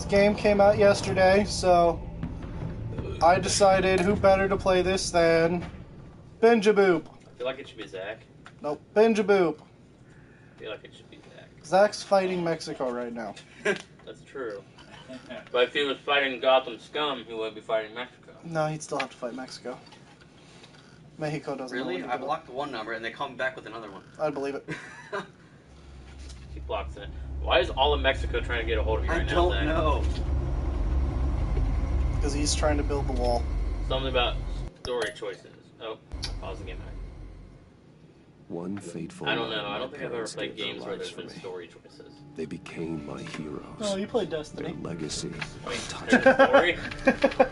This game came out yesterday, so I decided who better to play this than Benjaboop. I feel like it should be Zach. Nope, Benjaboop. I feel like it should be Zach. Zach's fighting Mexico right now. That's true. But if he was fighting Gotham scum, he wouldn't be fighting Mexico. No, he'd still have to fight Mexico. Mexico doesn't know Really? when I to blocked one number and they come back with another one. I'd believe it. He blocks it. Why is all of Mexico trying to get a hold of you right now, Zach? I don't know. Because he's trying to build the wall. Something about story choices. Oh, pause the game back. One fateful I don't know. night, I don't my think I've ever parents played gave their games where lives there's been for me. story choices. They became my heroes. Oh, you played Destiny. Their legacy Wait, untouchable there's a story?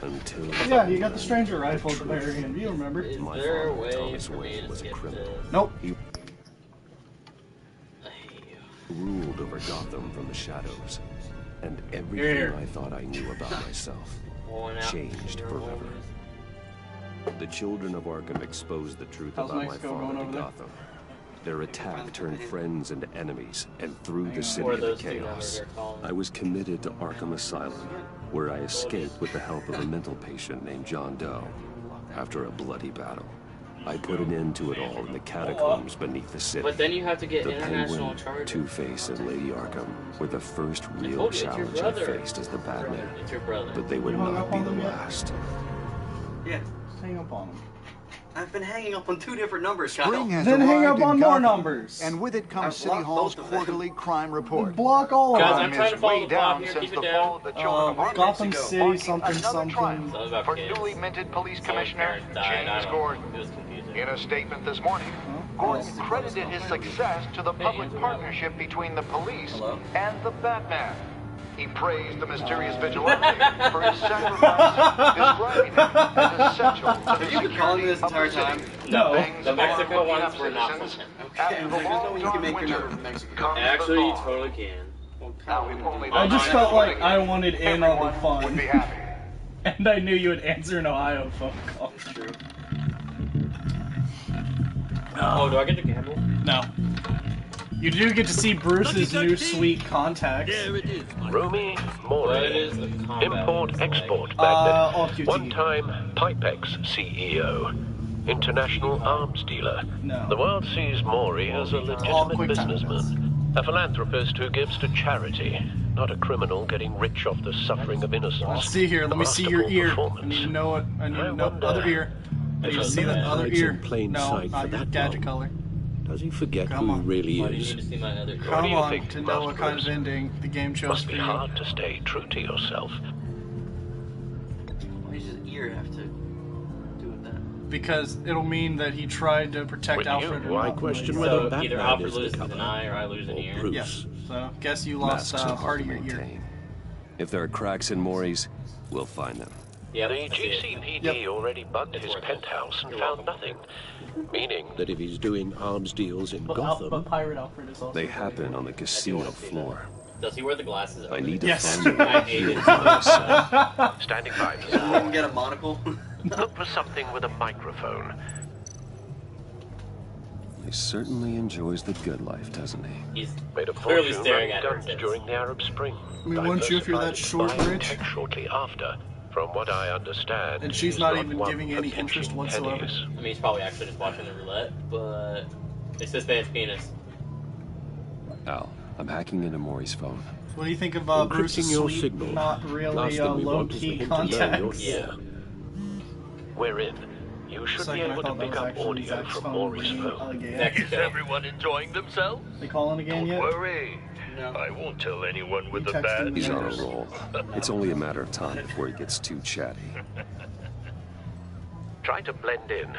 until Yeah, you got the stranger rifle at the very end. You remember? Is My there a father, way Thomas for me Wayne, to was a skip criminal. this? Nope. He I hate you. ruled over Gotham from the shadows, and everything Here. I thought I knew about myself Worn out changed your forever. boys. The children of Arkham exposed the truth How's about Mexico my going father to over there? Gotham. Their attack turned friends into enemies and threw the city Or into those two numbers chaos. they're calling. I was committed to Arkham Asylum, where I escaped with the help of a mental patient named John Doe. After a bloody battle, I put an end to it all in the catacombs beneath the city. But then you have to get The international Penguin, charges. Two-Face, and Lady Arkham were the first real told you, it's your challenge I brother. faced as the Batman. It's your brother. But they would You hung not up be on the them yet? last. Yeah. Just hang up on him. I've been hanging up on 2 different numbers, Kyle. Spring has Then hang arrived up in on more Gotham, numbers. And with it comes I've City blocked Hall's both of them. quarterly crime report. Block all of Guys, them. I'm trying to is follow way the plot down here. since Keep the it fall down. of the children of Arkham. Gotham Mexico. City Marking something another something. triumph Something about for kids. newly minted police Someone's commissioner parents died. I James don't Gordon. know. It was confusing. In a statement this morning, Gordon credited his success to the public partnership between the police Hello? and the Batman. He praised the mysterious vigilante for his sacrifice, describing him as essential to the Have you been calling me this entire security of time? the city. No, Bangs the of Mexico law looking ones up were not from citizens. him. Okay, After there's the no way you long can make your winter number from Mexico. comes the Actually, you thaw. totally can. Now, if only I the just felt like I wanted in on the everyone would be fun. happy. And I knew you would answer an Ohio phone call. It's true. Oh, do I get to gamble? No. You do get to see Bruce's new sweet contacts. Rumi What is Mori, the combat? import-export all magnate, QT. one-time Pipex CEO, international arms dealer. No. The world sees Mori as a All legitimate quick time businessman, a philanthropist who gives to charity, not a criminal getting rich off the suffering of innocence. I'll see here. Let me see your Masterful ear. I performance. need to know it. I need to know wonder- other ear. I need to see the other Hides in ear. plain No, sight not for your that gadget long. color. Does he forget Come who on. he really Why do you is? need to see my other? What Come do you on think, to know what Master kind of Bruce? ending the game chose Must for be you. hard to stay true to yourself. Why does his ear have to do with that? Because it'll mean that he tried to protect With Alfred. you, or I not. question So whether either Batman Alfred is the loses an color eye or I lose an or ear. Bruce. Yes. So guess you lost Masks are part hard of to your ear. maintain. If there are cracks in Mori's, we'll find them. Yep, The I see it. GCPD already bugged It's his worth it. penthouse and You're found welcome. nothing, meaning That if he's doing arms deals in Gotham, Pirate Alfred is also. they happen on the casino want to see floor. Does he wear the glasses? I need to Yes. find him. I hate it. standing by to Doesn't even get a monocle. look for something with a microphone. He certainly enjoys the good life, doesn't he? He's Made a clearly fortune staring running at her guns tits. during the Arab Spring. I mean, wouldn't you if you're that short Diversified rich? tech shortly after. From what I understand, And she's he's not even one giving for any interest pinching whatsoever. pennies. I mean, he's probably actually just watching the roulette, but it's this man's penis. Al, I'm hacking into Maury's phone. What do you think of Encrypting Bruce's your sweet, signal. not Last really thing we want is for low-key him to know you're contacts? here. We're in. You should Second, be I able to thought that pick was up actually audio Zach's from phone Maury's ringing phone. again. Next Is show. everyone enjoying themselves? They calling again Don't yet? worry. No. I won't tell anyone with You a texted bad me He's on a Yes. roll. It's only a matter of time before he gets too chatty. Try to blend in.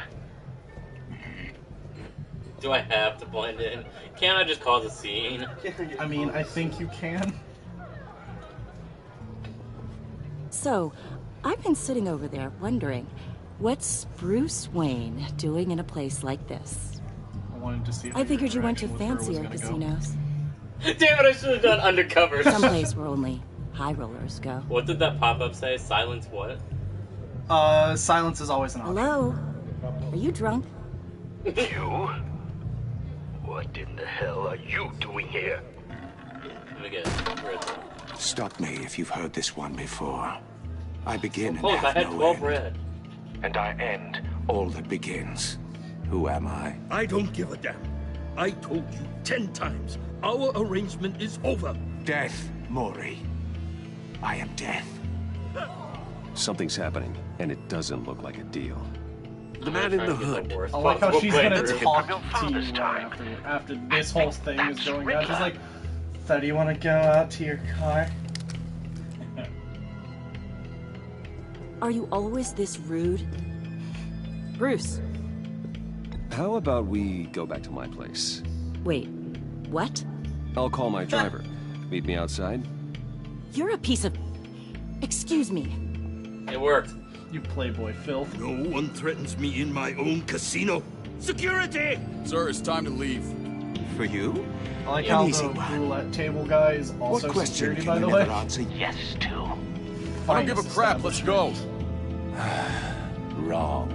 Do I have to blend in? Can't I just cause a scene? I mean, I think you can. So, I've been sitting over there wondering, what's Bruce Wayne doing in a place like this? I wanted to see if I your figured you went to interaction with her was fancier gonna go. casinos. Damn it, I should have done undercover. Someplace where only high rollers go. What did that pop-up say? Silence what? Silence is always an option. Hello? Are you drunk? You? What in the hell are you doing here? Let me get it. Where is it? Stop me if you've heard this one before. I begin and Close, I have had no 12 end. red. And I end all that begins. Who am I? I don't give a damn. I told you 10 times. Our arrangement is over. Death, Maury. I am death. Something's happening, and it doesn't look like a deal. The man in the hood. I like how she's gonna through. talk From your to you father's time. after this whole thing is that's going on. She's Riddler. like, so do you want to go out to your car? Are you always this rude? Bruce, How about we go back to my place? wait, what? I'll call my driver. Meet me outside. You're a piece of... Excuse me. It worked. You playboy filth. No one threatens me in my own casino. Security! Sir, it's time to leave. For you? I like An how easy the one. roulette table guy is also What question security, can by you the never way. answer yes to? I don't give a crap. Let's go. Wrong.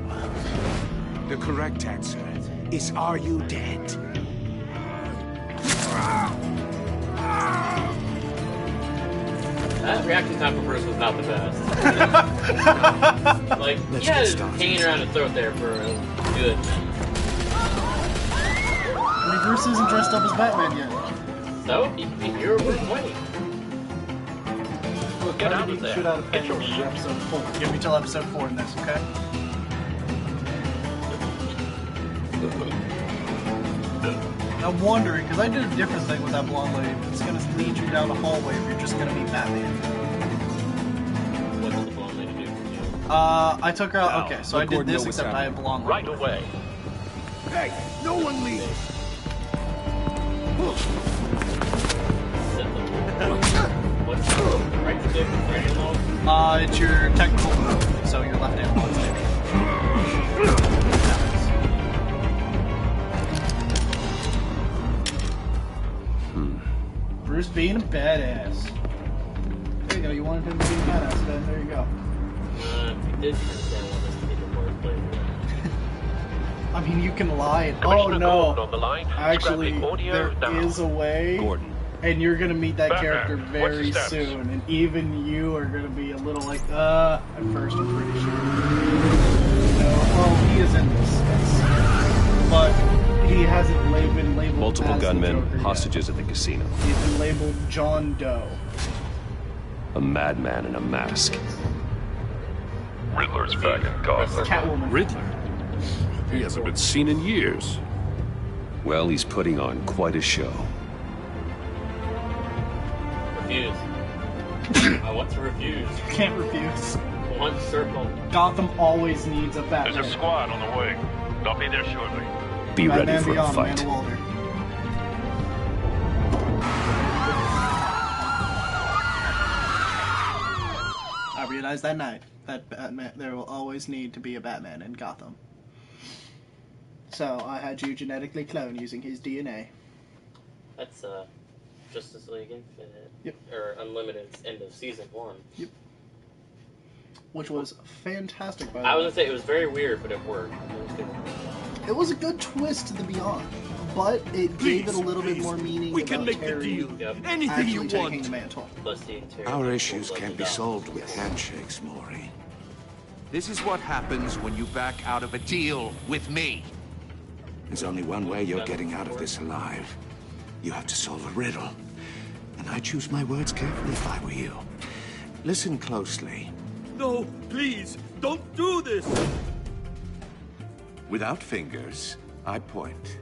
The correct answer is, are you dead? That reaction time for Bruce was not the best. Like, Let's he had get his started. hanging around his throat there for a good minute. I mean, Bruce isn't dressed up as Batman yet. So, you're Bruce Wayne. Look, Get I out need of to there. shoot out a Get pen your over shit. episode 4. Give me till episode 4 in this, okay? I'm wondering, because I did a different thing with that blonde lady. It's going to lead you down a hallway if you're just going to be Batman. What did the blonde lady do for you? I took her out. Now, Okay, so let I did Gordon this, know what's except I have blonde Right lady. away. Hey, no one leave! What's the right stick? Right along? It's your technical move, so your left hand one stick. Bruce being a badass. There you go, you wanted him to be a badass, then there you go. He did understand what this to get the word played. I mean, you can lie. And, oh Commissioner Gordon no! on the line. Actually, Scrapping audio there is now. a way, Gordon. and you're gonna meet that Batman, character what's very the status? soon, and even you are gonna be a little like, at first, I'm pretty sure. No, well, he is in this, yes. But he hasn't been labeled Multiple as the gunmen, Joker yet. hostages at the casino. He's been labeled John Doe. A madman in a mask. Riddler's back in Gotham. Catwoman. Riddler? He hasn't been seen in years. Well, he's putting on quite a show. Refuse. I want to refuse. You can't refuse. One circle. Gotham always needs a There's Batman. a squad on the way. They'll be there shortly. Be Batman ready for a Beyond, fight. Amanda Waller. I realized that night that Batman, there will always need to be a Batman in Gotham. So I had you genetically clone using his DNA. That's Justice League Infinite. Yep. Or Unlimited's end of season 1. Which was fantastic, by the I was way. gonna say it was very weird, but it worked. It was good. It was a good twist to the Beyond, but it gave it a little bit more meaning. We can about make the Terry deal. Yep. Anything you actually taking want. the mantle. Plus the interior. Our issues can't be solved with handshakes, Maury. This is what happens when you back out of a deal with me. There's only one way you're getting out of this alive. You have to solve a riddle. And I choose my words carefully if I were you. Listen closely. No, please, don't do this. Without fingers, I point.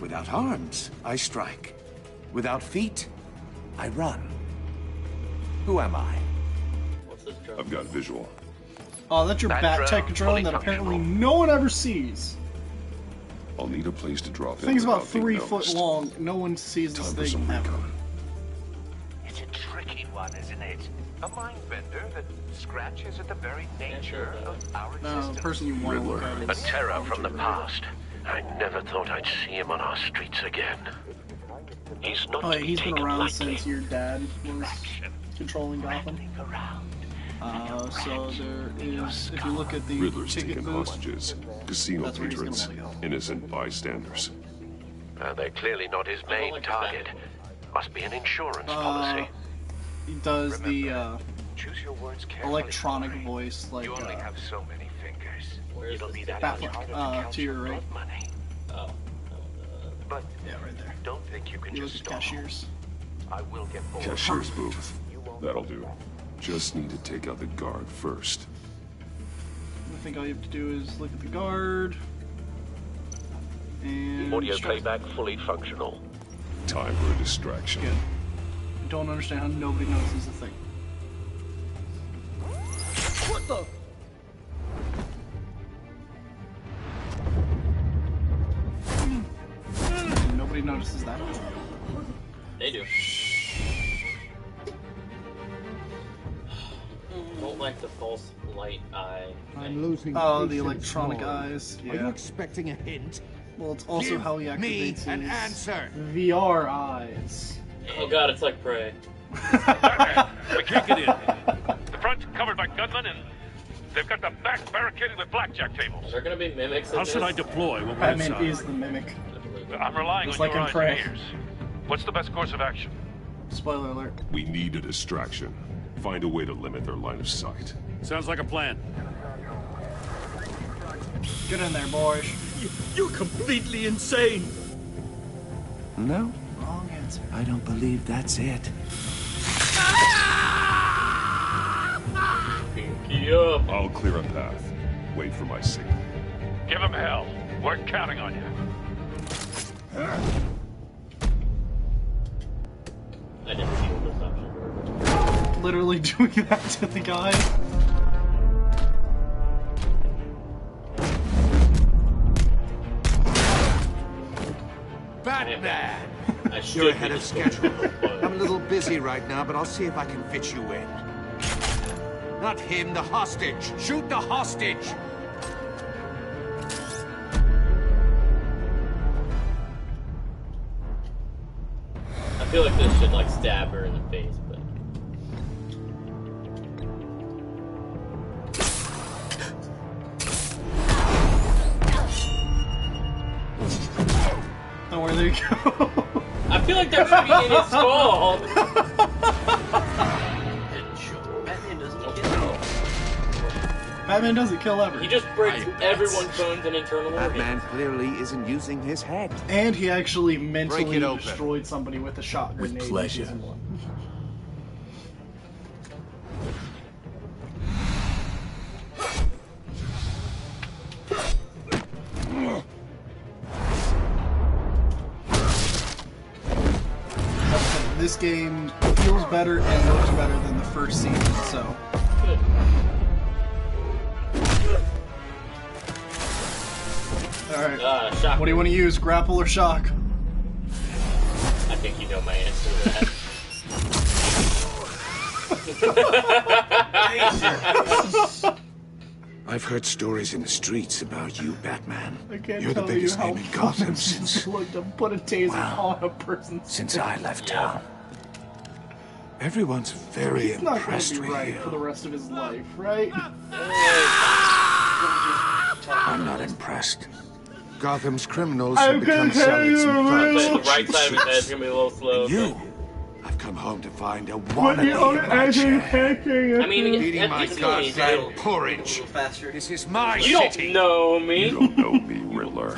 Without arms, I strike. Without feet, I run. Who am I? What's this drone? I've got visual. Oh, that's your That Bat drone, Tech drone fully that apparently functional. no one ever sees. I'll need a place to drop in. Thing's about without being 3 foot noticed. long. No one sees this Time for some thing ever. recon. It's a tricky one, isn't it? A mind bender that scratches at the very nature of our No, existence. the person you want to look at A is... terror from the past. I never thought I'd see him on our streets again. He's not Oh, to yeah, be he's been taken around lightly. since your dad was controlling Gotham. So there is, if you look at the Riddler's ticket taking booth, hostages, casino That's where he's gonna patrons, wanna go. innocent bystanders. They're clearly not his main target. Must be an insurance policy. He does Remember, choose your words the carefully, electronic Maury. voice, like You only have so many fingers. Where's It'll the be that back much harder to to count your your right. blood money. Oh. But Yeah, right there. don't think you can You look just at stall. cashiers. I will get bored. Cashier's booth. That'll do. Just need to take out the guard first. I think all you have to do is look at the guard. And Audio playback fully functional. Time for a distraction. Good. I don't understand how nobody notices the thing. What the? Nobody notices that. They do. Don't like the false light eye. I'm losing Oh, the patience, electronic Maury. eyes. Are you Yeah. expecting a hint? Well, it's also Give how he me activates an his answer. VR eyes. Oh god, it's like Prey. Batman, we can't get in. The front's covered by gunmen, and they've got the back barricaded with blackjack tables. Are there gonna be mimics in How should this? I deploy when we're Batman inside? is the mimic. I'm relying Just on like your in Prey. engineers. What's the best course of action? Spoiler alert. We need a distraction. Find a way to limit their line of sight. Sounds like a plan. Get in there, boys. You're completely insane. No, Wrong answer. I don't believe that's it. Pinky up. I'll clear a path. Wait for my signal. Give them hell. We're counting on you. I didn't see this option. Literally doing that to the guy. Batman! I should You're ahead be of schedule. but- I'm a little busy right now, but I'll see if I can fit you in. Not him, the hostage. Shoot the hostage! I feel like this should like stab her in the face, but Oh, where they go? I feel like that should be in his skull. Batman doesn't kill. Batman doesn't kill ever. He just breaks everyone's bones and internal Batman organs. clearly isn't using his head. And he actually mentally Break it open. destroyed somebody with a shot With grenade. pleasure. In season 1. This game feels better and looks better than the first season, so. Good. Alright. Shock. What do you want to use, grapple or shock? I think you know my answer to that. I've heard stories in the streets about you, Batman. I can't You're the tell biggest you how name in Gotham fun since it looked to put a taser Wow. on a person. since I left town. Everyone's very He's not going impressed to be with right you. for the rest of his life, right? I'm not impressed. Gotham's criminals I have can become tell you salads and But bugs. the right side of his head's gonna be a little slow. You, I've come home to find a What wannabe you own in my chair. I mean, Eating at my least it's only goddamn his porridge. Faster. This is my You don't city. know me. You don't know me, Riddler.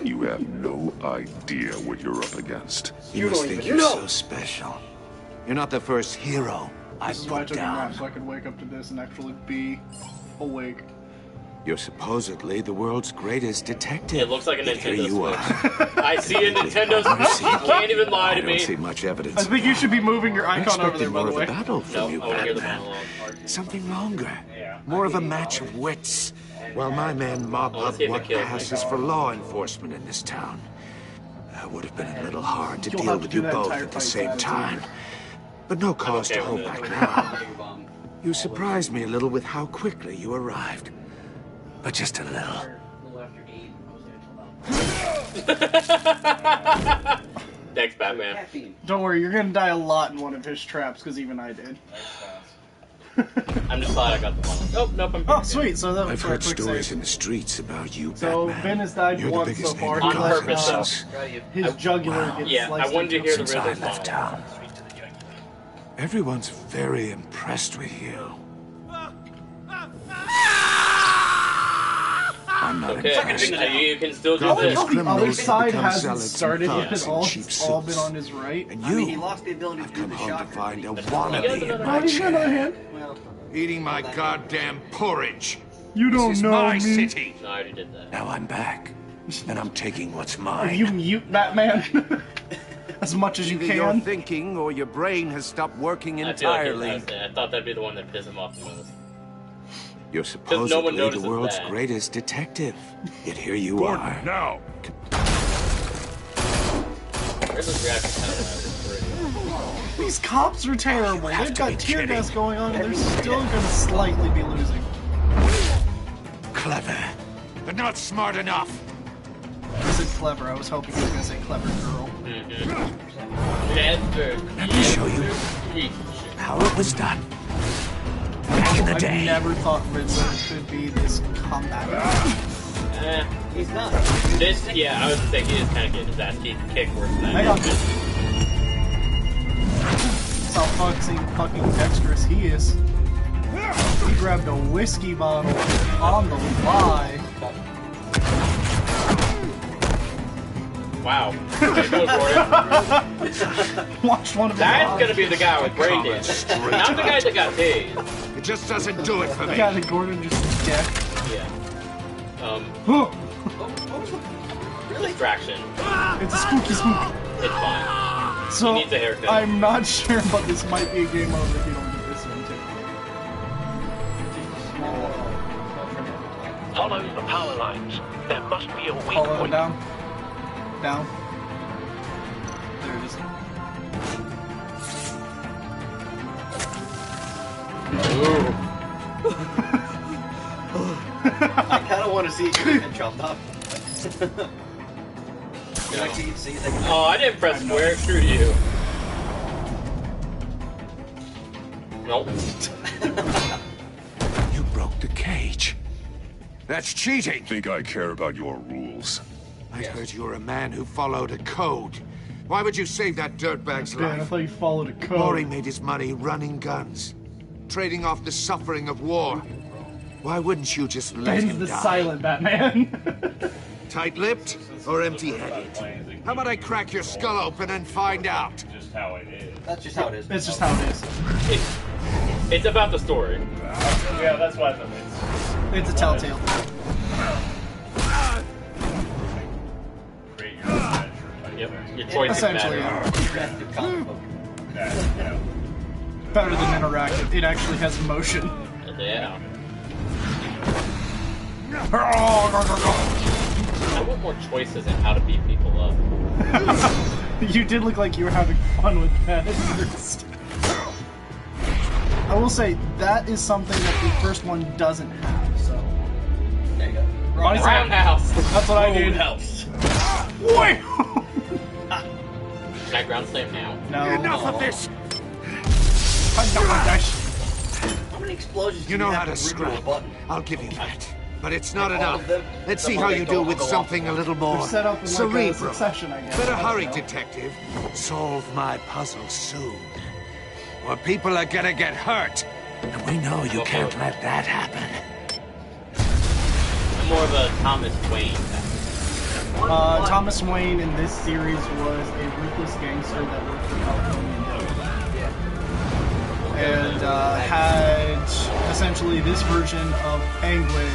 You have no idea what you're up against. You must think you're so special. You're not the first hero I This is why I put took a nap, down. so I could wake up to this and actually be awake. You're supposedly the world's greatest detective. It looks like a Yet here Nintendo you Switch. are. I see a Nintendo Switch. You can't even lie I to don't me. see much evidence. I think you should be moving your I'm icon over there, expecting by more the of way. a battle from No, you, I want to hear the Batman. monologue. Something longer. More of a match of wits. While my men mop Let's up see if it what kills me. passes for law enforcement in this town. It would have been a little hard to You'll deal have to with do you that both entire at the fight same fast, time. But no cause okay to hold with back it. now. You surprised me a little with how quickly you arrived. But just a little. Thanks, Batman. Don't worry, you're gonna die a lot in one of his traps, because even I did. I'm just glad I got the monologue. Oh, nope, I'm Oh, sweet, so that was I've for a heard quick stories save. in the streets about you, So, Batman. Ben has died You're the once biggest so far. name in He On let, Gotham purpose, though. since his jugular gets Yeah, I sliced wanted to into hear the since I Riddler's left monologue. town. Everyone's very impressed with you. I'm not impressed. You can still do Gotham's this. The other criminals side become hasn't zealots and started thugs yet. in cheap It's all been suits. on his right. And I mean, you he lost the ability have to do come the home to shocker. find a Oh, wannabe in my he's got a chair. hand. Well, Eating my goddamn porridge. You don't This is know my me. city. No, I already did that. Now I'm back, and I'm taking what's Are mine. you mute, Batman? As much as you Either you're can. thinking or your brain has stopped working I feel like entirely. I thought that'd be the one that pissed him off the most. You're no one supposedly the notices world's that. greatest detective. Yet here you Gordon, are. now! Riddler's reaction kind of These cops are terrible. have They've to be got tear kidding. gas going on, and they're still gonna slightly be losing. Clever, but not smart enough. I said clever. I was hoping he was gonna say clever girl. Let me show you how it was done. Back in the I've day. never thought Riddler could be this comeback. he's not. This, yeah, I was gonna say he is kind of getting his ass kicked worse than Hang that. on. That's how fucking dexterous he is. He grabbed a whiskey bottle on the fly. Wow. Okay, go for it. Watched one of his That's eyes. gonna be the guy with brain damage. Not the guy that got tased. It just doesn't do it for The me. guy that Gordon just decked. Yeah. Huh. Distraction. It's a spooky spook. It's fine. So, He needs a haircut. I'm not sure, but this might be a game over if you don't get this one too. Follow the power lines. There must be a weak Follow point. down. Down. There it is. I kind of want to see it get chopped up. Actually, see it. Oh, I didn't press square. Screw you. Nope. You broke the cage. That's cheating. Think I care about your rules? I heard you were a man who followed a code. Why would you save that dirtbag's Man, I life? thought you followed a code. Maury made his money running guns, trading off the suffering of war. Why wouldn't you just let Ben's him the die? silent Batman. Tight-lipped or empty-headed? How about I crack your skull open and find out? Just how it is. That's just how it is. It's just how it is. It's about the story. Yeah, that's what I thought. It's a telltale. Create your adventure. Yep. Your choices Essentially, matter. Interactive comic book. Better than interactive. It actually has motion. Yeah. You I want more choices in how to beat people up. did look like you were having fun with that at first. I will say, that is something that the first one doesn't have, so... There you go. Roundhouse. That's what I did. House. Wait! Can I ground slam now? No. Enough of this! How many explosions do You know how have to wriggle a scrap. button? I'll give you that. But it's not All enough. of them? Let's see Some how of you them do don't with go off. something a little more They're set up in like a cerebral. succession, I guess. Better hurry, detective. Solve my puzzle soon. Or people are gonna get hurt. And we know you can't let that happen. I'm more of a Thomas Wayne. Thomas Wayne in this series was a ruthless gangster that worked for Falcone and had essentially this version of Penguin.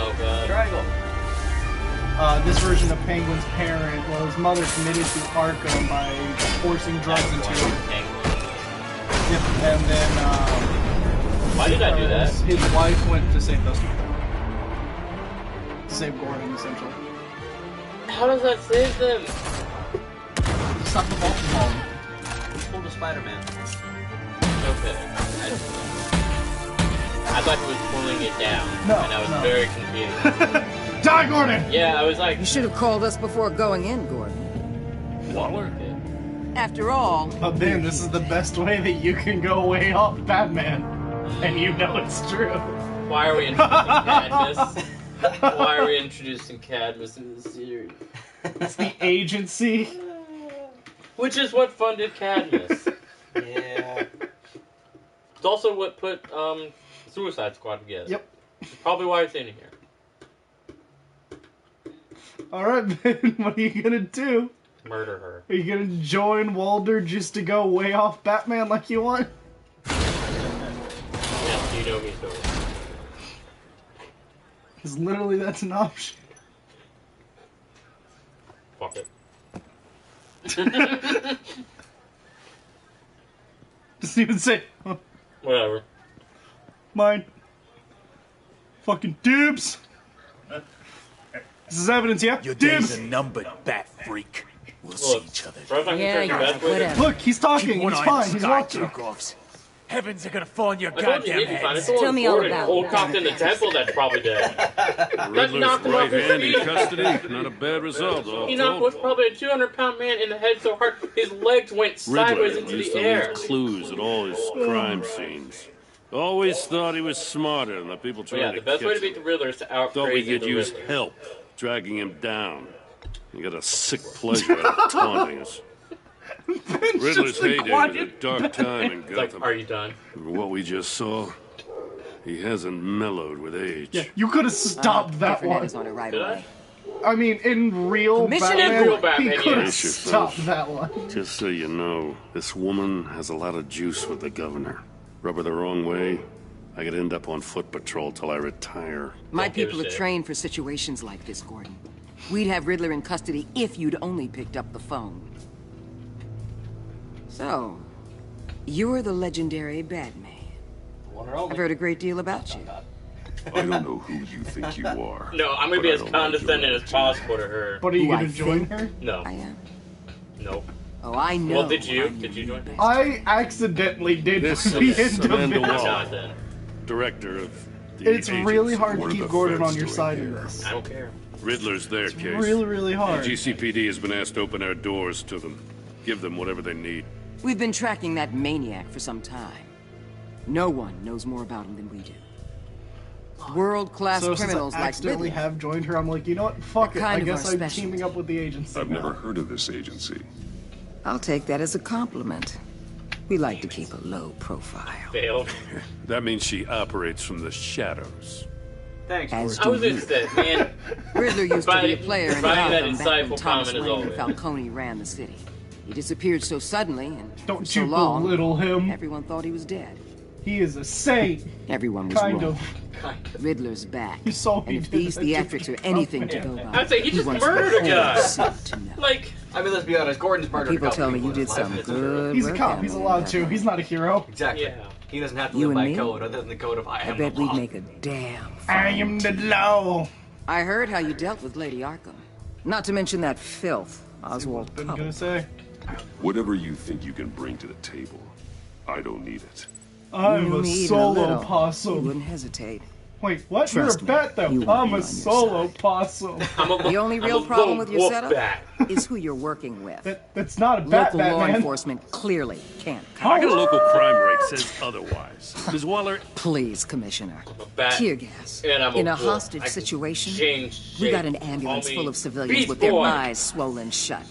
Oh god. Triangle. This version of Penguin's parent, well, his mother committed to Arkham by forcing drugs into him. Yep, and then Why did I do that? his wife went to save those people. To save Gordon, essentially. How does that save them? Suck the ball from home. Pull the Spider-Man. Okay. I thought he was pulling it down. No, and I was no. very confused. Die, Gordon! Yeah, I was like... You should have called us before going in, Gordon. Waller? After all... Oh, Ben, this is the best way that you can go way off Batman. And you know it's true. Why are we introducing Cadmus? Why are we introducing Cadmus in this series? It's the agency. Which is what funded Cadmus. Yeah. It's also what put Suicide Squad together. Yep. Probably why it's in here. Alright, Ben, what are you gonna do? Murder her. Are you gonna join Walder just to go way off Batman like you want? Yes, you know me, so. Because literally that's an option. Fuck it. Just even say, Whatever. mine. Fucking dibs. This is evidence, yeah? Your Dibs. days are numbered, bat freak. We'll see each other. Look, he's talking. He's fine. He's walking. Jerk-offs. Heavens are gonna fall on your I told you goddamn he'd be fine. heads. It's only old cocked in the temple that's probably dead. Riddler's knocked him off right his hand in feet. custody. Not a bad result, all He knocked told. what's probably a 200-pound man in the head so hard his legs went sideways Riddler into used the to air. leave clues at all his crime scenes. Always thought he was smarter than the people But trying yeah, to the best way to catch beat the Riddler is to out Thought we crazy could the use Riddler. help, dragging him down. You got a sick pleasure out of taunting us. Riddler's heyday was a dark time in It's like, Gotham. are you done? For what we just saw, he hasn't mellowed with age. Yeah, you could have stopped that one. on it right Did away. I mean, in real Commissioner? Batman, In real Batman, he could have Brace yourself. stopped that one. Just so you know, this woman has a lot of juice with the governor. Rub her the wrong way, I could end up on foot patrol till I retire. My Don't give a people are shit. trained for situations like this, Gordon. We'd have Riddler in custody if you'd only picked up the phone. So, you're the legendary Batman. One or only. I've heard a great deal about you. I don't know who you think you are. No, I'm gonna but be I as don't like condescending your as possible to her. But are you Who I going to join think? her? No. I am. No. Oh, I know. Well, did you? I'm Did you join? I accidentally did This the is end of Amanda it. Waller. Not then. Director of the It's really agency. hard to What are keep the Gordon feds on your doing side in here? this. I don't care. Riddler's their case. Really, really hard. The GCPD has been asked to open our doors to them. Give them whatever they need. We've been tracking that maniac for some time. No one knows more about him than we do. World-class So since criminals I like accidentally Riddler. have joined her, I'm like, you know what? Fuck it. Kind I of guess our I'm specialty. teaming up with the agency. I've now. never heard of this agency. I'll take that as a compliment. We like to keep a low profile. Failed. That means she operates from the shadows. Thanks, As Gordon. I was do you. just that, man. Riddler used to be a player in Providing that Gotham back when insightful Thomas comment as Wayne and always. Falcone ran the city. He disappeared so suddenly and for Don't so you long, belittle him. everyone thought he was dead. He is a saint. Everyone was Kind wrong. of. Riddler's back. You saw and he if did these that to theatrics are Trump, anything to man. go by, I'd say he just wants murdered the a guy. whole city to know. Like, I mean, let's be honest. Gordon's murdered People a couple tell me people you in did his life. some It's good He's a work cop. down He's there, allowed to. Batman. He's not a hero. Exactly. yeah. He doesn't have to You live and by me? code other than the code of I I am bet the we'd law. make a damn I am the law. I heard how you dealt with Lady Arkham. Not to mention that filth, Oswald I'm gonna Cobblepot. say. Whatever you think you can bring to the table, I don't need it. I'm You a need a solo little. You possum. wouldn't hesitate. Wait, what? Trust You're a me, bat, though. you will I'm be a on your solo side. possum. The only real problem with your setup is who you're working with. That's not a bat, Local law Batman. enforcement clearly can't. I got a local crime rate says otherwise. Ms. Waller, Please, Commissioner. bat, Tear gas. and I'm a In a wolf. hostage I can situation, change we got shape. an ambulance Call me full of civilians Beast with their Boy. eyes swollen shut.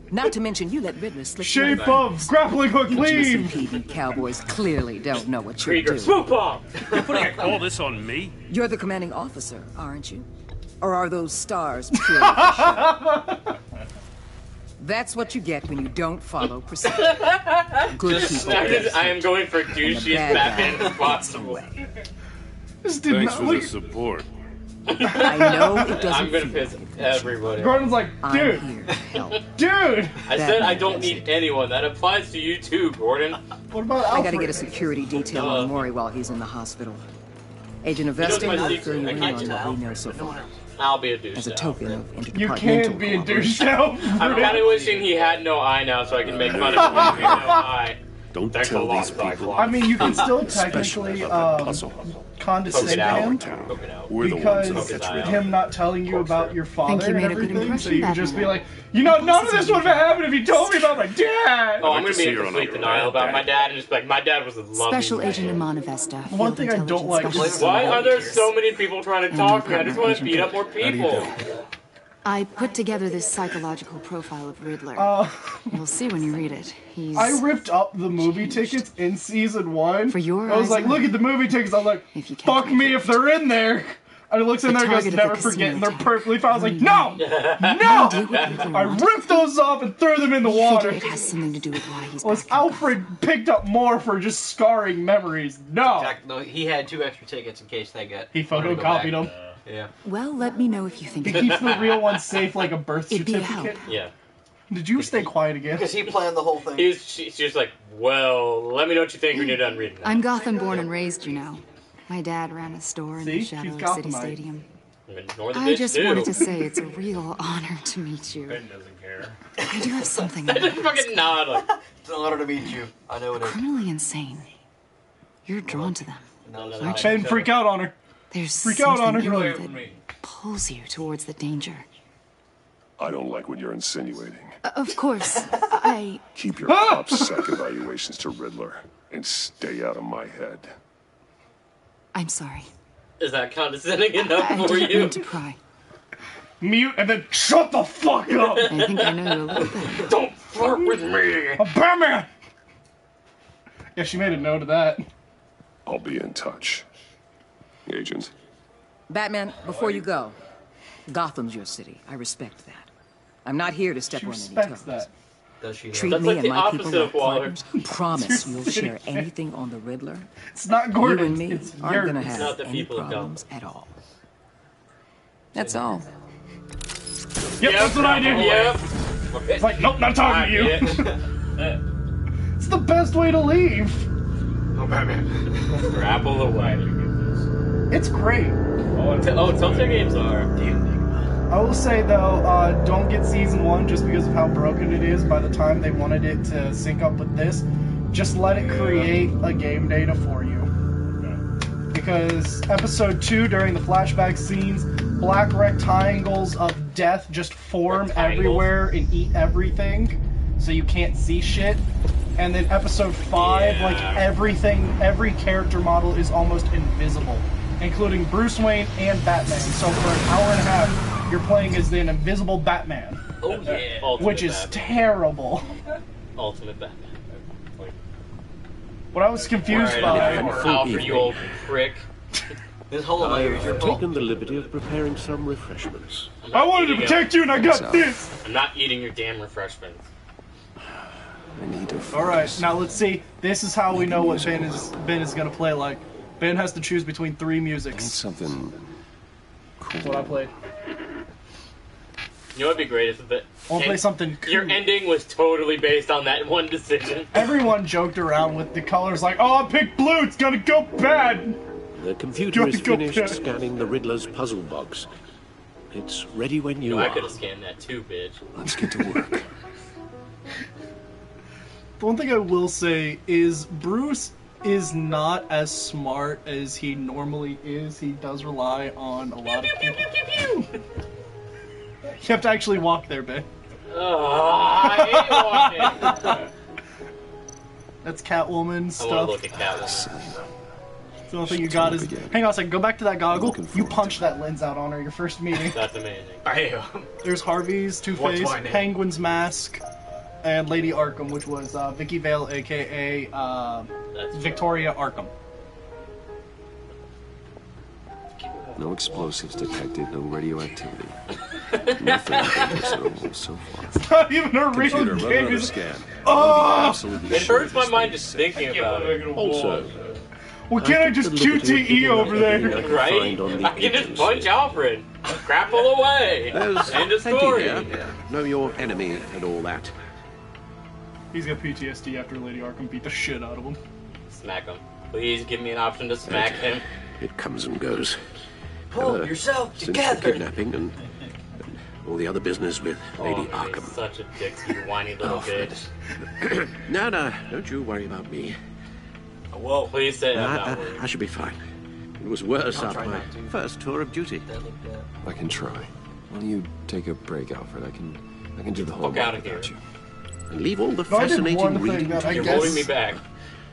Not to mention you let Riddler slip Shape through. of grappling hook You leave. GCPD cowboys clearly don't know what you're Krieger, doing. swoop bomb. you're putting all this on me? You're the commanding officer, aren't you? Or are those stars purely for show? That's what you get when you don't follow procedure. Good people. I am going for douchiest bad Batman guy as possible. This did Thanks not for look. the support. I know it doesn't I'm gonna feel piss like it. everybody. off. Gordon's like, I'm dude, here to help. dude. I said I don't need anyone. That applies to you too, Gordon. What about I Alfred? gotta get a security detail on Maury while he's in the hospital. Agent Avesta my will secret. fill you I in can't on do what that. we know so far. I'll be a douche. As a now. token of interdepartmental You can be a douche now. I'm kind of wishing he had no eye now, so I can make fun of him having no eye. Don't Thanks a tell lot, these people. Cyclops. I mean, you can still Especially technically about that puzzle. condescend to out. him Town. Poke it out. We're the ones because that catch eye Riddler. him not telling you about your father Think you and made a good everything, so impression, you can just be Batman. like, you know, none of this would have happened if you told me about my dad. Oh, I'd I'm like gonna to be see in her on complete a denial about bad my day. dad, and just like my dad was a loving Special man. Agent Amon Avesta. One thing I don't like Specialist is- Why are there Specialist so many people trying to talk to me? I just want to beat up more people. I put together this psychological profile of Riddler. You'll see when you read it. I ripped up the movie tickets in season 1. For your I was eyes like, look only. at the movie tickets. I was like, fuck me if they're in there. And it looks in The there and goes, target of the never forget, and they're casino perfectly fine. I was like, no! No! I ripped those off and threw them in the water. It has something to do with why he's Was Alfred picked up more for just scarring memories? No! Exactly. No, he had 2 extra tickets in case they got... He photocopied them. Yeah. Well, let me know if you think He keeps the real ones safe like a birth It'd be a certificate. Yeah. Did you stay quiet again? Because he planned the whole thing. She's just like, well, let me know what you think when you're done reading that. I'm Gotham born and raised, you know. My dad ran a store in the shadow of City Gothamite. Stadium. Ignore the I bitch, just too. wanted to say it's a real honor to meet you. Ben doesn't care. I do have something. I just fucking nod like. It's an honor to meet you. I know it is. Criminally insane. You're drawn to them. Aren't you? Ben, freak out on her. There's Freak out on her. something in you that pulls you towards the danger. I don't like what you're insinuating. Of course, I... Keep your OPSEC evaluations to Riddler and stay out of my head. I'm sorry. Is that condescending enough I for didn't you? mean to pry. Mute and then shut the fuck up! I think I know you a little bit. Don't flirt with me! A Batman! Yeah, she made a note of that. I'll be in touch. Agent. Batman, before you go, Gotham's your city. I respect that. I'm not here to step on any toes. That. Does she? Treat That's me like and the my people opposite like of Waller. partners. Promise you'll share anything on the Riddler. It's not You Gordon. and me It's aren't yours. gonna It's have not the any people of problems at all. That's all. Yep, that's what I do. Yep. It's like, nope, not talking to you. It's the best way to leave. Oh, Batman. Grapple away. It's great. Oh, Telltale games are. I will say though, don't get season 1 just because of how broken it is. By the time they wanted it to sync up with this, just let it create a game data for you. Because episode 2, during the flashback scenes, black rectangles of death just form everywhere and eat everything, so you can't see shit. And then episode 5, like everything, every character model is almost invisible, including Bruce Wayne and Batman. So for an hour and a half, you're playing as an invisible Batman. Oh yeah. Which is terrible. Ultimate Batman. What I was confused by... Alfred, you old prick. This whole I layer is your have fault. taken the liberty of preparing some refreshments. I wanted to protect you and I got this! I'm not eating your damn refreshments. I need to. Alright, now let's see. This is how we know what Ben is gonna play like. Ben has to choose between 3 musics. Something cool. That's what I played. You know what'd be great is that I'll play something cool. Your ending was totally based on that one decision. Everyone joked around with the colors like, oh, I picked blue, it's gonna go bad! The computer is Go finished back. scanning the Riddler's puzzle box. It's ready when you I are. could have scanned that too, bitch. Let's get to work. The one thing I will say is Bruce is not as smart as he normally is. He does rely on a lot of people. You have to actually walk there, Ben. I hate walking. That's Catwoman stuff. I want to look at Catwoman. The only thing you got is... Hang on a second, go back to that goggle. You punch that lens out on her your first meeting. That's amazing. Bam. There's Harvey's, Two-Face, What's my name? Penguin's Mask, and Lady Arkham, which was Vicky Vale, a.k.a. Victoria Arkham. No explosives detected, no radioactivity. Nothing personal so far. It's not even a real Computer, run game. another scan. Oh! Absolutely It sure hurts my this mind thing just is thinking about it. Also, Well, can't I just QTE over there? Right? find on the I can just agency. punch Alfred. Grapple away. There's End of plenty story. here. Know your enemy and all that. He's got PTSD after Lady Arkham beat the shit out of him. Smack him. Please give me an option to smack him. It comes and goes. Pull yourself Since the together. kidnapping and all the other business with Lady Oh, Arkham. he's such a dick, you whiny little Alfred. bitch. No, don't you worry about me. Whoa, please say I'm not worried. I should be fine. It was worse I'll after try my not to. first tour of duty. I can try. Why don't you take a break, Alfred? I can do the whole Fuck out of without here. you. And leave all the No, I did fascinating one thing reading that to I You're guess holding me back.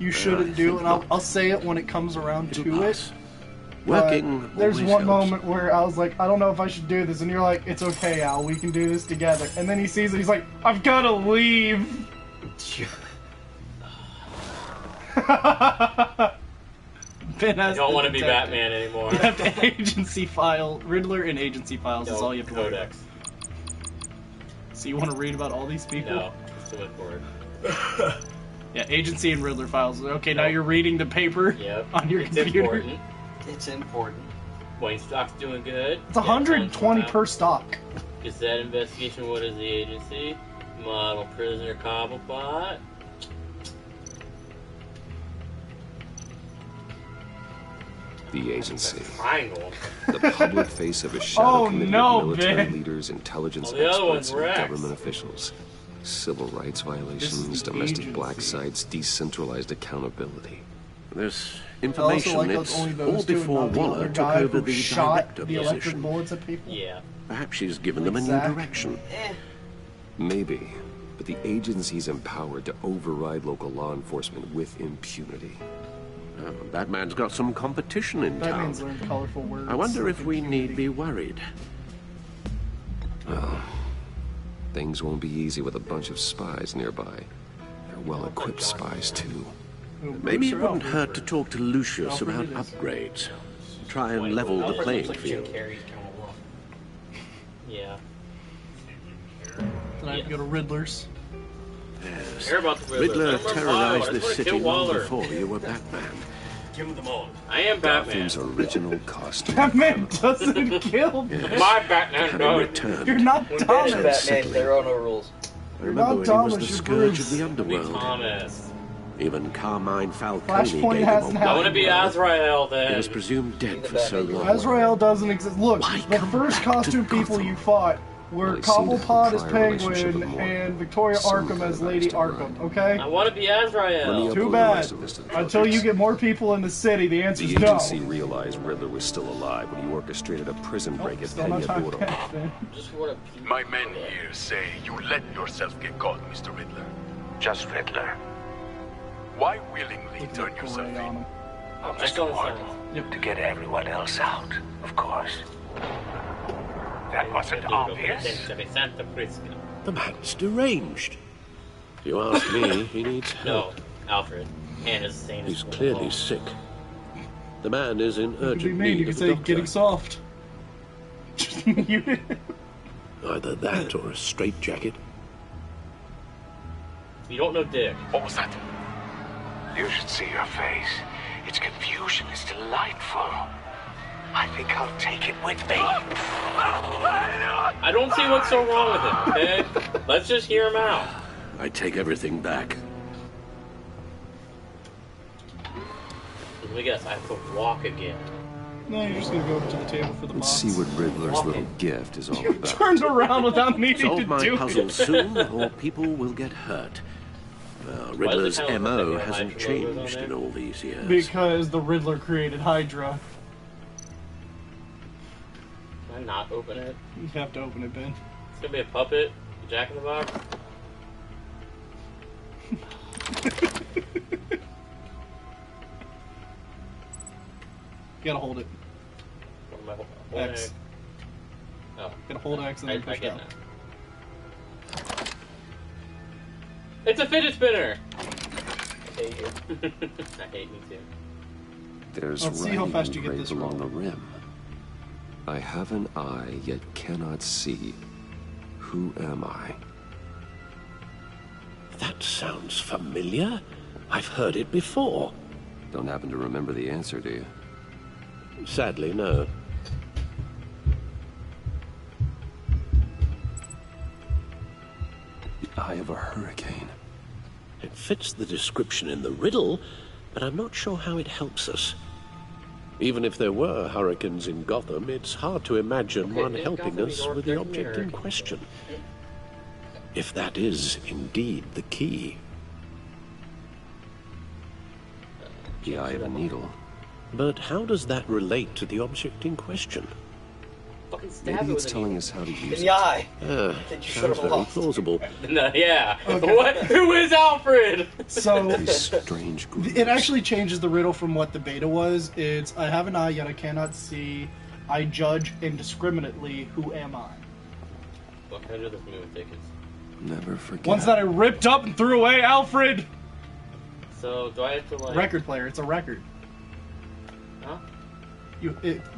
you shouldn't do, and I'll say it when it comes around to it. Working there's always one helps. moment where I was like, I don't know if I should do this, and you're like, it's okay, Al, we can do this together. And then he sees it, he's like, I've gotta leave. Ben I has don't the want to be detective. Batman anymore. You have to agency file. Riddler and agency files is No, all you have to worry about. Codex. So you want to read about all these people? No, it's too much for it. Yeah, agency and Riddler files. Okay, now you're reading the paper Yep. on your It's computer. important. It's important. Wayne Stock's doing good. It's 120 per stock. Gazette investigation. What is the agency? Model prisoner Cobblepot. The agency. Triangle. The public face of a shadow Oh, committee no, of military Ben. leaders, intelligence All the other experts, ones were and X. government officials. Civil rights This violations, is the domestic black agency. sites, decentralized accountability. This I also information, like it's only all those two, before not the Waller other took guy over who the shot director the electric position. bullets at people. Yeah. Perhaps she's given them a new Exact. direction. Maybe, but the agency's empowered to override local law enforcement with impunity. Oh, Batman's got some competition in Batman's town. learned colorful words. I wonder if we Impunity. need be worried. Well, things won't be easy with a bunch of spies nearby. They're well-equipped spies, too. Maybe it Bruce or wouldn't Alfred? hurt to talk to Lucius Alfred about it is. upgrades. Try and level the Alfred playing looks like Jim field. Carrey's kind of rough. Yeah. Then I have to go to Riddler's. Yes. Hear about the Riddler Riddler. I terrorized just this wanna city kill long Waller. before you were Batman. Give him the moment. I am Batman. Gotham's original costume. Batman doesn't kill. Yes. My Batman Having dog. returned, You're not When Batman's Thomas. Batman, there are no rules. I remember not when he was Thomas, the you're scourge Bruce. of the Be underworld. Thomas. Even Carmine Falcone Flashpoint gave him hasn't a happened. I want to be Azrael He then. was presumed dead the for so Batman. long. Azrael doesn't exist. Look, Why the come first back to costume people Gotham? you fought were Well, they seem to have Cobblepot a as prior relationship Penguin with Morgan. and Victoria Some Arkham kind as of Lady nice to Arkham, grind. okay? I want to be Let me Azrael. up Too on the bad. rest of this to the Until you projects. get more people in the city, the The answer's no. agency realized Riddler was still alive when he orchestrated a prison break at Still not time Peñadoro. back, man. Just want to. My men here say you let yourself get caught, Mr. Riddler. Just Riddler. Why willingly Look at turn the yourself parade on in? him. Oh, Just Mr. on the Ward, Yep. to get everyone else out, of course. That wasn't obvious. Santa Frisco. The man's deranged. If you ask me, he needs help. No, Alfred. And his same. He's clearly sick. The man is in You could be urgent mean, you need could of a say doctor. getting soft. You- Either that or a straitjacket. You don't know Dick. What was that? You should see your face. Its confusion is delightful. I think I'll take it with me. I don't see what's so wrong with him, okay? Let's just hear him out. I take everything back. Let me guess, I have to walk again. No, you're just gonna go over to the table for the Let's box. see what Riddler's little gift is all You about. turned around without needing Solve to my do puzzle it. soon, or people will get hurt. Riddler's Why does it MO have hasn't Hydra logos on changed there? in all these years. Because the Riddler created Hydra. Can I not open it? You have to open it, Ben. It's gonna be a puppet. Jack in the Box. You gotta hold it. What am I holding? X. Oh. Gotta hold X and then I push get down. that. It's a fidget spinner! I hate you. I hate me too. There's Let's see how writing fast you get engraved this along the roll. rim. I have an eye, yet cannot see. Who am I? That sounds familiar. I've heard it before. Don't happen to remember the answer, do you? Sadly, no. The eye of a hurricane. It fits the description in the riddle, but I'm not sure how it helps us. Even if there were hurricanes in Gotham, it's hard to imagine one helping Gotham, us New York, with the there's object in hurricane. question. If that is indeed the key. The eye of a needle. But how does that relate to the object in question? fucking stab Maybe it it's with telling us how to use In it. the eye. Sounds very plausible. No, yeah. Okay. What? Who is Alfred? So These strange grooves. it actually changes the riddle from what the beta was. It's I have an eye yet I cannot see. I judge indiscriminately. Who am I? What kind of this movie tickets? Never forget. Ones that I ripped up and threw away, Alfred. So do I have to like Record player. It's a record. Huh?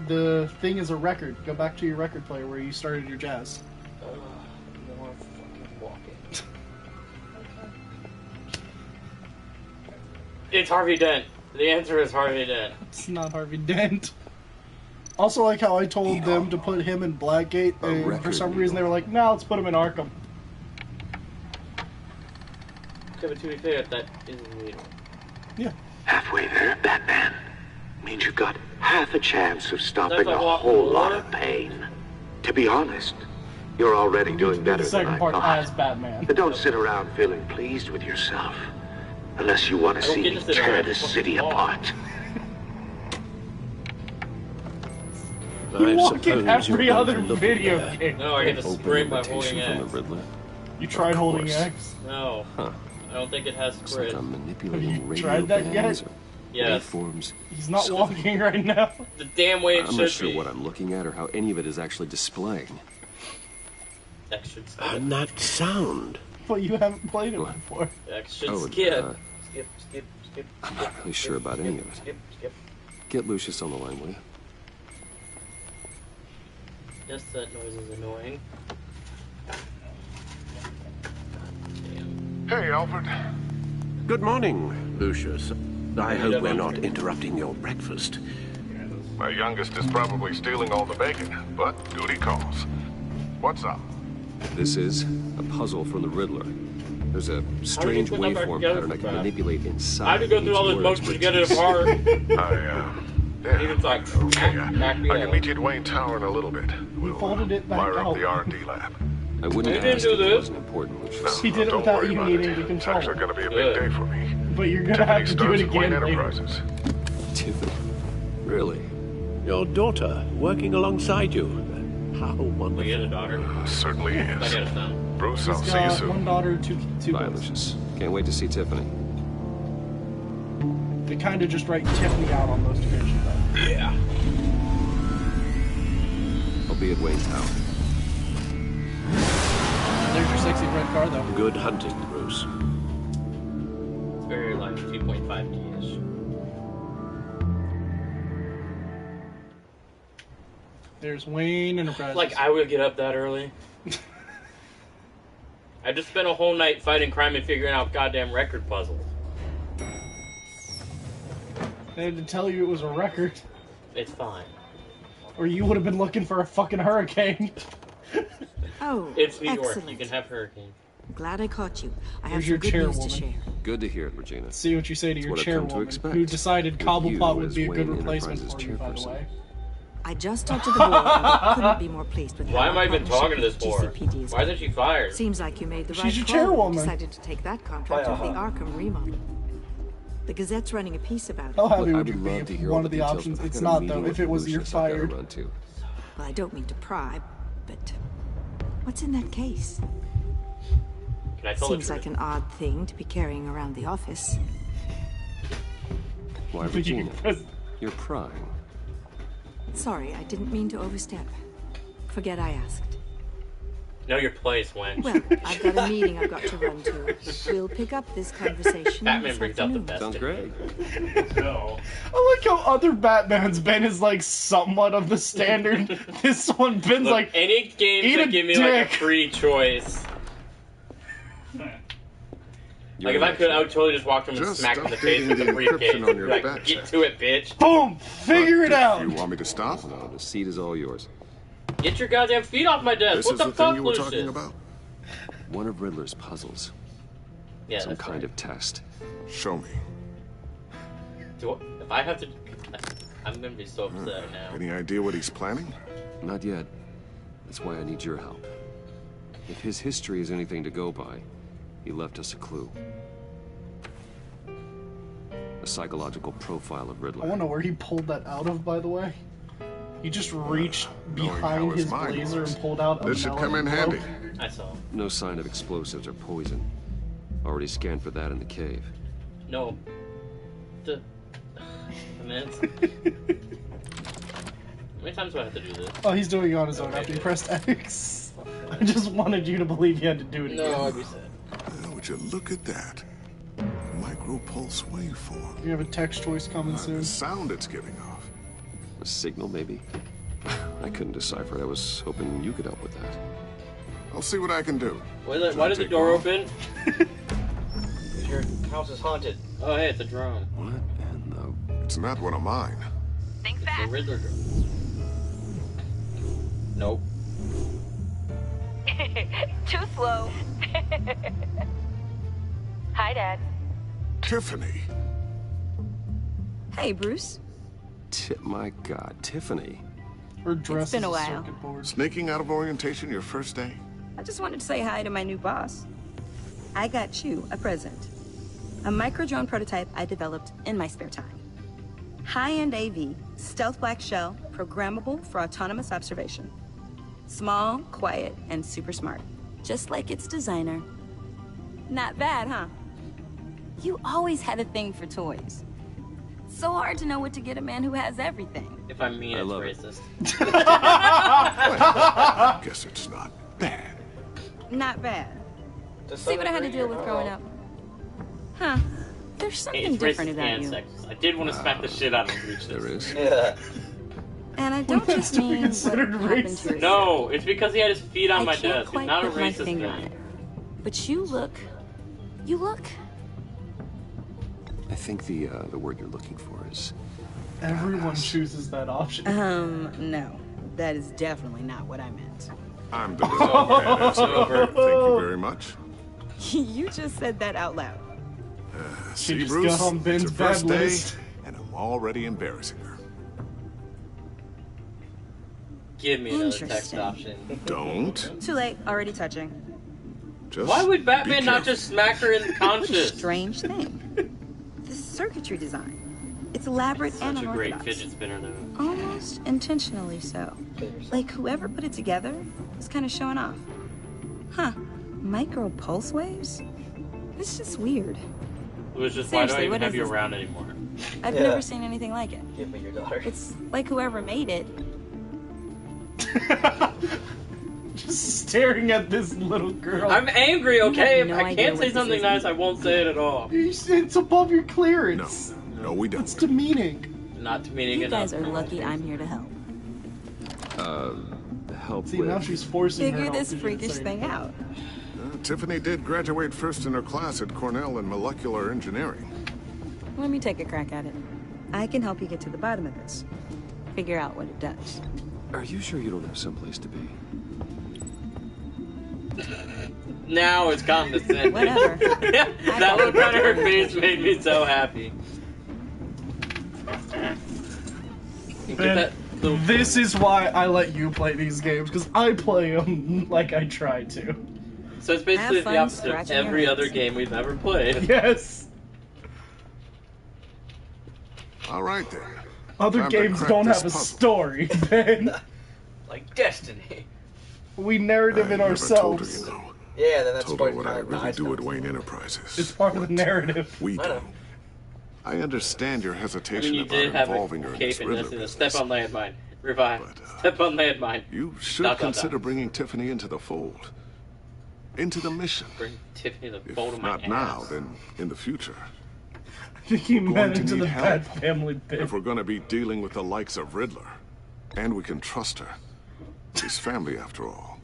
The thing is a record. Go back to your record player where you started your jazz. More fucking walking. It's Harvey Dent. The answer is Harvey Dent. It's not Harvey Dent. Also, like how I told them to put him in Blackgate, and for some reason they were like, "No, let's put him in Arkham." Okay, but to be fair, that isn't legal. Yeah. Halfway there, Batman. Means you've got half a chance of stopping That's a a lot whole more. lot of pain. To be honest, you're already doing better The than second I part thought. as Batman. But don't sit around feeling pleased with yourself. Unless you want to I don't see get me to sit tear around this fucking city walk. apart. You I walk in suppose every you're going other to look video there. game. No, I get to Open sprint by invitation holding from the X. Riddler. You tried Of holding course. X? No. Huh. I don't think it has Looks like crit. I'm manipulating radio tried that yet? bands or Yes. waveforms. He's not Something. walking right now. The damn way it I'm should not sure be. what I'm looking at or how any of it is actually displaying. X should skip. And that sound. But you haven't played it before. X should Oh, skip. uh, Skip. I'm not really sure about any of it. Skip. Get Lucius on the line, will you? Yes, that noise is annoying. Hey, Alfred. Good morning, Lucius. I hope we're not interrupting your breakfast. My youngest is probably stealing all the bacon, but duty calls. What's up? This is a puzzle from the Riddler. There's a strange put that back waveform together pattern I so can fast? manipulate inside. I had to go It through all needs this your motion to get it expertise. apart. Yeah, Even like, okay. I back me can up. meet you at Wayne Tower in a little bit. We folded it back Fire out. up the R&D lab. I wouldn't You ask didn't do if it this. wasn't important, Lucius. He did it Don't without worry you about needing it. to It's control actually it. going to be a Good. big day for me. But you're gonna have to do Starts it at Wayne again later. Enterprises. Tiffany. Really? Your daughter working alongside you. How Well, you had a wonderful. daughter. Certainly I got is. a son. Bruce, I'll He's see you got soon. one daughter, two Bye, boys. Lucius. Can't wait to see Tiffany. They kind of just write Tiffany out on those pictures. Yeah. I'll be at Wayne Tower. There's your sexy red car, though. Good hunting, Bruce. It's very like 2.5D-ish. There's Wayne Enterprises. Like, I would get up that early. I just spent a whole night fighting crime and figuring out goddamn record puzzles. They had to tell you it was a record, It's fine. or you would have been looking for a fucking hurricane. Oh, It's New York. excellent. You can have hurricane. Glad I caught you. I have Here's some your good news to chairwoman. share. Good to hear it, Regina. See what you say to It's your what I've come to chairwoman, expect. who decided With Cobblepot you would as be a good Wayne replacement Enterprises for you, by the chairperson. way. I just talked to the board and couldn't be more pleased with Why how am I our even talking to this partnership for? with GCPD is Why isn't she fired? Seems like you made the She's right your call when you chairwoman. decided to take that contract with the Arkham remodel. The Gazette's running a piece about it. How happy Look, I would you would be love if to hear one all of the details, options? but I've It's got a not, meeting though. with If it was you're Lucius I've gotta fired. run to. Well, I don't mean to pry, but what's in that case? Can I tell the Seems truth? like an odd thing to be carrying around the office. Why, think you Regina? can press- You're prying. Sorry, I didn't mean to overstep. Forget I asked. Know your place, wench. Well, I've got a meeting I've got to run to. We'll pick up this conversation Batman this brings out the afternoon. best. Sounds in great. me. No. I like how other Batman's Ben is like somewhat of the standard. This one Ben's Look, like, any games eat that a give me like dick. a free choice. You're Like if I right. could, I would totally just walk him and Just smack him in the face updating with the the briefcase. encryption on your Like, back get check. to it, bitch. boom, figure it out. You want me to stop? No, the seat is all yours. Get your goddamn feet off my desk. This What is the the fuck, thing you were Lucius? talking about? One of Riddler's puzzles. Yeah, Some that's kind right. of test. Show me. If I have to, I'm gonna be so upset now. Any idea what he's planning? Not yet. That's why I need your help. If his history is anything to go by, he left us a clue. A psychological profile of I Riddler. wonder where he pulled that out of, by the way. He just reached knowing how behind his his mind blazer works, and pulled out a this should come melon in and handy. broke. I saw. No sign of explosives or poison. Already scanned for that in the cave. No. The. Man. How many times do I have to do this? Oh, he's doing it on his own after he pressed X. I just wanted you to believe you had to do it again. No, I'd be sad. Would you look at that? Micro-pulse waveform. You have a text choice coming soon. The sound it's giving off. A signal, maybe? I couldn't decipher it. I was hoping you could help with that. I'll see what I can do. Why did the door open? Your house is haunted. Oh, hey, it's a drone. What in the... It's not one of mine. Think fast. It's a Riddler drone. Nope. Too slow. Hi, Dad. Tiffany. Hey, Bruce. My God, Tiffany. Her dress It's been is a while. circuit board. Sneaking out of orientation your first day? I just wanted to say hi to my new boss. I got you a present. A micro-drone prototype I developed in my spare time. High-end AV, stealth black shell, programmable for autonomous observation. Small, quiet, and super smart. Just like its designer. Not bad, huh? You always had a thing for toys. So hard to know what to get a man who has everything. If I'm mean, it's love racist. Well, guess it's not bad. Not bad. Does See what I had to someone deal agree with or growing no? up? Huh. There's something It's different racist about and you. sexist. I did want to smack the shit out of him. There is? Yeah. And I don't That's just to be mean what considered happened to your No, it's because he had his feet on I my can't desk. It's quite not a put my racist finger on thing. it. But you look... I think the word you're looking for is... Everyone chooses that option. No. That is definitely not what I meant. I'm the design Thank you very much. You just said that out loud. See, just Bruce, got on Ben's it's her first bad day, list. and I'm already embarrassing her. Give me another text Interesting. option. Don't. Too late. Already touching. Just Why would be Batman not careful. just smack her in the What a conscious? strange thing. The circuitry design. It's elaborate and Such a great unorthodox. fidget spinner, though. Almost intentionally so. Like whoever put it together was kind of showing off. Huh. Micro pulse waves? It's just weird. It was just, why do I Seriously, even what have is you this? around anymore? I've Yeah. never seen anything like it. Give me your daughter. It's like whoever made it. Just staring at this little girl. I'm angry, okay? You If have no I idea can't what say this something is. nice, I won't say it at all. It's above your clearance. No, we don't. It's demeaning. Not demeaning You enough. guys are lucky I'm here to help. help See, with... now she's forcing her Figure help this because she didn't freakish say thing anything. out. Tiffany did graduate first in her class at Cornell in molecular engineering. Let me take a crack at it. I can help you get to the bottom of this. Figure out what it does. Are you sure you don't have someplace to be? Now it's condescending. Whatever. That look on her face made me so happy. You get Ben, that little- this is why I let you play these games, because I play them like I try to. So it's basically Have fun the opposite of scratching your every heads. other game we've ever played. Yes. All right then. Other Time to games crack don't this have a puzzle. story, Ben. Like Destiny. We narrative I it never ourselves. told her, you know. Yeah, then that's Told her quite what I kind of really nice. do at Wayne Enterprises. It's part of the narrative. We I do. know. I understand your I hesitation mean, you about did have involving a her in cape this in Riddler this, and a business. step on landmine. Revive. But, Step on landmine. You should Dot, dot, consider dot. bringing Tiffany into the fold. Into the mission. Bring Tiffany the If fold of my not ass. now, then in the future. I think he Going meant to into need the help. bad family bit. If we're going to be dealing with the likes of Riddler, and we can trust her. She's family after all.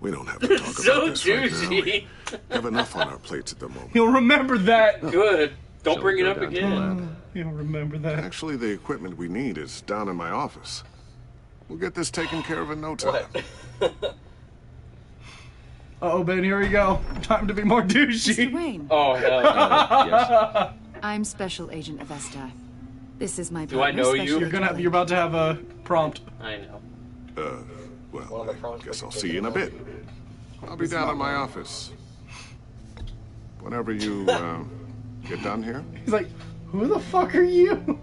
We don't have to talk So about this right now. juicy. We have enough on our plates at the moment. He'll remember that. Good. Don't Shall bring we it go up down to the again. lab? He'll remember that. Actually, the equipment we need is down in my office. We'll get this taken care of in no time. What? Uh-oh, Ben, here we go. Time to be more douchey. Wayne, Oh, hell no. Yes. I'm Special Agent Avesta. This is my Do I partner, know Special you? You're about to have a prompt. I know. Well, I guess I'll see you in a bit. I'll be down in my office. Whenever you get done here. He's like, who the fuck are you?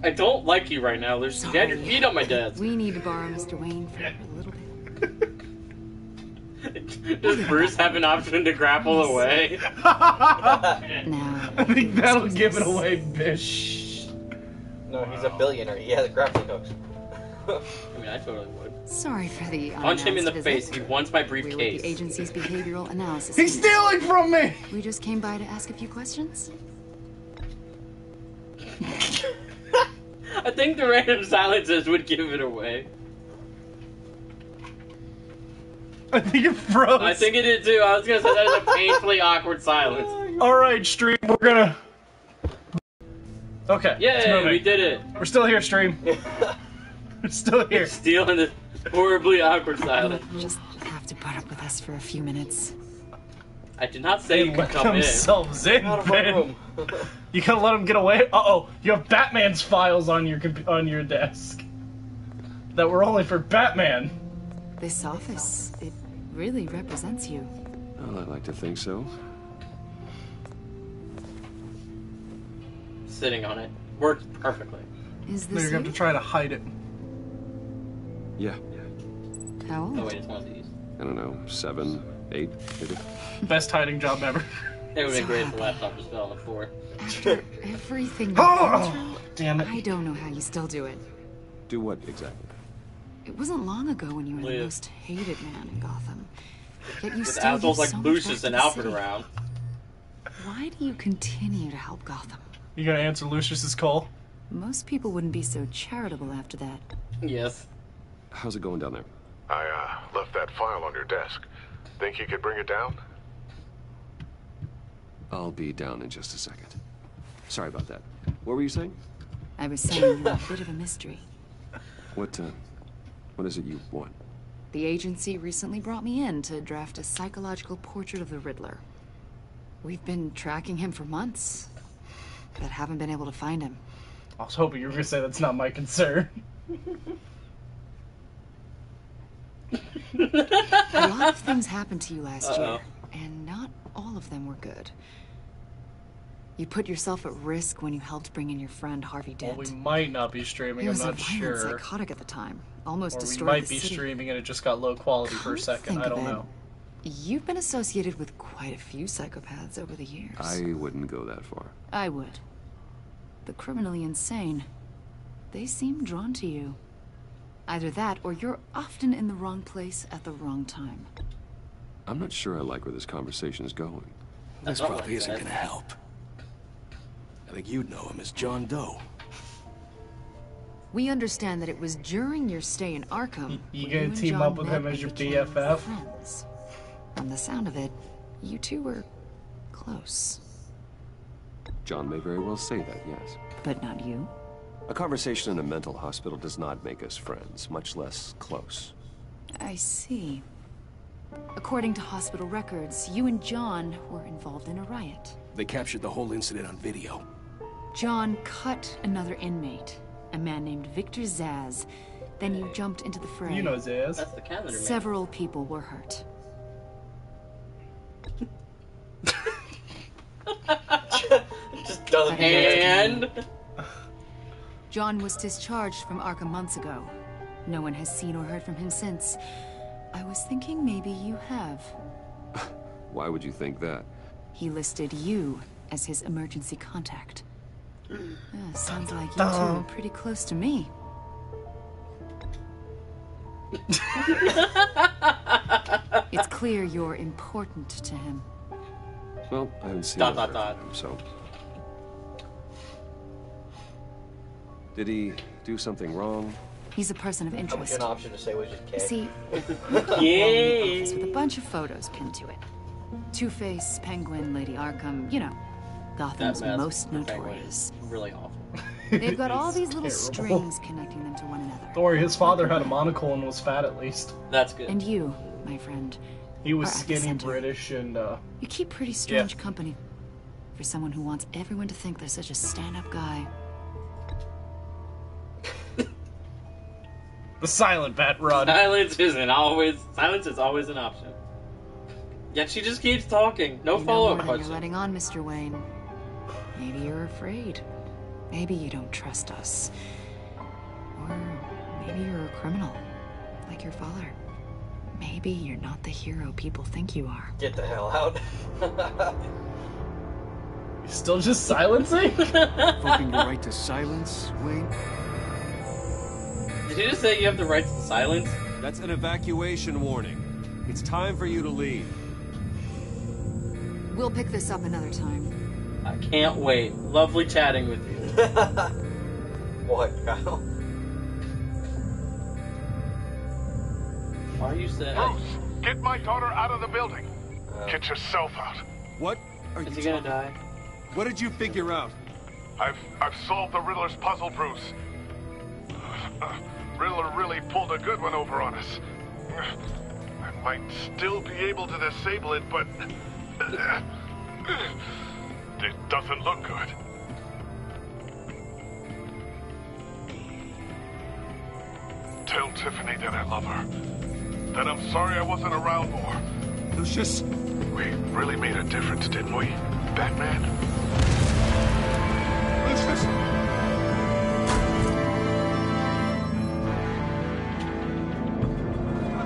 I don't like you right now. There's Sorry. dead your feet on my desk. We need to borrow Mr. Wayne for a little bit. Does Bruce have an option to grapple away? Now, I think that'll give it away, bitch. No, he's a billionaire. He has grappling hooks. I mean, I totally would. sorry for the Punch him in the unannounced face. visit. He wants my We're with briefcase. the agency's behavioral analysis. He's unit. stealing from me! We just came by to ask a few questions. I think the random silences would give it away. I think it froze. I think it did too. I was gonna say that is a painfully awkward silence. Alright, stream, we're gonna... Okay. it's Yay, moving. we did it. We're still here, stream. We're still here. Stealing this horribly awkward silence. You'll just have to put up with us for a few minutes. I did not say you could Let come in. themselves in, Out of my Ben. room. You can't let them get away? Uh-oh, you have Batman's files on your desk. That were only for Batman. This office, it really represents you. Well, I like to think so. Sitting on it. Worked perfectly. Is They're this gonna have you? to try to hide it. Yeah. How old? Oh wait, it's one of these. I don't know, 7, 8, maybe. Best hiding job ever. It would have been great if the laptop just fell on the floor. After everything you've Oh, been through, damn it. I don't know how you still do it. Do what exactly? It wasn't long ago when you were the Live. most hated man in Gotham. Yet you With still assholes give like so much Lucius back to and the Alfred city. around. Why do you continue to help Gotham? You gonna answer Lucius's call? Most people wouldn't be so charitable after that. Yes. How's it going down there? I left that file on your desk. Think you could bring it down? I'll be down in just a second. Sorry about that. What were you saying? I was saying you're a bit of a mystery. What is it you want? The agency recently brought me in to draft a psychological portrait of the Riddler. We've been tracking him for months, but haven't been able to find him. I was hoping you were gonna say that's not my concern. A lot of things happened to you last Uh-oh. year, and not all of them were good. You put yourself at risk when you helped bring in your friend Harvey Well, Dent. we might not be streaming, He I'm was a not violent sure. psychotic at the time, almost Or we destroyed might the be city. streaming and it just got low quality for a second, Think I of don't it. know. You've been associated with quite a few psychopaths over the years. I wouldn't go that far. I would. The criminally insane. They seem drawn to you. Either that, or you're often in the wrong place at the wrong time. I'm not sure I like where this conversation is going. This not probably what I isn't said. gonna help. I think you'd know him as John Doe. We understand that it was during your stay in Arkham. You when gonna and team John up with met him as and your became BFF? friends. From the sound of it, you two were close. John may very well say that, yes. But not you. A conversation in a mental hospital does not make us friends, much less close. I see. According to hospital records, you and John were involved in a riot. They captured the whole incident on video. John cut another inmate, a man named Victor Zaz. Then you jumped into the fray. You know Zaz. That's the calendar man. Several people were hurt. Just doesn't And John was discharged from Arkham months ago. No one has seen or heard from him since. I was thinking maybe you have. Why would you think that? He listed you as his emergency contact. Sounds like you two are pretty close to me. It's clear you're important to him. Well, I haven't seen Dot, or dot, heard from him, so... Did he do something wrong? He's a person of An interest. option to say was just K. See, Yay! office with a bunch of photos pinned to it. Two-Face, Penguin, Lady Arkham, you know, Gotham's That mask most for Penguin notorious. is really awful. They've got all It's these little terrible. strings connecting them to one another. Don't worry, his father had a monocle and was fat at least. That's good. And you, my friend, He was are at the skinny, center. British, and You keep pretty strange company for someone who wants everyone to think they're such a stand-up guy. the silent bat run. Silence is always an option. Yet she just keeps talking. No You know follow-up more than you're question. letting on, Mr. Wayne. Maybe you're afraid. Maybe you don't trust us. Or maybe you're a criminal, like your father. Maybe you're not the hero people think you are. Get the hell out. You're still just silencing? Invoking the right to silence, Wayne? Did you just say you have the right to silence? That's an evacuation warning. It's time for you to leave. We'll pick this up another time. I can't wait. Lovely chatting with you. What, Kyle? Why are you saying? Bruce, get my daughter out of the building. Get yourself out. What are Is you he gonna die? What did you figure out? I've solved the Riddler's puzzle, Bruce. Riddler really pulled a good one over on us. I might still be able to disable it, but it doesn't look good. Tell Tiffany that I love her. That I'm sorry I wasn't around more. Lucius? We really made a difference, didn't we, Batman? Lucius!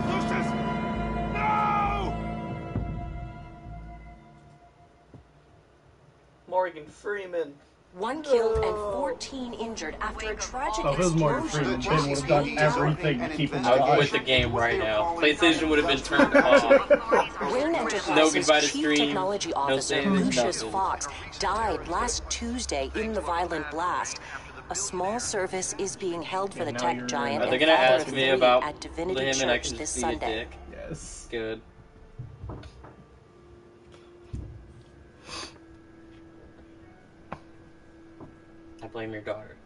Lucius! No! Morgan Freeman. 1 killed and 14 injured after a tragic Oh, if it was Morgan Freeman, Ben would have done everything to keep him I would alive. quit the game right now. PlayStation would have been turned off. Wayne No Enterprises' goodbye to chief stream. technology No officer savings, Lucius nothing. Fox died last Tuesday in the violent blast. A small service is being held for the tech giant Are they and gonna father ask of me three about at Divinity him and I Church can this just be a Sunday. dick? Yes. Good. I blame your daughter.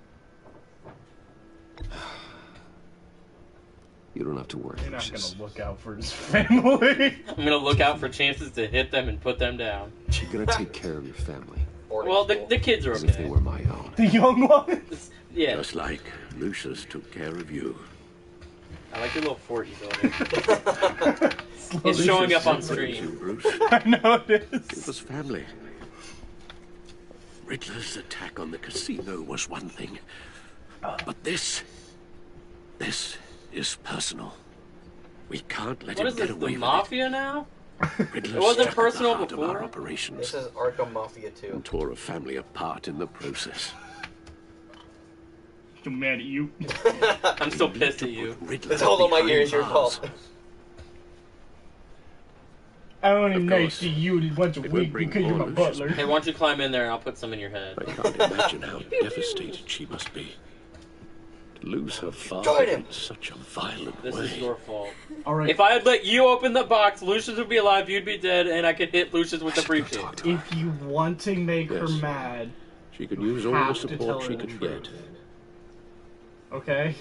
You don't have to worry, You're not Lucius. gonna look out for his family. I'm gonna look out for chances to hit them and put them down. You're gonna take care of your family. Well, the kids are As if they okay. were my own. The young ones? Yeah. Just like Lucius took care of you. I like your little fort you built. It's showing up on stream. Bruce. I know it is. It was family. Riddler's attack on the casino was one thing. But this is personal. We can't let What him is get this, away the Mafia now? with it. It wasn't Riddler's personal at the heart of our before? operations. This is Arkham Mafia 2. And tore a family apart in the process. I'm mad at you. I'm still pissed at you. This whole of my ear is your fault. I only Of nice course, to you once a it will week bring because you're my more butler. Hey, why don't you climb in there and I'll put some in your head? I can't imagine how devastated she must be. To lose her father Join him. in such a violent This way. is your fault. All right. If I had let you open the box, Lucius would be alive, you'd be dead, and I could hit Lucius with the briefcase. If you want to make her Yes. mad, She could use all the have to tell support her she the can truth. get. Okay?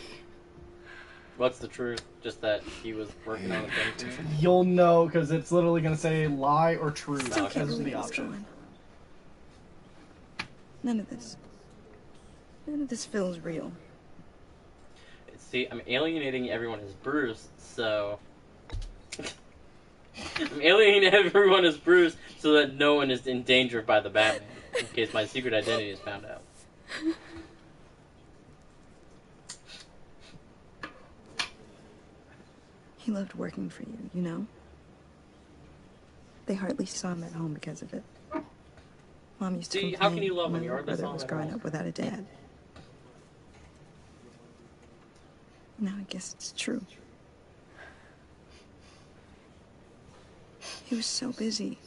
What's the truth? Just that he was working on a thing too? You'll know because it's literally going to say lie or truth Still can't as the believe it's option. going. None of this feels real. See, I'm alienating everyone as Bruce, so... I'm alienating everyone as Bruce so that no one is in danger by the Batman, in case my secret identity is found out. He loved working for you, you know? They hardly saw him at home because of it. Mom used to See, complain how can you love when my you little already brother saw was him at growing home? up without a dad. Now I guess it's true. He was so busy.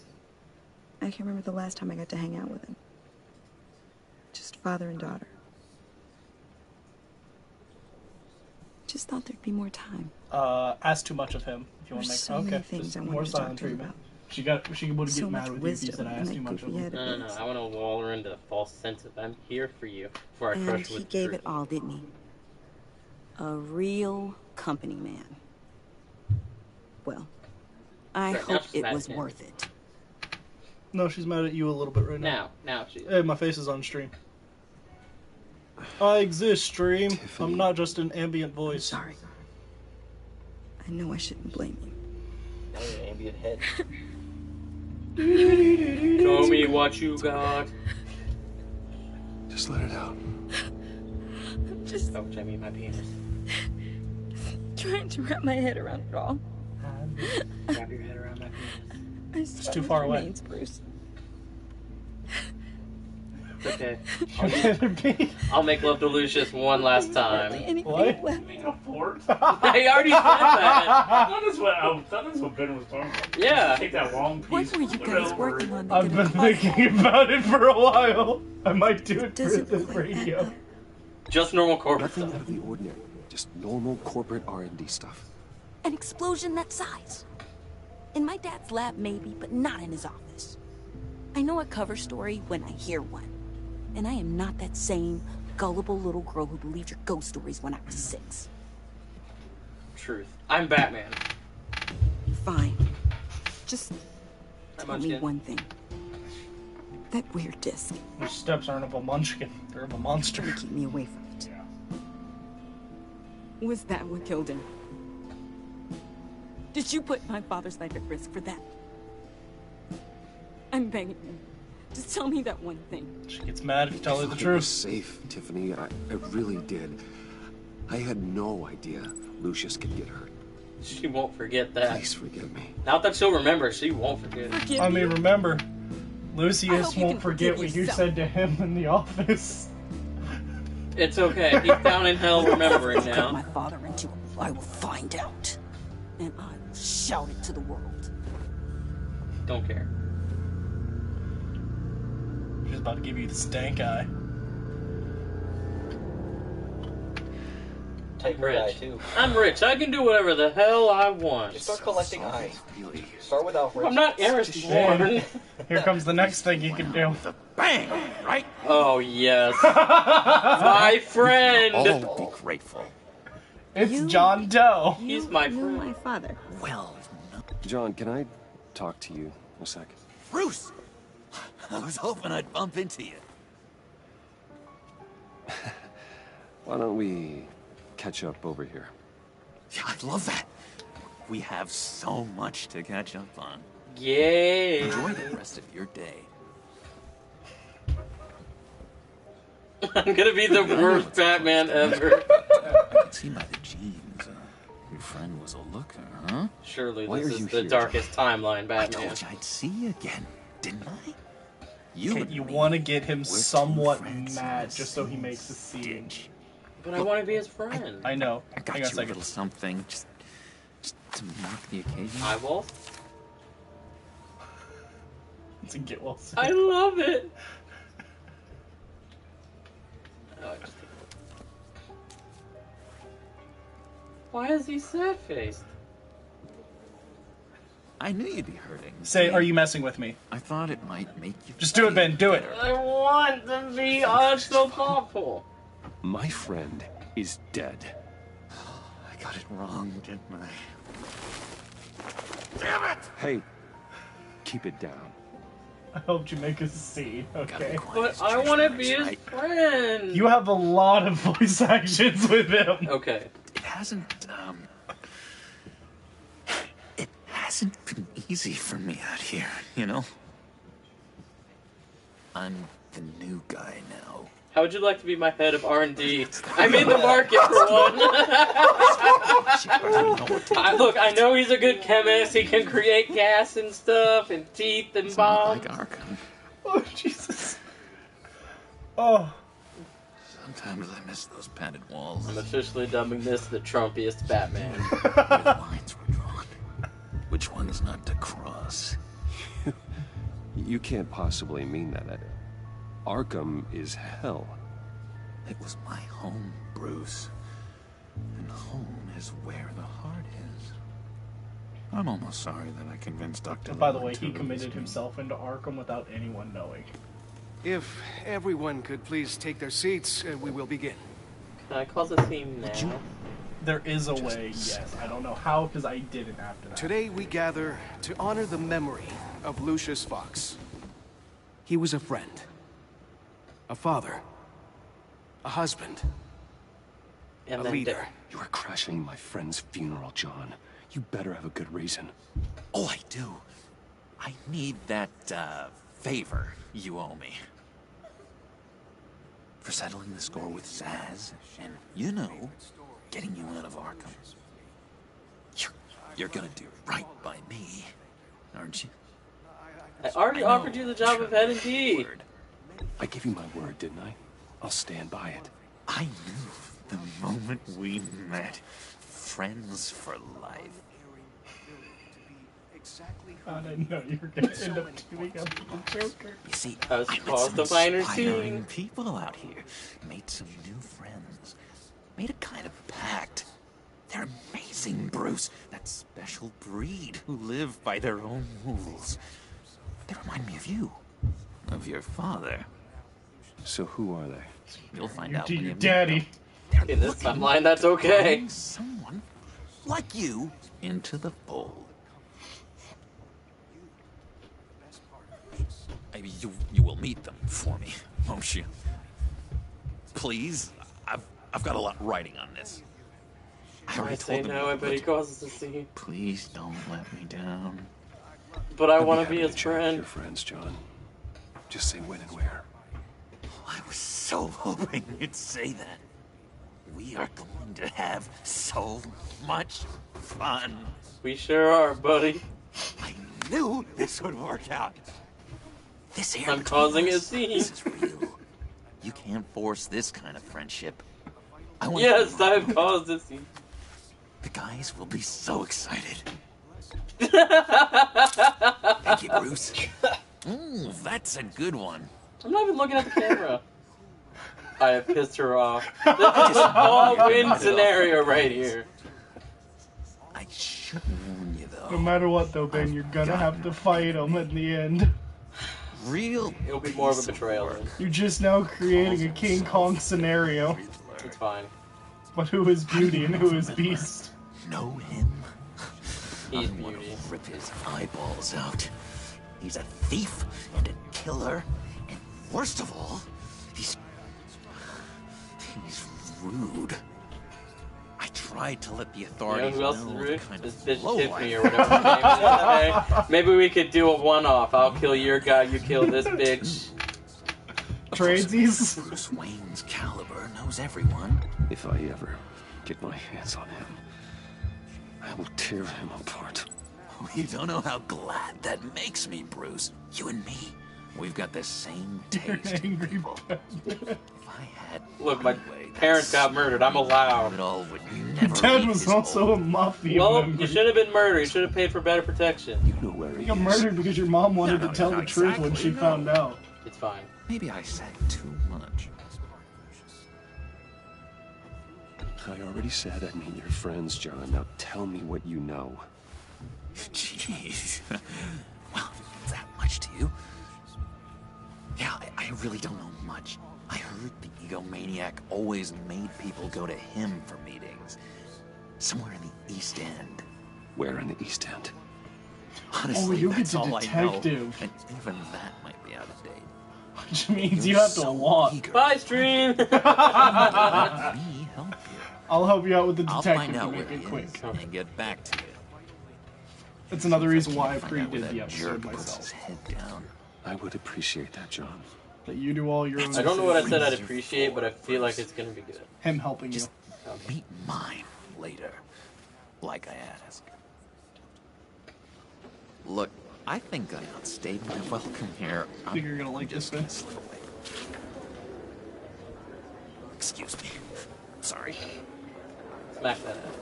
I can't remember the last time I got to hang out with him. Just father and daughter. Just thought there'd be more time. Ask too much of him if you want to make There's so many okay. things Just I more wanted to talk silent to him treatment. about. She would So get mad much with you if you wisdom said I and asked that too much of goofy him. head of No. his. I want to wall her into a false sense of I'm here for you before I And crush you he with gave truth. it all, didn't he? A real company man. Well, I Right, now hope she's it mad was at him. worth it. No, she's mad at you a little bit right now. Now she. Hey, my face is on stream. I exist, stream. I'm not just an ambient voice. Sorry. I know I shouldn't blame you. Now you're an ambient head. Show me what you got. Just let it out. I'm just Oh, Jamie, my penis. trying to wrap my head around it all. Wrap your head around my penis. It's too far away. Remains, Bruce. Okay. I'll make love to Lucius one last time. What? A fort? I already said that. I thought that's what Ben was talking about. Yeah. Take that long piece. What were you guys working on? I've been thinking about it for a while. I might do it for the radio. Just normal corporate Nothing stuff. out of the ordinary. Just normal corporate R&D stuff. An explosion that size. In my dad's lab, maybe, but not in his office. I know a cover story when I hear one. And I am not that same gullible little girl who believed your ghost stories when I was 6. Truth. I'm Batman. Fine. Just Hi, tell me Munchkin. one thing. That weird disc. Your steps aren't of a munchkin. They're of a monster. Trying to keep me away from it. Was that what killed him? Did you put my father's life at risk for that? I'm begging you. Just tell me that one thing. She gets mad if you tell her the It was truth. safe, Tiffany. I really did. I had no idea Lucius could get hurt. She won't forget that. Please forgive me. Not that she'll remember, she won't forget. I mean, remember, I Lucius hope you won't can forget forgive what you yourself. said to him in the office. It's okay. He's down in hell remembering Put now. my father into it. I will find out. And I will shout it to the world. Don't care. She's about to give you the stank eye. Take her eye, too. I'm rich. I can do whatever the hell I want. Just start collecting eyes. Start with Alfred. I'm not Arisborn. Here comes the next thing you can do. Bang! Right? Oh, yes. My friend. All be grateful. It's John Doe. He's my knew friend. my father. Well, John, can I talk to you a sec? Bruce! I was hoping I'd bump into you. Why don't we catch up over here? Yeah, I love that. We have so much to catch up on. Yay. Enjoy the rest of your day. I'm gonna be the worst Batman ever. I can see by the jeans. Your friend was a looker, huh? Surely Why this are is you the here, darkest timeline, I Batman. told you I'd see you again, didn't I? Okay, you want to get him somewhat mad just so he makes a scene. But I want to be his friend. I know. I got Hang on a you a second. little something, just to mark the occasion. Eyeballs? It's a get well said. I love it. Oh, I just take a look. Why is he sad faced? I knew you'd be hurting. Say, are you messing with me? I thought it might make you. Just do it, Ben. Do it. I want to be so thoughtful. My friend is dead. I got it wrong, didn't I? Damn it! Hey, keep it down. I helped you make a scene, okay? But I want to be his friend. You have a lot of voice actions with him. Okay. It hasn't been easy for me out here, you know? I'm the new guy now. How would you like to be my head of R&D? I'm in the market for one. Look, I know he's a good chemist. He can create gas and stuff, and teeth and bombs. Like Arkham. Oh, Jesus. Oh. Sometimes I miss those padded walls. I'm officially dubbing this the Trumpiest Batman. The lines were drawn. Which one's not to cross? You can't possibly mean that. Arkham is hell. It was my home, Bruce. And home is where the heart is. I'm almost sorry that I convinced Dr. By the Lewin way, to he release committed me. himself into Arkham without anyone knowing. If everyone could please take their seats, we will begin. Can I cause a theme now? There is a way, yes. I don't know how, because I didn't after that. Today we gather to honor the memory of Lucius Fox. He was a friend, a father, a husband, And a then leader. You are crashing my friend's funeral, John. You better have a good reason. Oh, I do. I need that, favor you owe me. for settling the score with Zaz, and, you know, getting you out of Arkham. You're gonna do right by me, aren't you? I already offered you the job of head and D. I gave you my word, didn't I? I'll stand by it. I knew the moment we met. Friends for life. I didn't know you were going to end up teaming up with the Joker. You see, I was met supposed some to find her inspiring scene. people out here. Made some new friends. Made a kind of pact. They're amazing, Bruce. That special breed who live by their own rules. They remind me of you. Of your father. So who are they? You'll find out when you Your meet daddy. them. In this timeline, that's okay. Bring someone like you into the fold. Maybe you will meet them for me, won't you? Please, I've got a lot writing on this. I already told them. No, I bet he causes a scene. Please don't let me down. But I I'd want to happy be his chat with friend. Your friends, John. Just say when and where. I was so hoping you'd say that. We are going to have so much fun. We sure are, buddy. I knew this would work out. This here I'm between causing a us, scene. This is real. You can't force this kind of friendship. I want Yes, you I've caused a scene. The guys will be so excited. Thank you, Bruce. That's a good one. I'm not even looking at the camera. I have pissed her off. This is an all-win scenario right here. I should warn you, though. No matter what, though, Ben, you're gonna have to fight him in the end. Real. It'll be more of a betrayal. Then. You're just now creating a King Kong scenario. It's fine. But who is Beauty and who is Beast? Know him? He's I want Beauty. to rip his eyeballs out. He's a thief and a killer, and worst of all, he's rude. I tried to let the You know authorities who else is know rude? the kind This of bitch low Tiffany I or whatever her name is. Okay? Maybe we could do a one-off. I'll kill your guy, you kill this bitch. Tradesies? Bruce Wayne's caliber knows everyone. If I ever get my hands on him, I will tear him apart. You don't know how glad that makes me, Bruce. You and me, we've got the same taste. Angry people. If I had Look, my parents got murdered. I'm allowed. it all would never Dad leave was this also a mafia Well, member. you should have been murdered. You should have paid for better protection. You know where You got murdered because your mom wanted to tell the truth when she found out. It's fine. Maybe I said too much. I already said I mean your friends, John. Now tell me what you know. Jeez. Well, that much to you? Yeah, I really don't know much. I heard the egomaniac always made people go to him for meetings. Somewhere in the East End. Where in the East End? Honestly, you get that's to all I know. detective. And even that might be out of date. Which means you have to walk. Bye, stream! Let me help you. I'll help you out with the I'll detective find to out make where it he quick. is and get back to you. That's another reason why I Find out where pre-did that the episode jerk puts his myself. head down. I would appreciate that, John. That you do all your own I don't know what I said I'd Brings you appreciate, but I forward, feel like Bruce. it's gonna be good. him helping you. Just meet mine later, like I asked. Look, I think I outstayed my welcome here. I think you're gonna like this gonna bit. slip away. Excuse me. Sorry. Smack that out.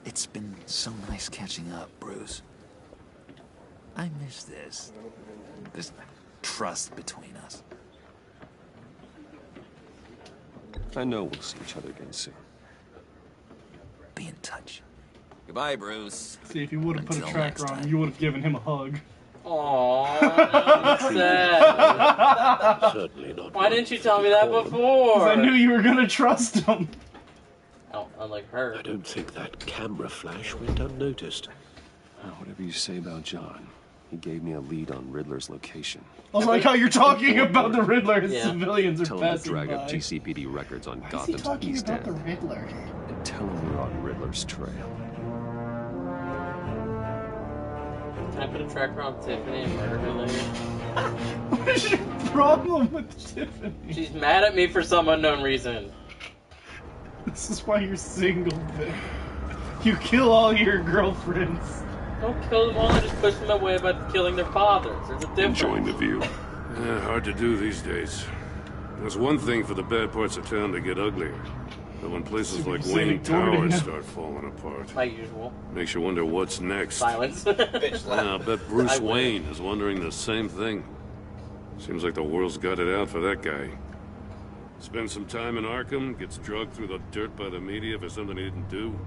It's been so nice catching up, Bruce. I miss this trust between us. I know we'll see each other again soon. Be in touch. Goodbye, Bruce. See, if you would have put a Until tracker next on, time. you would have given him a hug. Aww, that's sad. Certainly not. Why didn't you tell me that before? 'Cause I knew you were gonna trust him. Oh, unlike her. I don't think that camera flash went unnoticed. Whatever you say about John, he gave me a lead on Riddler's location. I was like how you're talking about the Riddler and Yeah. civilians are Tell him to passing drag by. up GCPD records on Why is he Gotham's talking East about the End. Riddler? And tell him we're on Riddler's trail. Can I put a tracker on Tiffany and murder her later? What is your problem with Tiffany? She's mad at me for some unknown reason. This is why you're single, Ben. You kill all your girlfriends. Don't kill them all, I just push them away by killing their fathers. There's a difference. Enjoying the view. Yeah, hard to do these days. There's one thing for the bad parts of town to get uglier. But when places like Wayne Towers start falling apart, like usual, makes you wonder what's next. Silence. I bet Bruce Wayne is wondering the same thing. Seems like the world's got it out for that guy. Spends some time in Arkham, gets drugged through the dirt by the media for something he didn't do.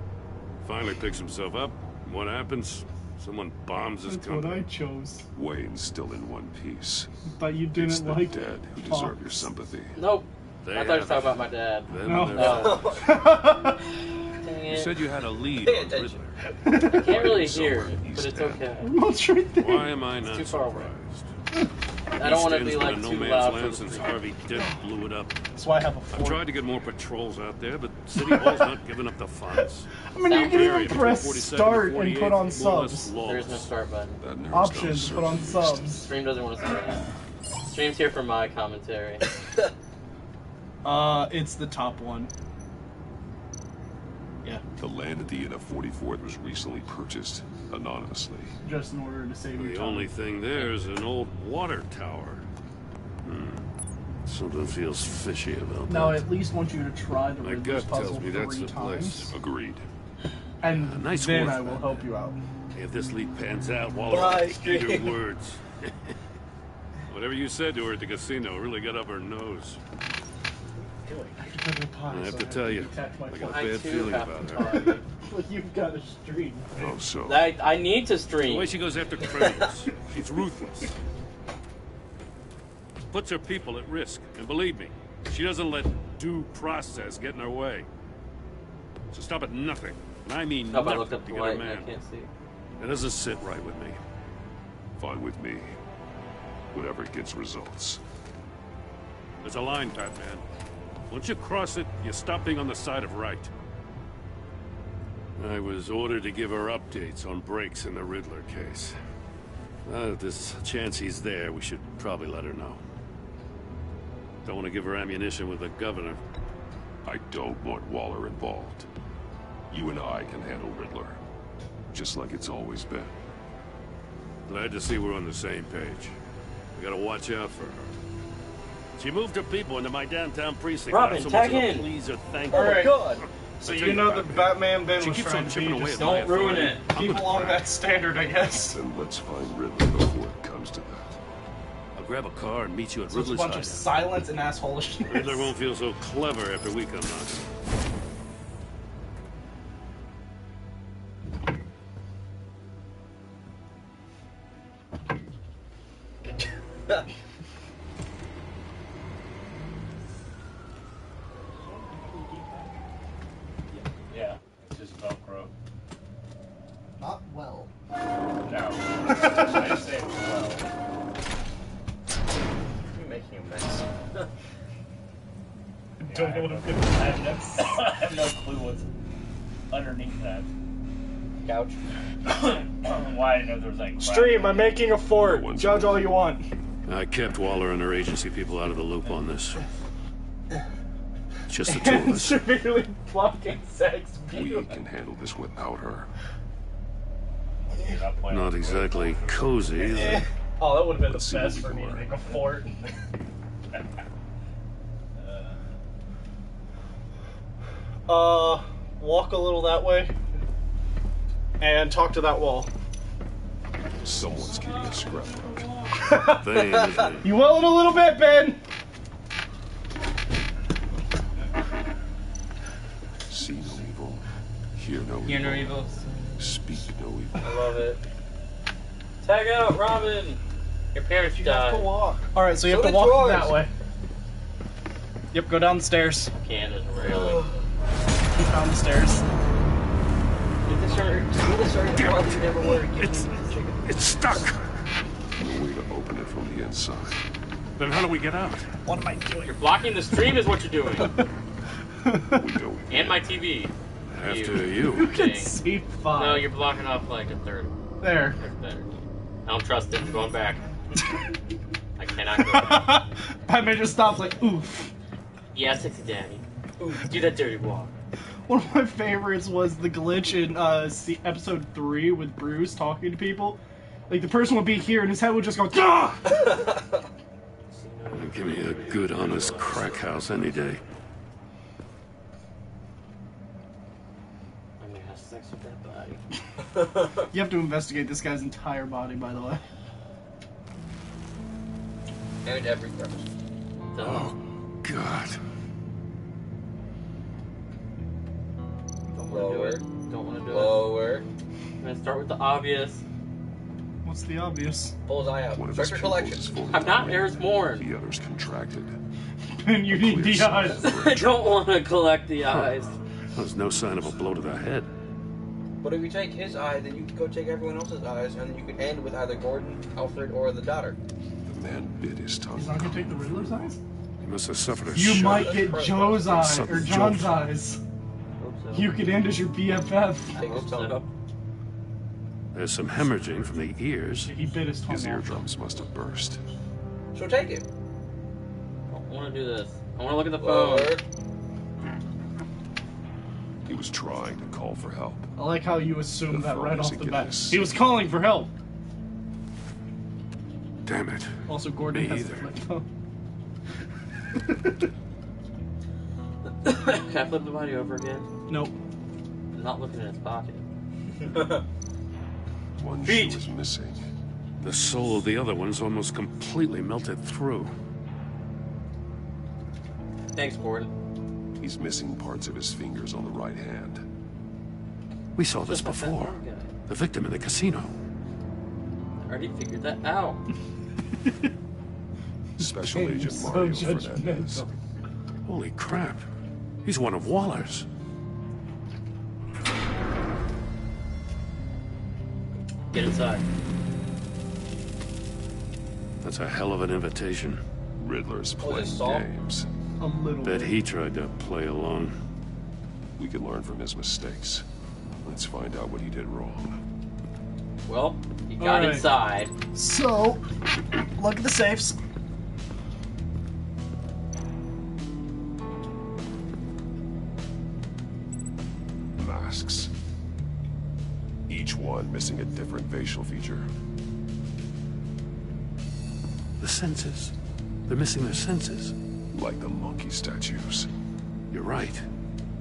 Finally picks himself up. What happens? Someone bombs his That's company. what I chose. Wayne's still in one piece. But you didn't It's the like dead who Fox. deserve your sympathy. Nope. They I thought you were have talking about my dad. No. Dang You it. said you had a lead on Riddler. I can't really hear it, but it's okay. What's right there? Why am I It's not too far away. surprised? I don't want to East be End's like been a too no loud man's for land the since speaker. Harvey Dent blew it up. That's why I have a I've fork. tried to get more patrols out there, but City Hall's not giving up the funds. I mean, you can Area even between press 47 start and and put on 48 more or less subs. There is no lawless. start button. That narrows Options, down put on search at least. subs. Stream doesn't want to say that. Stream's here for my commentary. It's the top one. Yeah, The land at the end of 44th was recently purchased anonymously. just in order to save you The time. only thing there is an old water tower. Something feels fishy about Now, I that. at least want you to try the My Riddler's gut puzzle tells me that's 3 the times, place. Agreed. and Nice then work, I will man. help you out. If this lead pans out, Waller, Bye, eat your Stream. words. Whatever you said to her at the casino really got up her nose. I have to tell you, I got a I bad too feeling have about to her. tell you. Well, you've got a stream. Oh, so. I need to The stream. way she goes after criminals, she's ruthless. Puts her people at risk, and believe me, she doesn't let due process get in her way. So stop at nothing, and I mean Nope, I nothing looked up to the get her light and I man. can't see. It doesn't sit right with me. Fine with me. Whatever gets results. There's a line, Batman. Once you cross it, you stop being on the side of right. I was ordered to give her updates on breaks in the Riddler case. If there's a chance he's there, we should probably let her know. Don't want to give her ammunition with the governor. I don't want Waller involved. You and I can handle Riddler. Just like it's always been. Glad to see we're on the same page. We gotta watch out for her. She moved her people into my downtown precinct. Robin, not so tag much as a in. please or thank All her. right. God. So I'll tell you know the Batman. Batman Ben She was keeps trying on to be chipping away just at my Don't ruin authority. it. keep along that standard, I guess. Then let's find Riddler before it comes to that. I'll grab a car and meet you at So it's a Riddler's bunch of hideout. silence and assholishness. Riddler won't feel so clever after we come knocking. Yeah, it's just Velcro. Not well. No. I just say it was well. You're making a mess. Don't know what I'm gonna I have no clue what's underneath that. Couch. Why I didn't know there was like crap. Stream, I'm making a fort. Judge all you want. I kept Waller and her agency people out of the loop on this. Just the two of And us. severely blocking sex We view. can handle this without her. You're not playing Not with exactly cozy, is it? Oh, that would have been Let's the see what best we for me to got. make a fort. Walk a little that way. And talk to that wall. Someone's keeping a scrapbook. Thing, isn't it? You will in a little bit, Ben! See no evil. Hear no Hear no evil. evil. Speak no evil. I love it. Tag out, Robin! Your parents died. Alright, so you So have to did walk yours. that way. Yep, go down the stairs. Can't, there's a railing. Down the stairs. Get this started. You never were. It's stuck! No way to open it from the inside. Then how do we get out? What am I doing? You're blocking the stream is what you're doing. We go. And my TV. After you. You can Dang. see fine. No, you're blocking off like a third. There. That's better. I don't trust it. I'm going back. I cannot go back. Batman just stops like, oof. Yeah, sexy daddy. Ooh, do that dirty walk. One of my favorites was the glitch in episode 3 with Bruce talking to people. Like, the person would be here and his head would just go, ah! Give me a good, honest crack house any day. I'm gonna have sex with that body. You have to investigate this guy's entire body, by the way. And every crevice. Oh, God. Don't want to do it. Don't want to do it. Lower. I'm gonna start with the obvious. What's the obvious? Pull his eye out. One of Check his your pupils collection. is fully I'm not dilated. Eris Morn. The other's contracted. And you need the eyes. I don't want to collect the eyes. There's no sign of a blow to the head. But if you take his eye, then you can go take everyone else's eyes, and then you can end with either Gordon, Alfred, or the daughter. The man bit his tongue. He's not gonna take the Riddler's eyes? He must have suffered a You shock. might get Joe's eye, Something or John's jolt. eyes. Hope so. You could end as your BFF. Take his tongue. So. There's some hemorrhaging from the ears. He bit his tongue His off. eardrums must have burst. So take it. I don't want to do this. I want to look at the Lower. phone. He was trying to call for help. I like how you assume The that right phone off isn't the getting bat. this. He was calling for help. Damn it. Also, Gordon Me has either. the flip phone. Can I flip the body over again? Nope. I'm not looking in his pocket. One Feet. shoe was missing. The soul of the other one's almost completely melted through. Thanks, Gordon. He's missing parts of his fingers on the right hand. We saw this Just like that before. one guy. The victim in the casino. I already figured that out. Special Agent So Mario Fernandez. judgmental. Holy crap. He's one of Waller's. Get inside. That's a hell of an invitation. Riddler's Was playing it Saul? games. A little Bet bit. he tried to play along. We can learn from his mistakes. Let's find out what he did wrong. Well, he got Alright. inside. So, look at the safes. Masks. Each one missing a different facial feature. The senses. They're missing their senses. Like the monkey statues. You're right.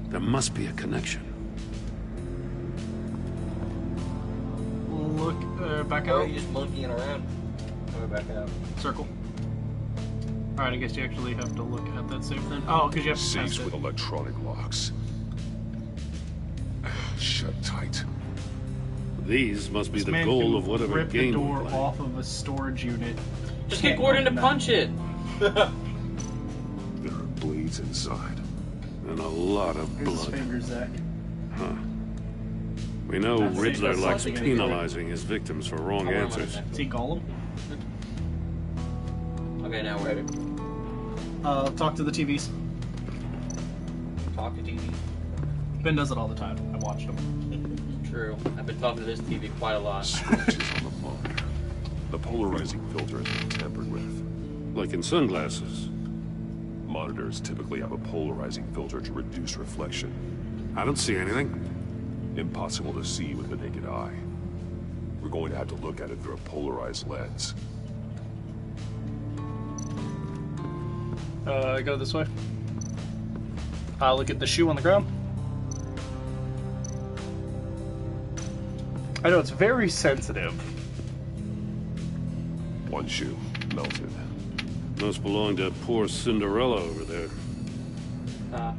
There must be a connection. Look, back Or out. you just monkeying around. Go back out. Circle. Alright, I guess you actually have to look at that safe then. Oh, because you have to test Safes it. with electronic locks. Shut tight. These must be This the man goal can of whatever rip the game door we play. off of a storage unit. Just get Gordon to punch it. There are bleeds inside. And a lot of Here's his blood. fingers, Zach. Huh. We know That's- Riddler that's likes something penalizing his victims for wrong I want answers. one of Is he Gollum? Okay, now we're ready. Talk to the TVs. Talk to TV. Ben does it all the time. I watched him. True. I've been talking to this TV quite a lot. Scratches on the monitor. The polarizing filter has been tampered with. Like in sunglasses. Monitors typically have a polarizing filter to reduce reflection. I don't see anything. Impossible to see with the naked eye. We're going to have to look at it through a polarized lens. Go this way. Look at the shoe on the ground. I know it's very sensitive. One shoe melted. Must belong to poor Cinderella over there. Well,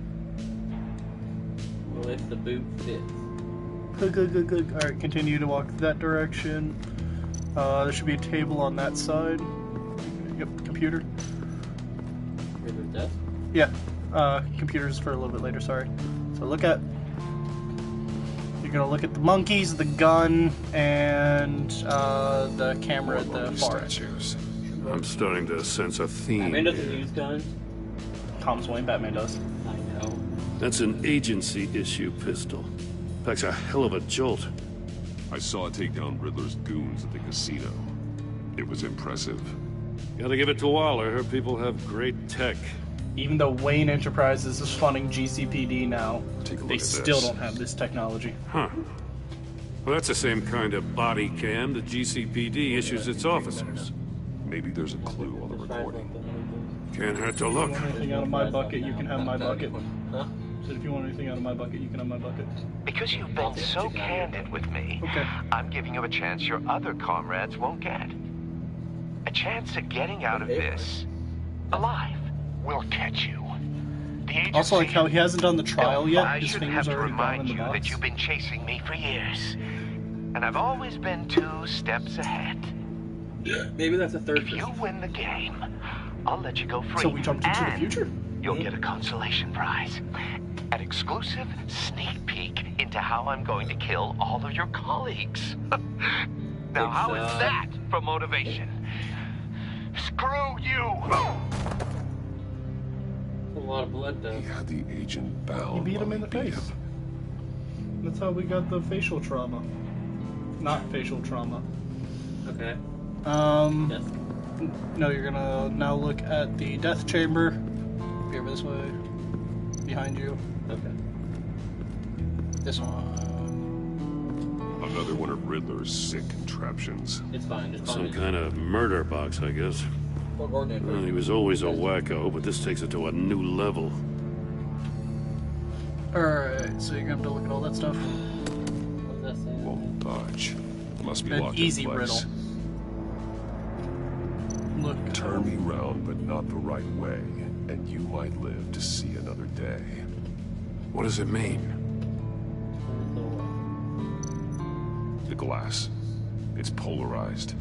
if the boot fits. Good. Alright, continue to walk that direction. There should be a table on that side. Yep, computer. Riddler's desk. Yeah, computers for a little bit later, sorry. So look at... You're gonna look at the monkeys, the gun, and the camera at the far end. Statues. I'm starting to sense a theme. Batman doesn't here. use guns. Thomas Wayne, Batman does. I know. That's an agency issue pistol. Packs a hell of a jolt. I saw it take down Riddler's goons at the casino. It was impressive. Gotta give it to Waller. Her people have great tech. Even though Wayne Enterprises is funding GCPD now, they at still this. don't have this technology. Huh. Well, that's the same kind of body cam the GCPD issues its officers. Maybe there's a clue on the recording. Can't hurt to look. If you want anything out of my bucket, you can have my bucket. Said if you want anything out of my bucket, you can have my bucket. Because you've been so candid with me, I'm giving you a chance your other comrades won't get. A chance at getting out of this alive. We'll catch you. Also, like how he hasn't done the trial yet. I His shouldn't fingers have to are already gone in remind the you box. that you've been chasing me for years. And I've always been 2 steps ahead. Maybe that's a third. If you win the game, I'll let you go free. So we jumped into the And future? You'll get a consolation prize. An exclusive sneak peek into how I'm going to kill all of your colleagues. Now, how is that for motivation? Screw you! A lot of blood, though. He had the agent bound. He beat him in the face. That's how we got the facial trauma. Not facial trauma. Okay. No, you're gonna now look at the death chamber. Be over this way. Behind you. Okay. This one. Another one of Riddler's sick contraptions. It's fine. It's Some fine. kind of murder box, I guess. Well, he was always a wacko, but this takes it to a new level. Alright, so you're gonna have to look at all that stuff. Won't budge. Must be An locked easy in place. riddle. Look. Turn me round, but not the right way, and you might live to see another day. What does it mean? The glass. It's polarized.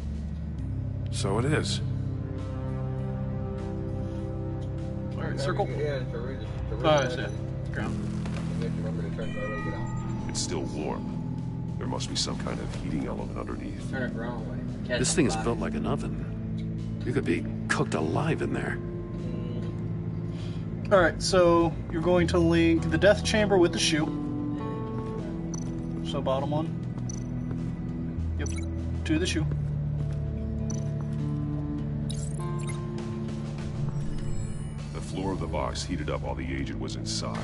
So it is. Alright, circle. Yeah, to read it. Oh, I see. Ground. You have to remember to turn the right way to get out. It's still warm. There must be some kind of heating element underneath. Turn it wrong way. Catch This the thing is body. built like an oven. You could be cooked alive in there. Alright, so you're going to link the death chamber with the shoe. So bottom one. Yep. To the shoe. The floor of the box heated up while the agent was inside.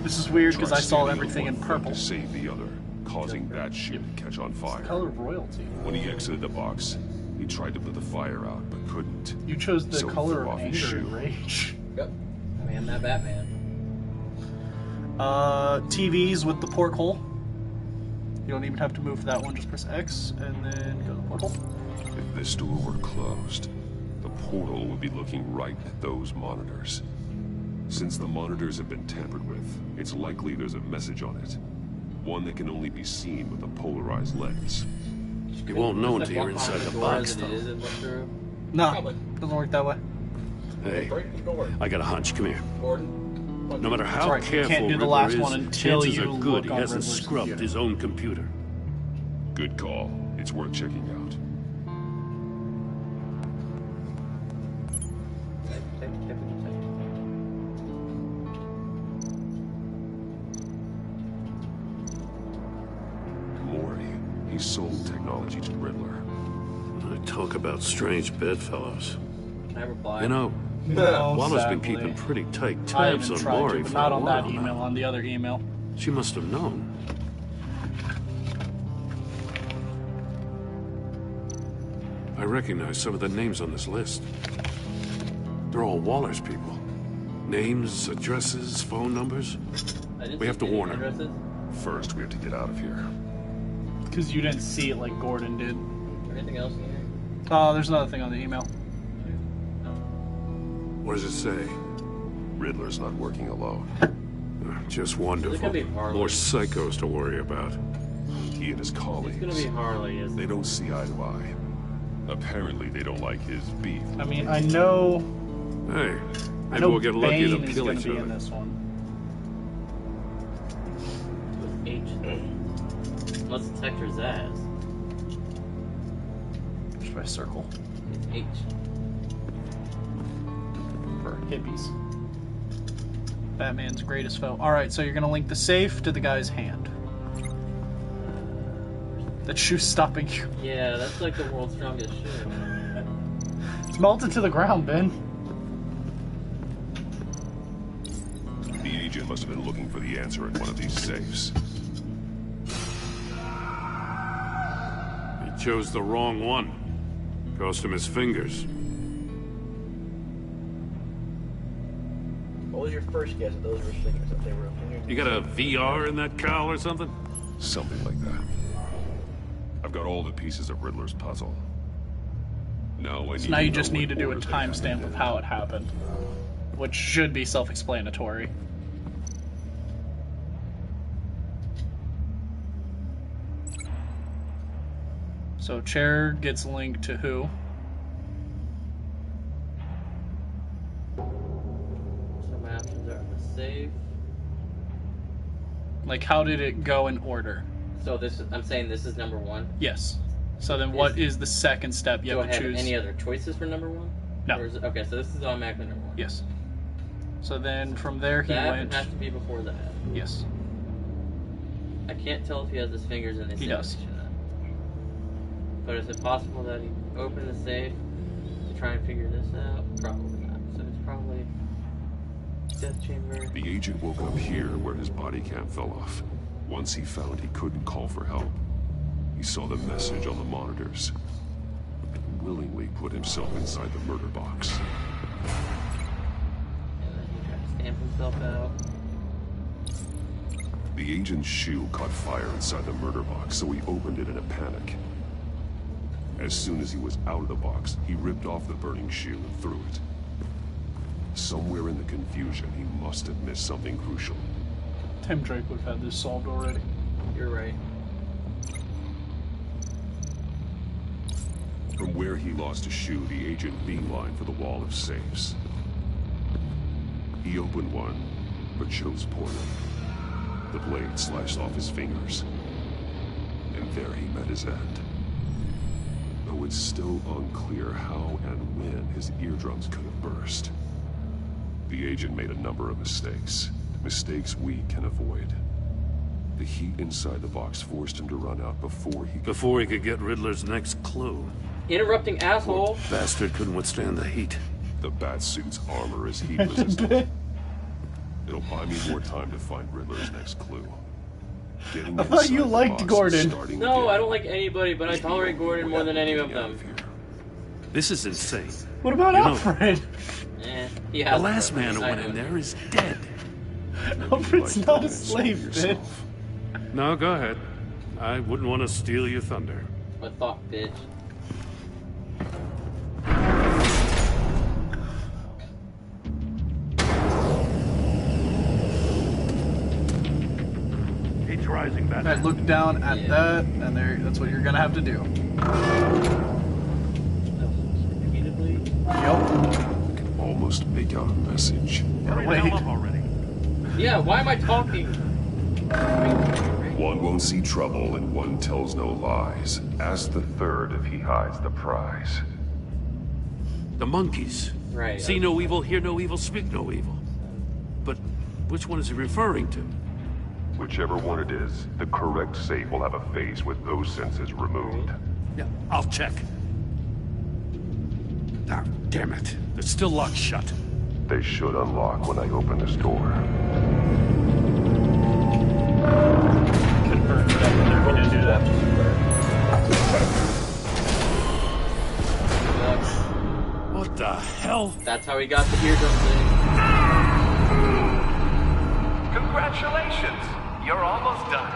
This is weird because Tried I saw stealing everything in one purple. to save the other, causing that shoe to catch on fire. Color of royalty. When he exited the box, he tried to put the fire out, but couldn't. You chose the So he color threw of off his anger and shoe. rage. Yep. I mean, that Batman. TVs with the porthole. You don't even have to move that one, just press X and then go to the porthole. If this door were closed, the portal would be looking right at those monitors. Since the monitors have been tampered with, it's likely there's a message on it. One that can only be seen with a polarized lens. You won't know until you're inside the box, though. No, doesn't work that way. Hey, I got a hunch. Come here. Gordon? No matter That's how right, you careful can't do the Riddler last is, one until chances you are good look he on hasn't Riddler's scrubbed computer. his own computer. Good call. It's worth checking out. Maury, he sold technology to Riddler. I talk about strange bedfellows. Can I reply? You know, No, Waller's been sadly. keeping pretty tight I tabs haven't on tried Maury to, but for not a on while that email, now. on the other email. She must have known. I recognize some of the names on this list. They're all Waller's people. Names, addresses, phone numbers. We have to warn her. Addresses? First, we have to get out of here. Because you didn't see it like Gordon did. Anything else in here? Oh, there's another thing on the email. What does it say? Riddler's not working alone. Just wonderful. gonna be Harley. More psychos to worry about. He and his colleagues. It's gonna be Harley, isn't They don't see eye to eye. Apparently, they don't like his beef. I mean, I know. Hey, I maybe know we'll get lucky Bane to is kill going each to be in other. this one. With H. Unless it's Hector Zaz. Just by circle. It's H. For hippies. Batman's greatest foe. Alright, so you're going to link the safe to the guy's hand. That shoe's stopping you. Yeah, that's like the world's strongest shoe. It's melted to the ground, Ben. The agent must have been looking for the answer in one of these safes. He chose the wrong one. Cost him his fingers. What was your first guess at those were fingers that they were fingers? You got a VR in that cowl or something? Something like that. I've got all the pieces of Riddler's puzzle. Now I need So now you to just know need to what do a order they timestamp happened of how it happened, which should be self-explanatory. So chair gets linked to who? Some options are the safe. Like, how did it go in order? So this is, I'm saying this is number one. Yes. So then what is the second step you Do I have to have choose? any other choices for number one? No. Or is it, okay, so this is automatically number one. Yes. So then from there he That went... has to be before that. Yes. I can't tell if he has his fingers in his He does. or not. But is it possible that he opened the safe to try and figure this out? Probably not. So it's probably death chamber. The agent woke up here where his body cam fell off. Once he found he couldn't call for help, he saw the message on the monitors and willingly put himself inside the murder box. And then he tried to stamp himself out. The agent's shoe caught fire inside the murder box, so he opened it in a panic. As soon as he was out of the box, he ripped off the burning shoe and threw it. Somewhere in the confusion, he must have missed something crucial. Tim Drake would have had this solved already. You're right. From where he lost a shoe, the agent beelined for the wall of safes. He opened one, but chose poorly. The blade slashed off his fingers. And there he met his end. Though it's still unclear how and when his eardrums could have burst. The agent made a number of mistakes. Mistakes we can avoid. The heat inside the box forced him to run out before he could get Riddler's next clue. Interrupting asshole. Bastard couldn't withstand the heat. The Batsuit's armor is heat resistant. It'll buy me more time to find Riddler's next clue. Getting I thought you inside the liked box Gordon. and starting No, again I don't like anybody, but I tolerate Gordon more than any of them. This is insane. What about You know, Alfred? He The has last man who went in there is dead. Alfred's not a slave, Ben. No, go ahead. I wouldn't want to steal your thunder. What thought, bitch? Heat's rising, I look down at that, and that's what you're gonna have to do. Yep. Almost make out a message. Wait. Yeah, why am I talking? One won't see trouble and one tells no lies. Ask the third if he hides the prize. The monkeys. Right. See no evil, hear no evil, speak no evil. But which one is he referring to? Whichever one it is, the correct safe will have a face with those senses removed. Yeah, I'll check. Ah, damn it. It's still locked shut. They should unlock when I open this door. Confirmed that we didn't do that. What the hell? That's how he got the eardrum thing. Congratulations! You're almost done.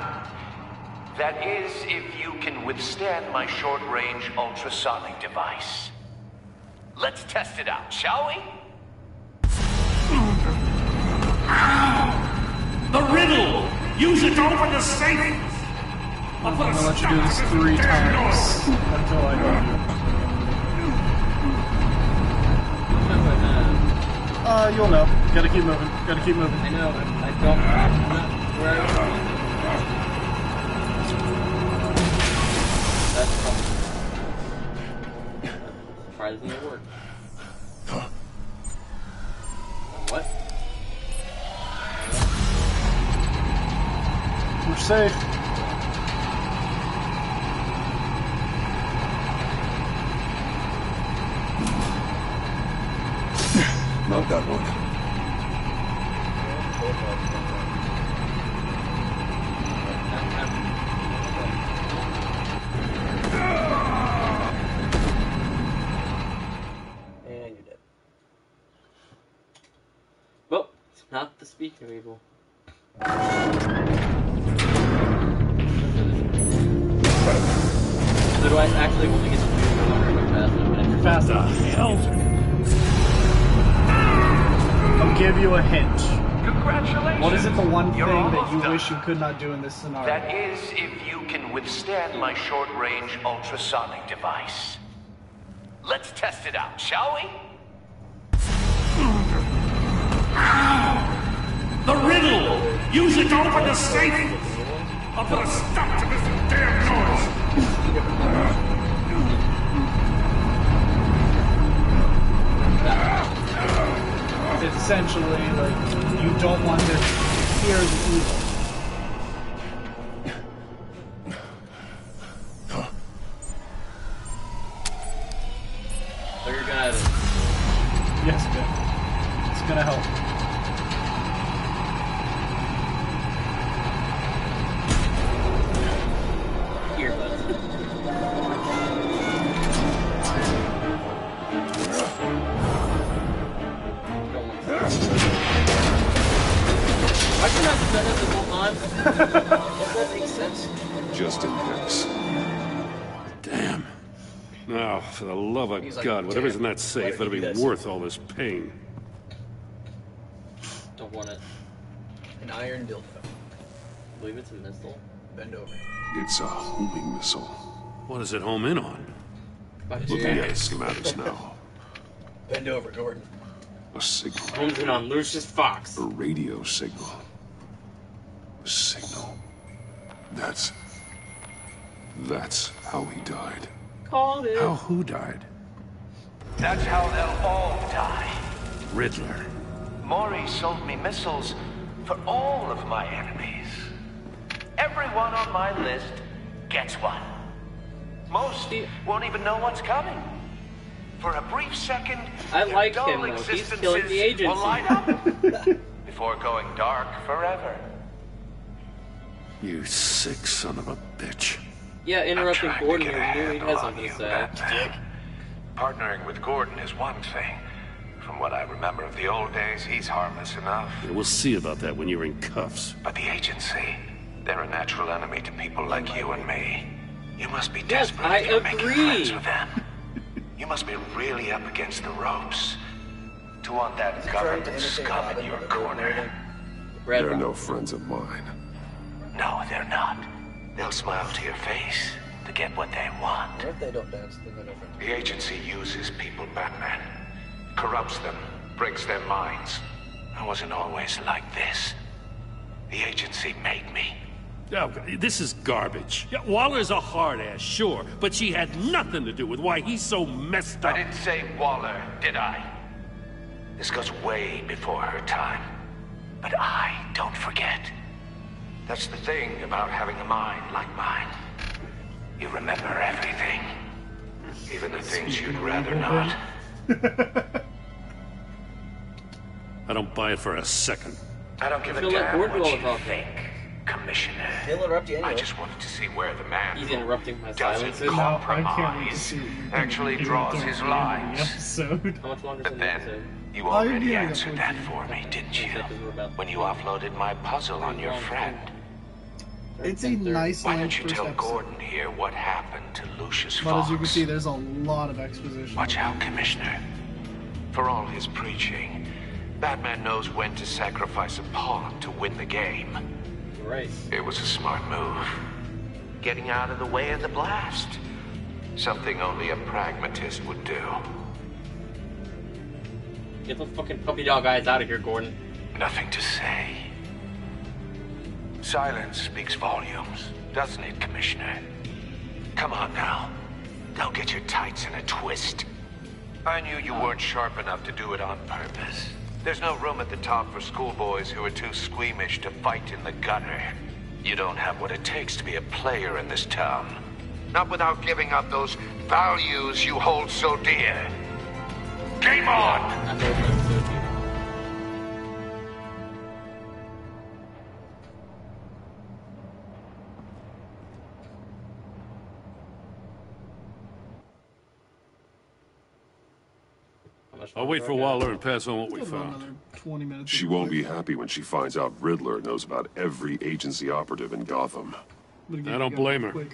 That is, if you can withstand my short-range ultrasonic device. Let's test it out, shall we? The riddle! Use it to open the safe! I'm gonna let you do this 3 times until I know you. You'll know. Gotta keep moving. Gotta keep moving. I know. I don't. I'm not where I was. That's fun. Try this and it work. What? We're safe. Got that one. And you're dead. Well, it's not the speaker evil. So do I actually want to get the food fast enough? I'll give you a hint. Congratulations. What is it, the one You're thing that almost you done. wish you could not do in this scenario? That is, if you can withstand my short-range ultrasonic device. Let's test it out, shall we? The riddle! Use it to open the safe! I'll put a stop to this damn noise! It's essentially like you don't want to hear the evil. So you're gonna Yes, Ben. It's gonna help. earbuds. Why should I have done this the whole time? Does that make sense? Just in case. Damn. Now, for the love of He's like, God, whatever's in "Damn, that safe why better did be he do this?" worth all this pain. Don't want it. An iron dildo. I believe it's a missile. Bend over. It's a homing missile. What does it home in on? Looking at the schematics now. Bend over, Gordon. A signal. Homes in on Lucius Fox. A radio signal. A signal. That's how he died. Called it. How who died? That's how they'll all die. Riddler. Maury sold me missiles for all of my enemies. Everyone on my list gets one. Most won't even know what's coming. For a brief second, I their like dull him, though. He's existences killing the agency. will light up before going dark forever. You sick son of a bitch. Yeah, interrupting I'm trying Gordon to here. get a Knew he handle had on something you, to say. Batman. Partnering with Gordon is one thing. From what I remember of the old days, he's harmless enough. Yeah, we'll see about that when you're in cuffs. But the agency, they're a natural enemy to people like you and me. You must be Yes, desperate I if you're making agree. friends with them. You must be really up against the ropes to want that government scum in your corner. They're no friends of mine. No, they're not. They'll smile to your face to get what they want. What if they don't dance? Then they're no friends. The agency uses people, Batman. Corrupts them, breaks their minds. I wasn't always like this. The agency made me. Oh, this is garbage. Yeah, Waller's a hard ass, sure, but she had nothing to do with why he's so messed up. I didn't say Waller, did I? This goes way before her time. But I don't forget. That's the thing about having a mind like mine. You remember everything. Even the things you'd rather not. I don't buy it for a second. I don't give a Feel like damn Gordon what all you the time. think, Commissioner. He'll interrupt you I anyway. just wanted to see where the man He's who interrupting my doesn't silences. No, I can't wait to compromise see what you're gonna actually do draws at the his end of the lines. episode. How much longer But is then, it? you Oh, already yeah, answered yeah. that for me, didn't you? Because we're about When you offloaded my puzzle on your friend. It's a nice Why long don't you first tell episode. Gordon here what happened to Lucius But as you can Fox? see, there's a lot of exposition. Watch out, Commissioner. For all his preaching, Batman knows when to sacrifice a pawn to win the game. Right. It was a smart move. Getting out of the way of the blast. Something only a pragmatist would do. Get those fucking puppy dog eyes out of here, Gordon. Nothing to say. Silence speaks volumes, doesn't it, Commissioner? Come on now. Don't get your tights in a twist. I knew you weren't sharp enough to do it on purpose. There's no room at the top for schoolboys who are too squeamish to fight in the gutter. You don't have what it takes to be a player in this town. Not without giving up those values you hold so dear. Game on! much I'll wait for Waller and pass on what we Still got found. another 20 minutes. She won't be happy when she finds out Riddler knows about every agency operative in Gotham. I don't blame her.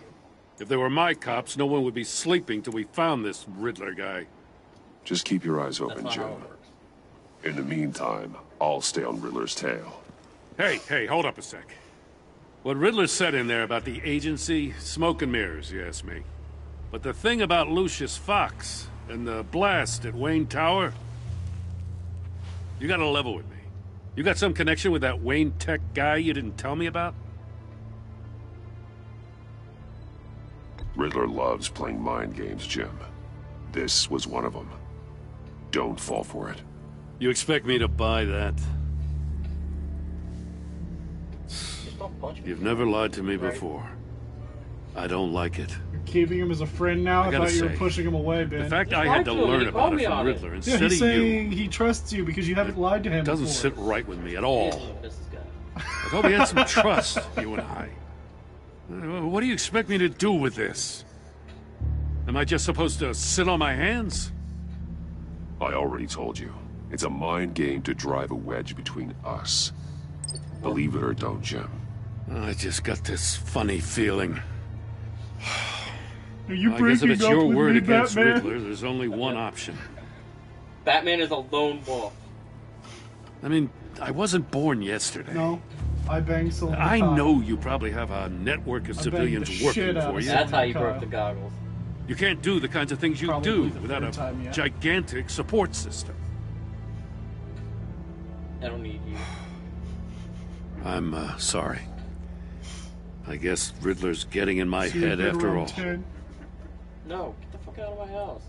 If they were my cops, no one would be sleeping till we found this Riddler guy. Just keep your eyes open, Jim. In the meantime, I'll stay on Riddler's tail. Hey, hold up a sec. What Riddler said in there about the agency, smoke and mirrors, you ask me. But the thing about Lucius Fox and the blast at Wayne Tower, you gotta level with me. You got some connection with that Wayne Tech guy you didn't tell me about? Riddler loves playing mind games, Jim. This was one of them. Don't fall for it. You expect me to buy that? You've never lied to me before. I don't like it. You're keeping him as a friend now? I gotta thought you were say, pushing him away, Ben. The fact I had to learn about it from Riddler instead he's of saying you he trusts you because you haven't lied to him doesn't before. sit right with me at all. I thought we had some trust, you and I. What do you expect me to do with this? Am I just supposed to sit on my hands? I already told you. It's a mind game to drive a wedge between us. Believe it or don't, Jim. I just got this funny feeling. Are you I guess if breaking it's up your with word me, against Batman? Riddler, there's only one option. Batman is a lone wolf. I mean, I wasn't born yesterday. No, I banged Sylvia I Kyle. know you probably have a network of I banged civilians the working shit out for of you. That's how you Kyle. broke the goggles. You can't do the kinds of things you Probably do the without third a time yet. gigantic support system. I don't need you. I'm sorry. I guess Riddler's getting in my See you head later after on all. 10. No, get the fuck out of my house.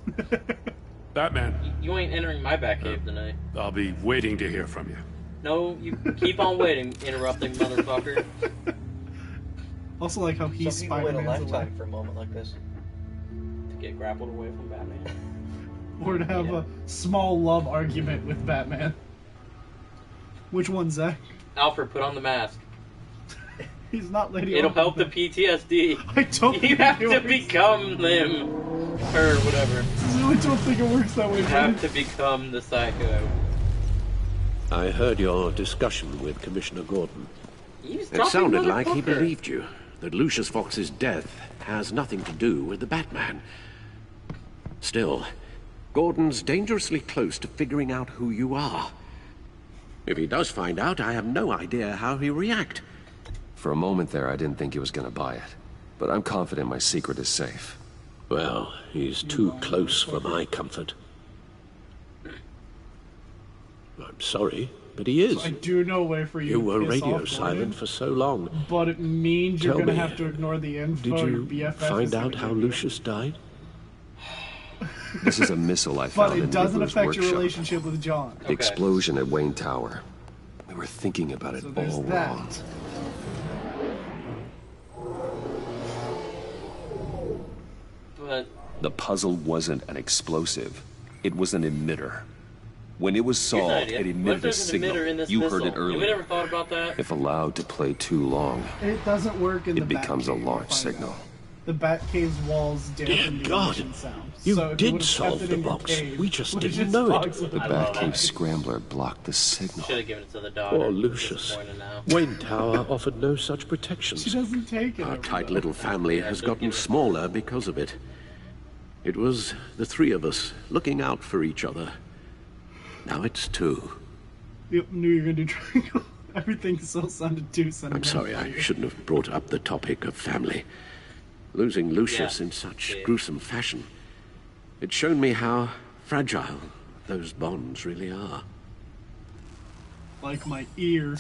Batman, You ain't entering my Batcave tonight. I'll be waiting to hear from you. No, you keep on waiting, interrupting motherfucker. Also like how he's Some people wait a Spider-Man's away. lifetime for a moment like this. To get grappled away from Batman. Or to have a small love argument with Batman. Which one, Zach? Alfred, put on the mask. He's not Lady It'll Arthur. help the PTSD. I don't You think have it to works. become them. Her, whatever. I really don't think it works that way, You man. have to become the psycho. I heard your discussion with Commissioner Gordon. He's It dropping sounded like he motherfucker. believed you, that Lucius Fox's death has nothing to do with the Batman. Still, Gordon's dangerously close to figuring out who you are. If he does find out, I have no idea how he'll react. For a moment there, I didn't think he was going to buy it. But I'm confident my secret is safe. Well, he's too close for my comfort. I'm sorry, but he is. I do know a way for you You to were piss radio off silent Gordon, for so long. but it means you're Tell going to me, have to ignore the info Did your you BFF is find gonna out how give you. Lucius died? This is a missile I But found it in doesn't Riddler's affect your workshop. relationship with John. The explosion at Wayne Tower. We were thinking about it So there's all that. wrong. But The puzzle wasn't an explosive. It was an emitter. When it was here's an solved, idea. it What if emitted a there's an signal. emitter in this You missile? heard it Have we earlier. never thought about that? If allowed to play too long, It doesn't work in the it becomes a Batcave, launch find signal. out. The Batcave's walls dampen the God, emission sounds. you so if did would've solve kept it the in your box. cave, We just Lucius didn't know it. Fox would The have love Batcave that. scrambler blocked the signal. Should have given it to the daughter. Poor I'm Lucius. disappointed now. Wayne Tower offered no such protections. She doesn't take it. Our over, tight though. little family has gotten smaller because of it. It was the three of us looking out for each other. Now it's two. Yep, knew you were going to do triangle. Everything still sounded too I'm sentimental. sorry, I shouldn't have brought up the topic of family. Losing Lucius Yeah. in such gruesome fashion. It's shown me how fragile those bonds really are. Like my ear.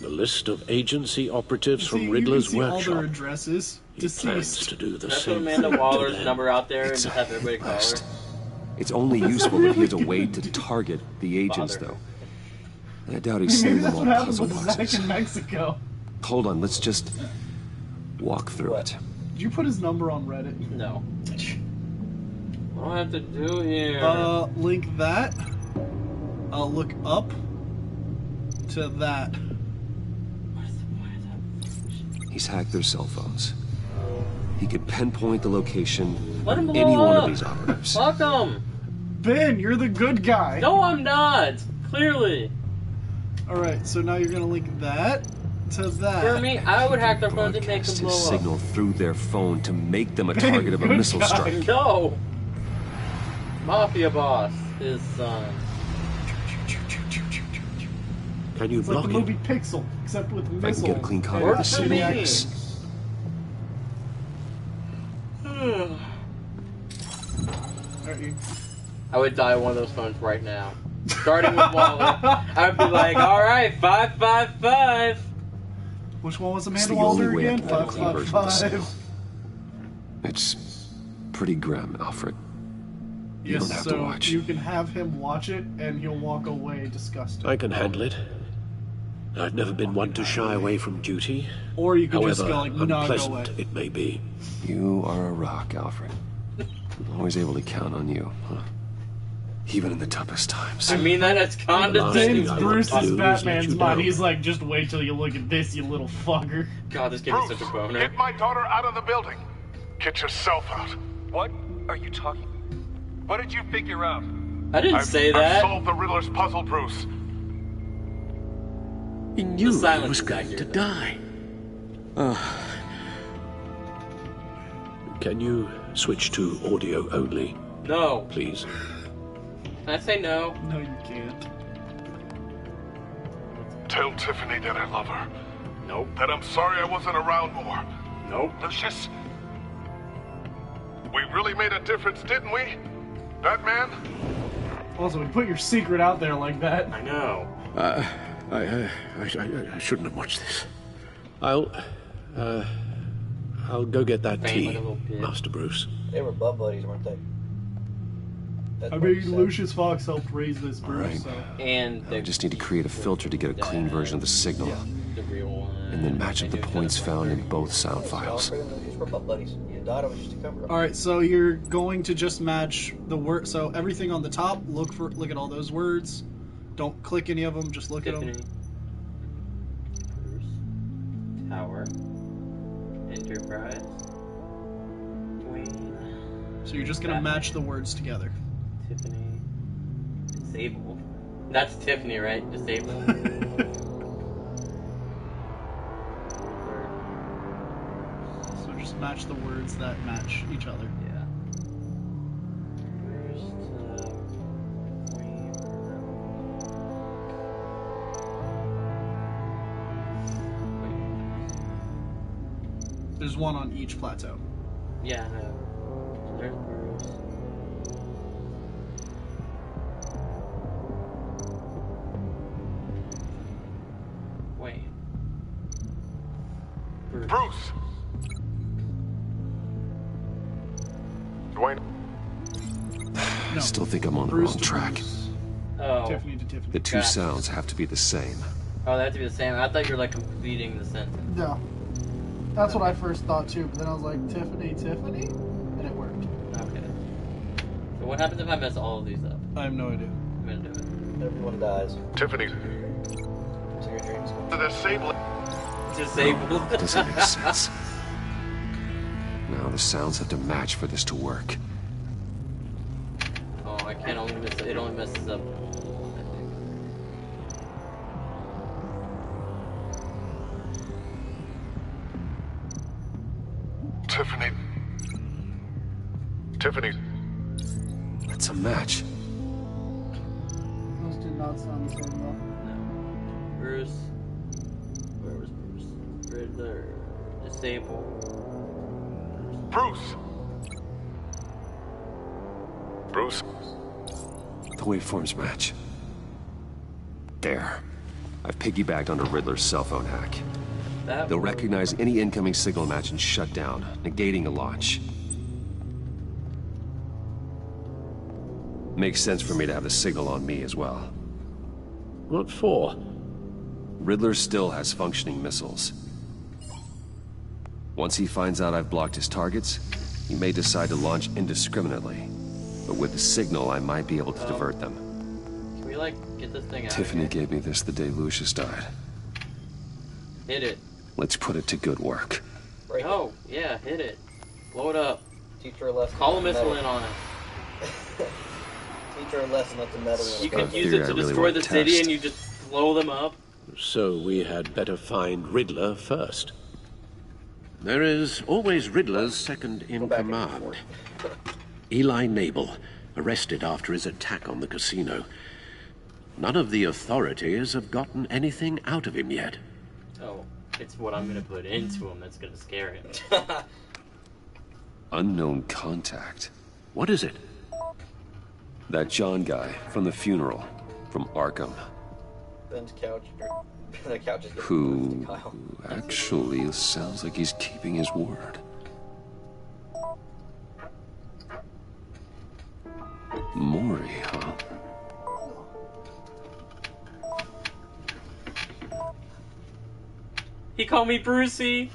The list of agency operatives See, from you Riddler's can see all workshop. their addresses. He plans Deceased. to do the Let's put same Amanda thing to Waller's them. number out there and just have everybody call her. It's only useful if he has a way to target the agents, Bother. though. I doubt he's Maybe sending that's them what all happened puzzle with Zach boxes. in Mexico. Hold on, let's just walk through it. Did you put his number on Reddit? No. What do I have to do here? Link that. Look up to that. He's hacked their cell phones. He could pinpoint the location Let him of blow any one up. of these operatives. Fuck him! Ben, you're the good guy. No, I'm not. Clearly. Alright, so now you're gonna link that to that. For me, I would hack their phone to make them Broadcast blow his up. signal through their phone to make them a target of a missile strike. No. Mafia boss, his son. Can you It's like block the it? movie Pixel, except with If I can missiles. get a clean copy of the for me. signal. I would die on one of those phones right now. Starting with Waller. I would be like, alright, 555. Which one was It's Amanda the only Waller way I again? can get a clean version of the 555. signal. It's pretty grim, Alfred. You Yes, don't have to so watch. you can have him watch it, and he'll walk away disgusted. I can handle it. I've never been one to shy away from duty. Or you could however just go like, no, go unpleasant away. it may be. You are a rock, Alfred. I'm always able to count on you, huh? Even in the toughest times. I mean that as condescending. James Bruce's Batman's mind. He's like, just wait till you look at this, you little fucker. God, this gave me such a boner. Get my daughter out of the building. Get yourself out. What are you talking? What did you figure out? I didn't say I've that. solved the Riddler's puzzle, Bruce. He knew he silence was is going to accurate. die. Can you switch to audio only, No. please? Can I say no? No, you can't. Tell Tiffany that I love her. Nope. That I'm sorry I wasn't around more. Nope. Lucius, we really made a difference, didn't we? Batman? Also, we put your secret out there like that. I know. I shouldn't have watched this. I'll go get that Faint tea, like a little bitch. Master Bruce. They were bub buddies, weren't they? That's I what he mean, said. Lucius Fox helped raise this Bruce, Right. so. And I just need to create a filter to get a clean version of the signal, the real one. and then match up the points found in both sound files. Alfred and Lucius were bub buddies. Your daughter was just a cover-up. Alright, so you're going to just match the word. So everything on the top, look at all those words. Don't click any of them, just look at Tiffany. them. Bruce. Tower. Enterprise. Dwayne. So you're just gonna match the words together. Tiffany. Disabled. That's Tiffany, right? Disabled. So just match the words that match each other. Yeah. First, Dwayne. There's one on each plateau. Yeah, no. So there's Bruce. Wayne. Bruce! Dwayne. I still think I'm on the Bruce wrong to track. Bruce. Oh. Tiffany to Tiffany. The two Gotcha. sounds have to be the same. Oh, they have to be the same. I thought you were like completing the sentence. No. That's what I first thought too, but then I was like, Tiffany, and it worked. Okay. So what happens if I mess all of these up? I have no idea. I'm gonna do it. Everyone dies. Tiffany. So your dreams come To disable it. Disabled. Doesn't make sense. Now the sounds have to match for this to work. Oh, I can't only miss it. It only messes up. Tiffany. Tiffany. That's a match. Those did not sound the same though. No. Bruce. Where was Bruce? Riddler. Disabled. Bruce. Bruce. The waveforms match. There. I've piggybacked onto Riddler's cell phone hack. They'll recognize any incoming signal match and shut down, negating a launch. Makes sense for me to have the signal on me as well. What for? Riddler still has functioning missiles. Once he finds out I've blocked his targets, he may decide to launch indiscriminately. But with the signal, I might be able to divert them. Can we like get this thing out? Tiffany gave me this the day Lucius died. Hit it. Let's put it to good work. Break Oh, yeah, hit it. Blow it up. Teach her a lesson. Call a Metal. missile in on it. Teach her a lesson, let the metal. You can use it to destroy the city and you just blow them up. So we had better find Riddler first. There is always Riddler's second in command. Eli Nabel, arrested after his attack on the casino. None of the authorities have gotten anything out of him yet. Oh, it's what I'm gonna put into him that's gonna scare him. Unknown contact. What is it? That John guy from the funeral, from Arkham. Ben's couch. The couch is Who actually sounds like he's keeping his word. Maury, huh? He called me Brucey.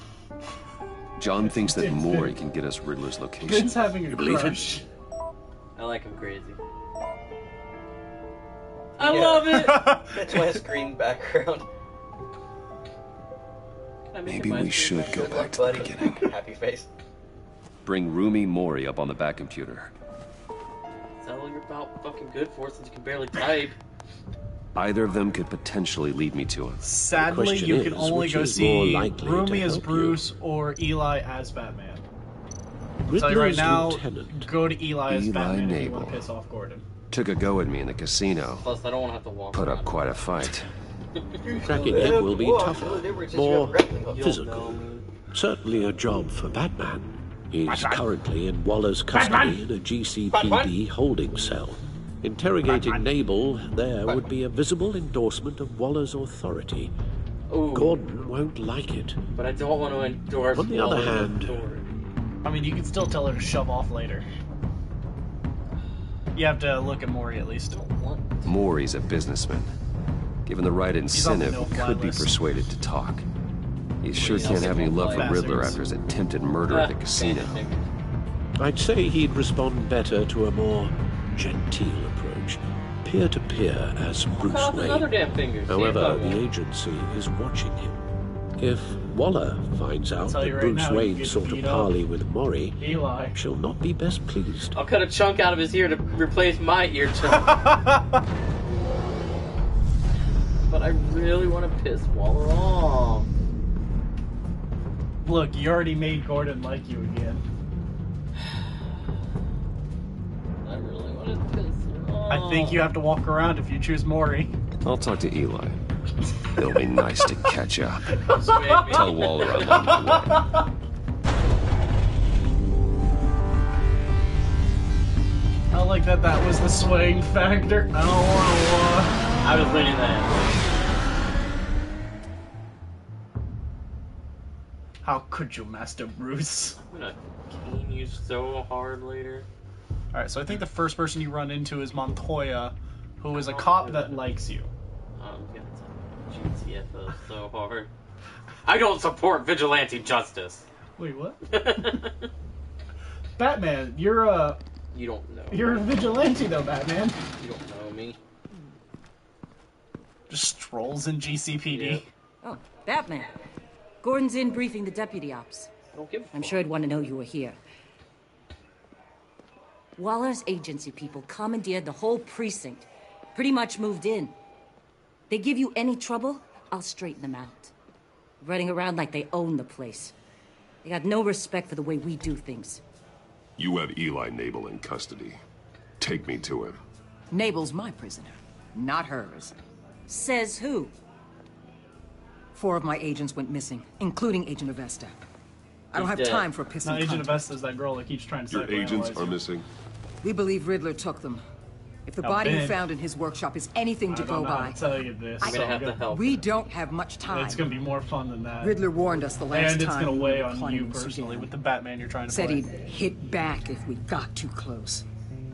John thinks that Maury can get us Riddler's location. Ben's having a You believe crush. it? I like him crazy. I love it! That's why a green background. Maybe we should go back to the beginning. Happy face. Bring Roomy Maury up on the back computer. That's all you're about fucking good for since you can barely type. Either of them could potentially lead me to him. Sadly, you can only go see Roomy as Bruce or Eli as Batman. I'll tell you right now, go to Eli as Batman if you want to piss off Gordon. Took a go at me in the casino. Plus, I don't want to have to walk Put up quite a fight. Cracking it will be tougher, more physical. Certainly a job for Batman. He's currently in Waller's custody in a GCPD holding cell. Interrogating Nabel there would be a visible endorsement of Waller's authority. Ooh. Gordon won't like it. But I don't want to endorse. On the other hand, I mean, you can still tell her to shove off later. You have to look at Maury at least. Maury's a businessman. Given the right incentive, he could be persuaded to talk. He sure can't have any love for Riddler after his attempted murder at the casino. I'd say he'd respond better to a more genteel approach, peer-to-peer as Bruce Wayne. However, the agency is watching him. If Waller finds out that Bruce Wayne sought a parley with Maury, she'll not be best pleased. I'll cut a chunk out of his ear to replace my ear chunk. But I really want to piss Waller off. Look, you already made Gordon like you again. I really want to piss him off. I think you have to walk around if you choose Maury. I'll talk to Eli. It'll be nice to catch up. Tell Waller I love him. I like that was the swaying factor. I don't want to walk. I was leaning that. How could you, Master Bruce? I'm gonna cane you so hard later. Alright, so I think the first person you run into is Montoya, who is a cop that likes you. I'm gonna GTFO so hard. I don't support vigilante justice. Wait, what? Batman, you're a... You don't know. You're a vigilante though, Batman. You don't know me. Just strolls in GCPD. Yeah. Oh, Batman. Gordon's in briefing the deputy ops. I'm sure he'd want to know you were here. Waller's agency people commandeered the whole precinct. Pretty much moved in. They give you any trouble, I'll straighten them out. Running around like they own the place. They got no respect for the way we do things. You have Eli Nabel in custody. Take me to him. Nabel's my prisoner, not hers. Says who? 4 of my agents went missing, including Agent Avesta. I don't have time for pissing Agent contest. Avesta's that girl that keeps trying to Your agents are missing? We believe Riddler took them. If the body you found in his workshop is anything to go by, tell you this. I'm gonna have to help. We don't have much time. It's gonna be more fun than that. Riddler warned us the last and it's time. gonna weigh we were on planning you this personally again. with the Batman you're trying to Said play. he'd hit back if we got too close.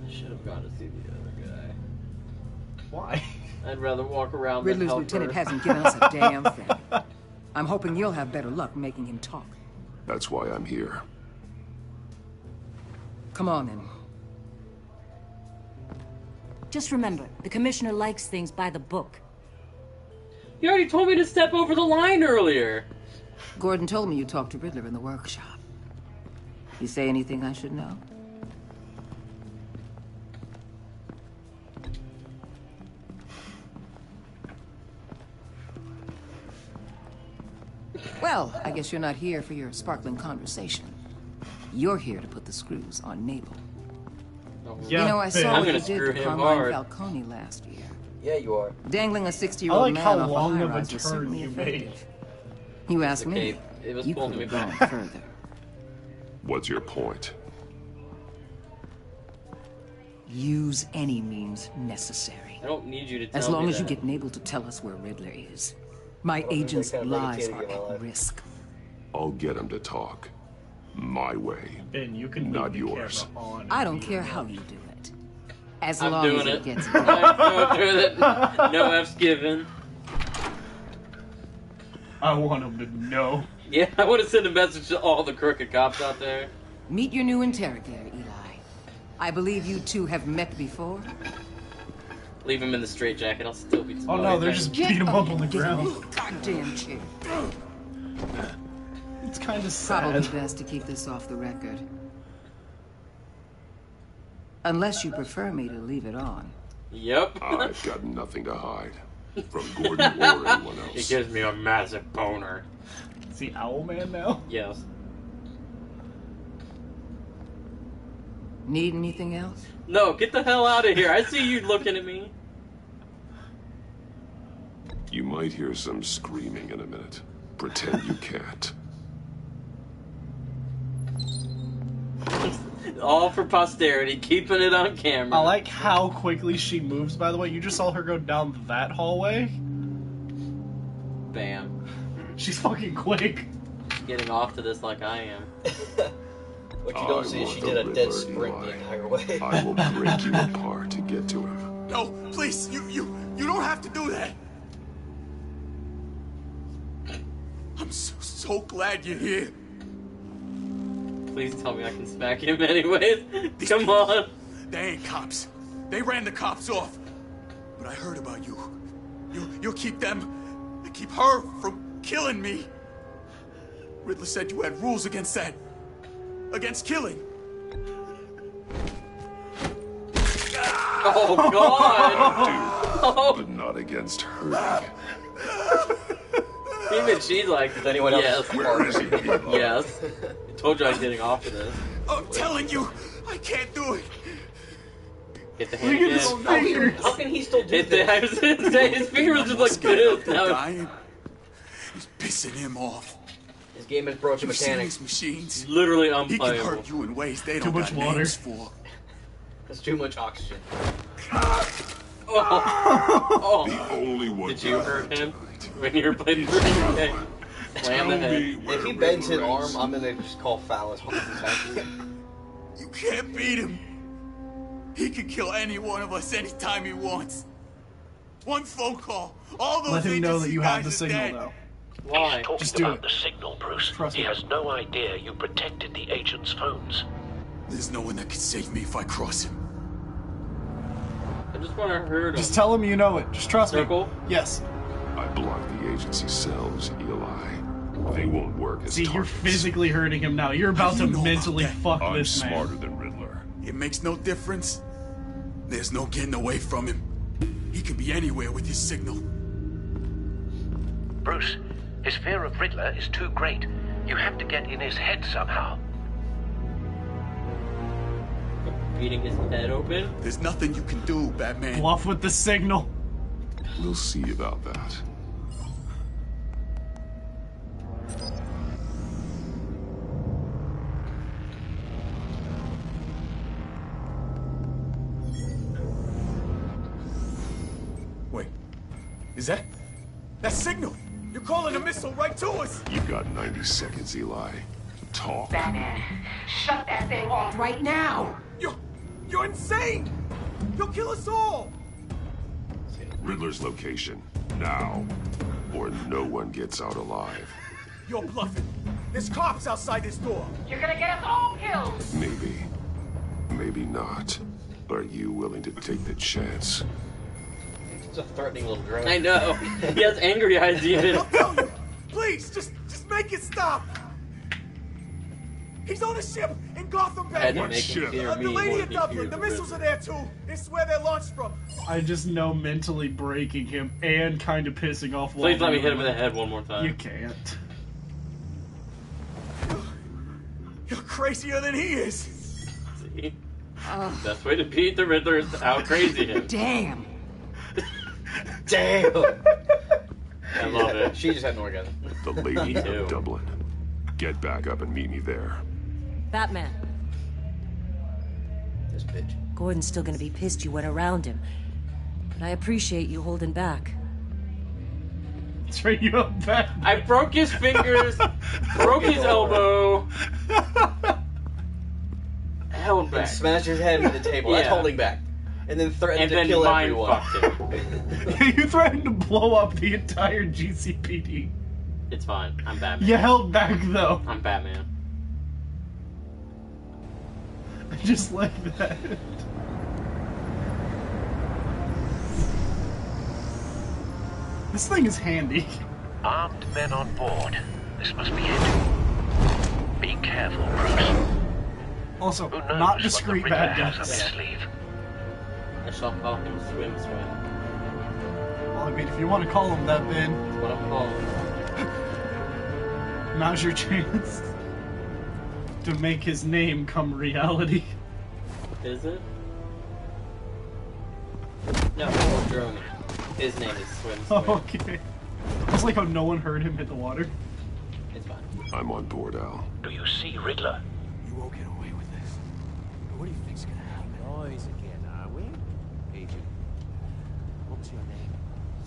I should have gone to see the other guy. Why? I'd rather walk around Riddler's than help lieutenant her. hasn't given us a damn thing. I'm hoping you'll have better luck making him talk. That's why I'm here. Come on, then. Just remember, the commissioner likes things by the book. You already told me to step over the line earlier. Gordon told me you talked to Riddler in the workshop. You say anything I should know? Well, I guess you're not here for your sparkling conversation. You're here to put the screws on Nabel. Yeah, you know, I saw what you did screw to him Carmine hard. Falcone last year. Yeah, you are. Dangling a I 60-year-old like man how off long a of a high-rise was turn certainly you made. effective. You ask me, Okay, it was you pulling could me have back. gone further. What's your point? Use any means necessary. I don't need you to tell As long me as you that. get Nabel to tell us where Riddler is. My agent's lives are at risk. I'll get him to talk. My way. Ben, you can not leave the yours. camera on. I don't care how you do it. As I'm long as doing it it. gets done. I'm doing it. No F's given. I want him to know. Yeah, I want to send a message to all the crooked cops out there. Meet your new interrogator, Eli. I believe you two have met before. Leave him in the straitjacket. I'll still be. Oh no, they're just beat him up on the ground. Goddamn chair. It's kind of sad. Probably best to keep this off the record. Unless you prefer me to leave it on. Yep. I've got nothing to hide. From Gordon or anyone else. It gives me a massive boner. Is he Owlman now? Yes. Need anything else? No, get the hell out of here. I see you looking at me. You might hear some screaming in a minute. Pretend you can't. All for posterity, keeping it on camera. I like how quickly she moves, by the way. You just saw her go down that hallway. Bam. She's fucking quick. Getting off to this like I am. What you don't see is she did a dead sprint the entire way. I will break you apart to get to him. No, please, you don't have to do that. I'm so glad you're here. Please tell me I can smack him anyways. Come on. They ain't cops. They ran the cops off. But I heard about you. You'll keep them, keep her from killing me. Riddler said you had rules against that. Against killing. Oh, God. But not against hurting. Even she's like, Is anyone else? yes. Where is he? Yes. I told you I was getting off of this. I'm telling you, I can't do it. Hit the hand Look at his again. fingers. How can he still do Hit the, I was gonna say, his fingers just like this. Now. Dying. It's pissing him off. His game is broken You've seen mechanics. these machines. Literally He can unplayable. hurt you in ways they Too don't much got water. names for. That's too much oxygen. Oh. The only one. Did you hurt him when you were playing 3K? Slam the head. If he bends his arm, I'm gonna just call foul as hard as You can't beat him. He can kill any one of us anytime he wants. One phone call. All those Let him know that agency you have the guys are signal, dead. though. Why? He's talking Just do about it. the signal, Bruce. Trust he me. has no idea you protected the agent's phones. There's no one that can save me if I cross him. I just want to hurt him. Just tell him you know it. Just trust Circle? me. Yes. I blocked the agency cells, Eli. They won't work as See, you're targets. physically hurting him now. You're about to you know about mentally that? fuck I'm this smarter man. than Riddler. It makes no difference. There's no getting away from him. He can be anywhere with his signal. Bruce, his fear of Riddler is too great. You have to get in his head somehow. Beating his head open. There's nothing you can do, Batman. Bluff with the signal. We'll see about that. Wait. Is that signal? You're calling a missile right to us! You've got 90 seconds, Eli. Talk. Batman, shut that thing off right now! You're insane! You'll kill us all! Riddler's location. Now. Or no one gets out alive. You're bluffing. There's cops outside this door. You're gonna get us all killed! Maybe. Maybe not. Are you willing to take the chance? It's a threatening little drone. I know. He has angry eyes even. I'll tell you. Please, just make it stop. He's on a ship in Gotham Bay. I had to make him fear me The more lady than in he Dublin. feared The the missiles Riddler. are there too. It's where they're launched from. I just know mentally breaking him and kind of pissing off Please let me hit him in Wolverine. the head one more time. You can't. crazier than he is. See? Best way to beat the Riddler is to out crazy him. Damn. Damn. I love it. She just had an orgasm. The Lady of Dublin. Get back up and meet me there. Batman. This bitch. Gordon's still gonna be pissed you went around him. But I appreciate you holding back. Straight you up back. I broke his fingers, broke his elbow, held back. And smashed his head into the table. That's holding back. And then threatened to kill everyone. You threatened to blow up the entire GCPD. It's fine. I'm Batman. You held back, though. I'm Batman. Just like that. This thing is handy. Armed men on board. This must be it. Be careful, Bruce. Also, Who knows not what discreet the bad Riddler has up guys. his sleeve. I shall call him Swim. Well, I mean, if you want to call him that, Ben. That's what I'm calling. Now's your chance to make his name come reality. Is it? No, we're drone. His name is Swim. Oh, okay. It's like how no one heard him hit the water. It's fine. I'm on board, Al. Do you see Riddler? You won't get away with this. What do you think's gonna happen? Boys again, are we? Agent. What's your name?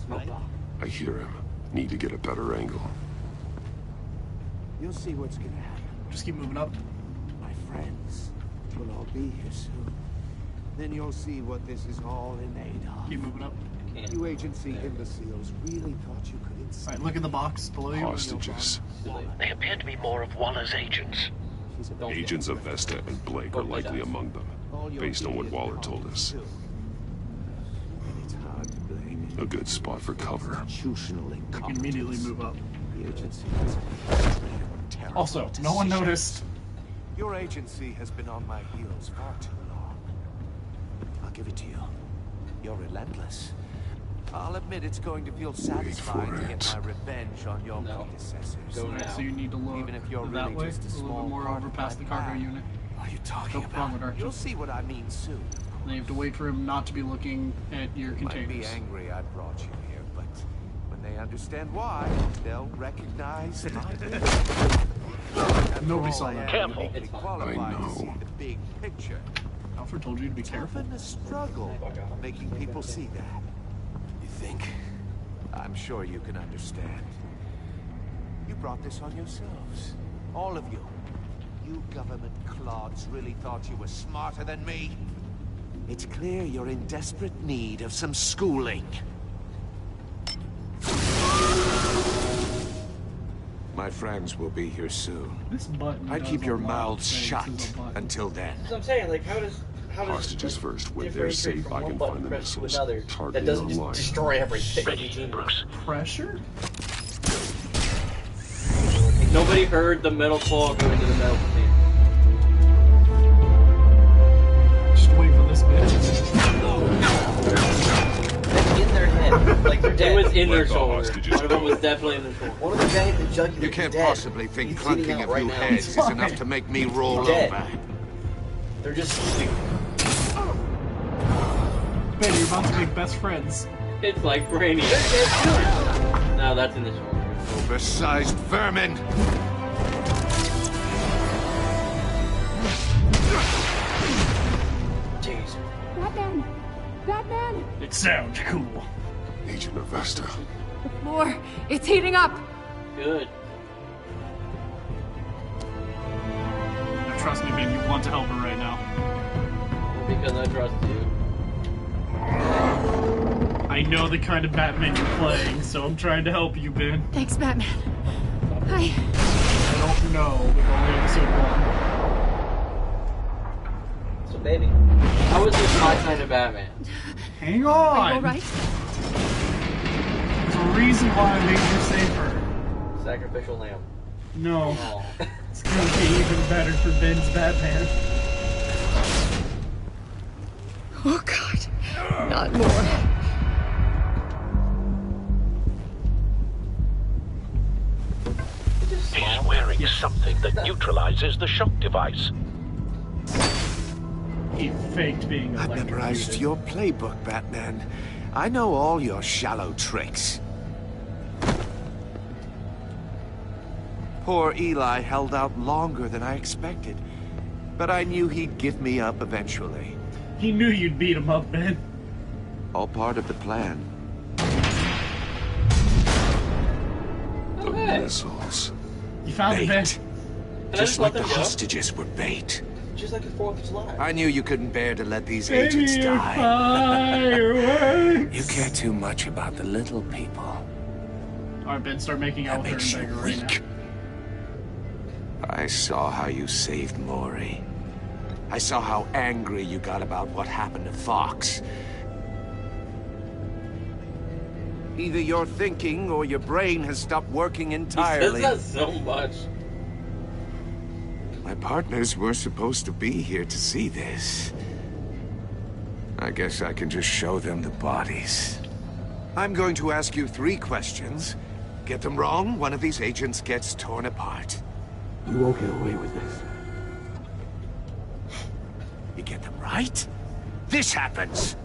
Smoker. I hear him. Need to get a better angle. You'll see what's gonna happen. Just keep moving up. My friends will all be here soon. Then you'll see what this is all in aid of. Keep moving up. You agency imbeciles really thought you could insist. Alright, look at the box below you. Hostages. They appear to be more of Waller's agents. Agents of Vesta and Blake are likely among them, based on what Waller told us. It's hard to blame A good spot for cover. institutional You can incompetence. immediately move up. The agency has terrible Also, no one decisions. noticed. Your agency has been on my heels far too long. I'll give it to you. You're relentless. I'll admit it's going to feel satisfying to get my revenge on your predecessors. Alright, so you need to look Even if you're that really way, just a little small bit more part over of past my the cargo plan. unit. What are you talking Go about? forward, Archer. You'll see what I mean soon. Then you have to wait for him not to be looking at your You might be containers. angry I brought you here, but when they understand why, they'll recognize Nobody saw that. Careful. I know. The big picture. Alfred told you to be careful. Often a struggle making people see that. You think? I'm sure you can understand. You brought this on yourselves. All of you. You government clods really thought you were smarter than me? It's clear you're in desperate need of some schooling. My friends will be here soon. This button. I'd does keep a your lot of mouths things shut to the button. until then. So I'm saying, like, how does Hostages first. When they're differentiate safe, from I one can button find the press to missiles. another that Targeting doesn't just online. destroy everything? Ready, Bruce. Pressure? Nobody heard the metal claw go into the metal container. Just wait for this bitch. That's in their head. Like they're dead. It was in their Let the shoulder. hostages One of them go. was definitely in their shoulder. One of the guys that jugular You can't dead. possibly think He's clunking bleeding a out right few now. heads He's is fine. enough to make me roll Dead. over. They're just sleeping. Ben, you're about to make best friends. It's like Brainiac. No, that's in the shoulder. Oversized vermin! Jeez. Batman! Batman! It sounds cool. Agent of Vesta. The floor, it's heating up! Good. Now, trust me, Ben, you want to help her right now. Because I trust you. I know the kind of Batman you're playing, so I'm trying to help you, Ben. Thanks, Batman. I don't know, but only episode 1. So, baby. How is this my kind of Batman? Hang Are you on! alright? There's a reason why I made you safer. Sacrificial lamb. No. Oh. It's gonna be even better for Ben's Batman. Oh, God. Not more. It just He's wearing something that neutralizes the shock device. He faked being I memorized your playbook, Batman. I know all your shallow tricks. Poor Eli held out longer than I expected, but I knew he'd give me up eventually. He knew you'd beat him up, man. All part of the plan. The missiles. You found it, man. Just like the hostages were bait. Just like the 4th of July. I knew you couldn't bear to let these Baby, agents you're die. fireworks. You care too much about the little people. Alright, Ben, start making out with her and beggar right now. I saw how you saved Maury. I saw how angry you got about what happened to Fox. Either you're thinking or your brain has stopped working entirely. He says that so much. My partners were supposed to be here to see this. I guess I can just show them the bodies. I'm going to ask you 3 questions. Get them wrong, one of these agents gets torn apart. You won't get away with this. You get them right, this happens.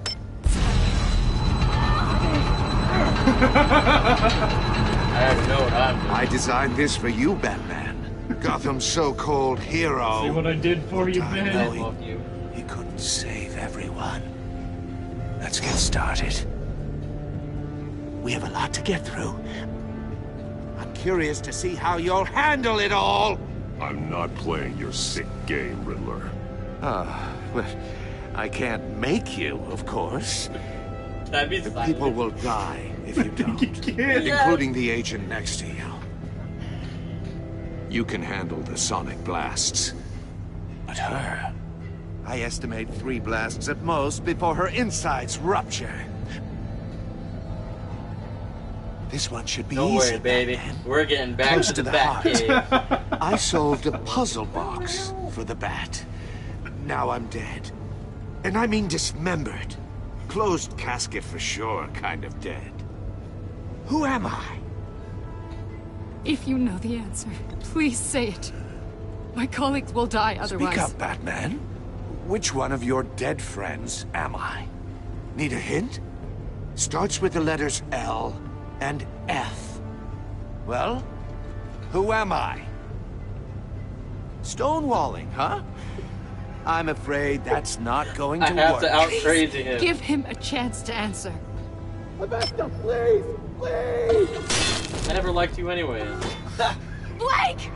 I designed this for you, Batman. Gotham's so-called hero. See what I did for you, Ben? I love you. He couldn't save everyone. Let's get started. We have a lot to get through. I'm curious to see how you'll handle it all. I'm not playing your sick game, Riddler. Well, I can't make you, of course. That'd be The silent. people will die if you don't, can. including the agent next to you. You can handle the sonic blasts. But her, I estimate 3 blasts at most before her insides rupture. This one should be Don't easy, worry, baby. Batman. We're getting back Close to the heart. Batcave. I solved a puzzle box for the Bat. Now I'm dead. And I mean dismembered. Closed casket for sure, kind of dead. Who am I? If you know the answer, please say it. My colleagues will die otherwise. Speak up, Batman. Which one of your dead friends am I? Need a hint? Starts with the letters L and F. Well, who am I? Stonewalling, huh? I'm afraid that's not going to I have work. to out-crazy him. Give him a chance to answer. Augusta, please! Please! I never liked you anyway. Blake!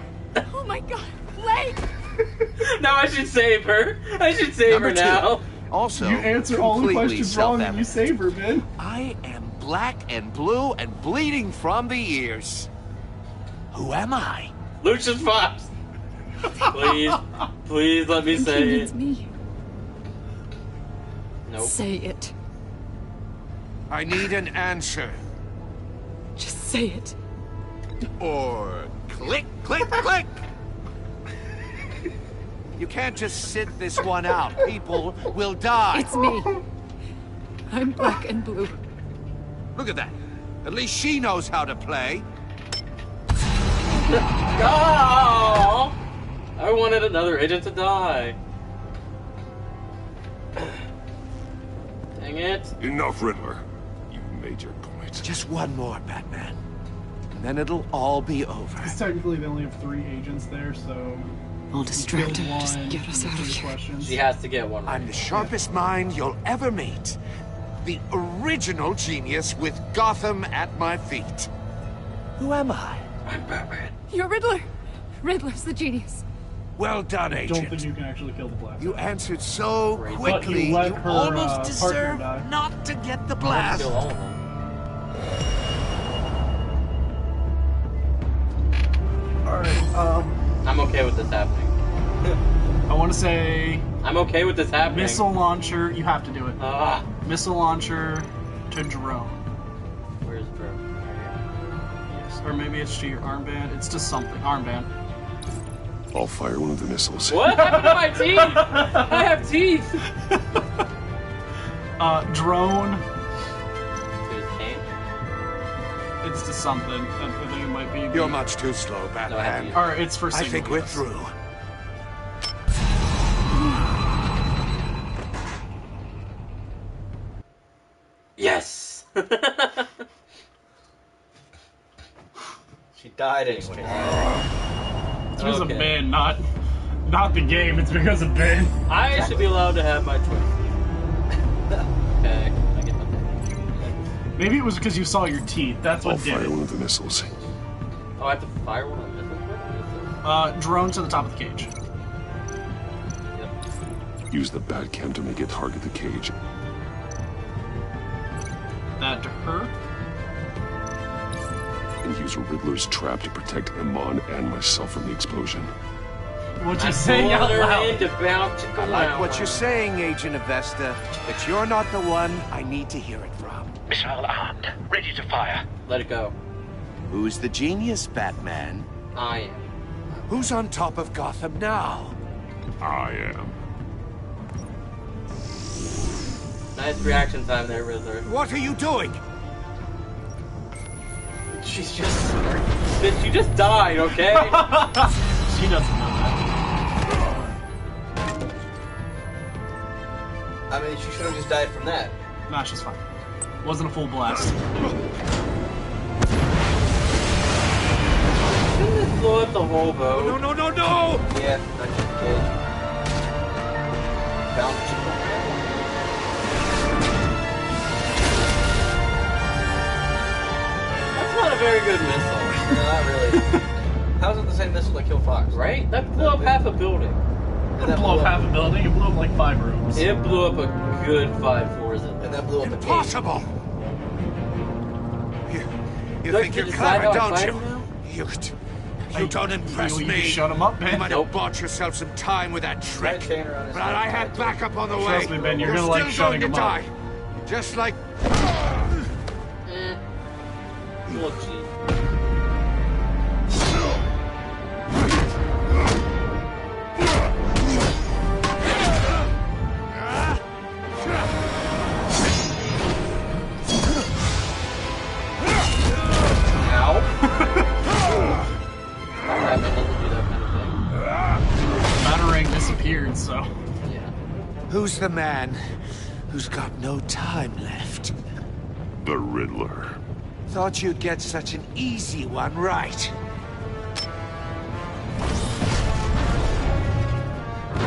Oh my god, Blake! Now I should save her. I should save her now. Also, You answer all the completely questions wrong and you self-evident. save her, Ben. I am black and blue and bleeding from the ears. Who am I? Lucius Fox. Please, please let me say It's it. me. Nope. Say it. I need an answer. Just say it. Or click, click, click! You can't just sit this one out. People will die. It's me. I'm black and blue. Look at that. At least she knows how to play. No! I wanted another agent to die. Dang it. Enough, Riddler. You've made your point. Just one more, Batman. And then it'll all be over. Because technically they only have 3 agents there, so... I'll distract him. Just one, get us out of here. questions. She has to get one right. I'm the sharpest mind you'll ever meet. The original genius with Gotham at my feet. Who am I? I'm Batman. You're Riddler. Riddler's the genius. Well done, I don't Agent. think you can actually kill the Black. You answered so Great. But quickly, you let you her, almost partner deserve die. not to get the Let's blast. kill all of them. Alright, I'm okay with this happening. I want to say... I'm okay with this happening. Missile launcher, you have to do it. Ah. Missile launcher to drone. Where's Drew? Yes. Or maybe it's to your armband. It's to something. Armband. I'll fire one of the missiles. What happened to my teeth? I have teeth. Drone. To his cane? It's to something. I think it might be. You're much too slow, Batman. Or it's for I think we're through. Yes! She died anyway. It's because of Ben, not the game. It's because of Ben. I should be allowed to have my choice. Okay, I get my thing. Maybe it was because you saw your teeth. That's what did I'll fire it. one of the missiles. Oh, I have to fire one of the missiles? What is Drone to the top of the cage. Use the Batcam to make it target the cage. That to her. And use Riddler's trap to protect Iman and myself from the explosion. What you saying out loud? I like what you're saying, Agent Avesta, but you're not the one I need to hear it from. Missile armed, ready to fire. Let it go. Who's the genius, Batman? I am. Who's on top of Gotham now? I am. Nice reaction time there, Riddler. What are you doing? She's just... Bitch, you just died, okay? She doesn't know that. I mean, she should have just died from that. Nah, she's fine. Wasn't a full blast. Didn't it blow up the whole boat? No, no, no, no! Yeah, not just the cage. Bounce. That's not a very good missile. No, not really. How is it the same missile that killed Fox? Right? That blew up half a building. It didn't blow up half a building. It blew up like 5 rooms. It blew up a good 5 floors. And that blew up a cage. Impossible! You Look, think you're decide clever, how I don't fight you? him now? You don't impress you me. shut him up, Ben. You might have bought yourself some time with that trick, but I had backup on the way. Trust me, Ben, you're gonna still like shutting going him to up. die. Just like... Look, gee. Batarang disappeared, so. Yeah. Who's the man who's got no time left? The Riddler. Thought you'd get such an easy one right.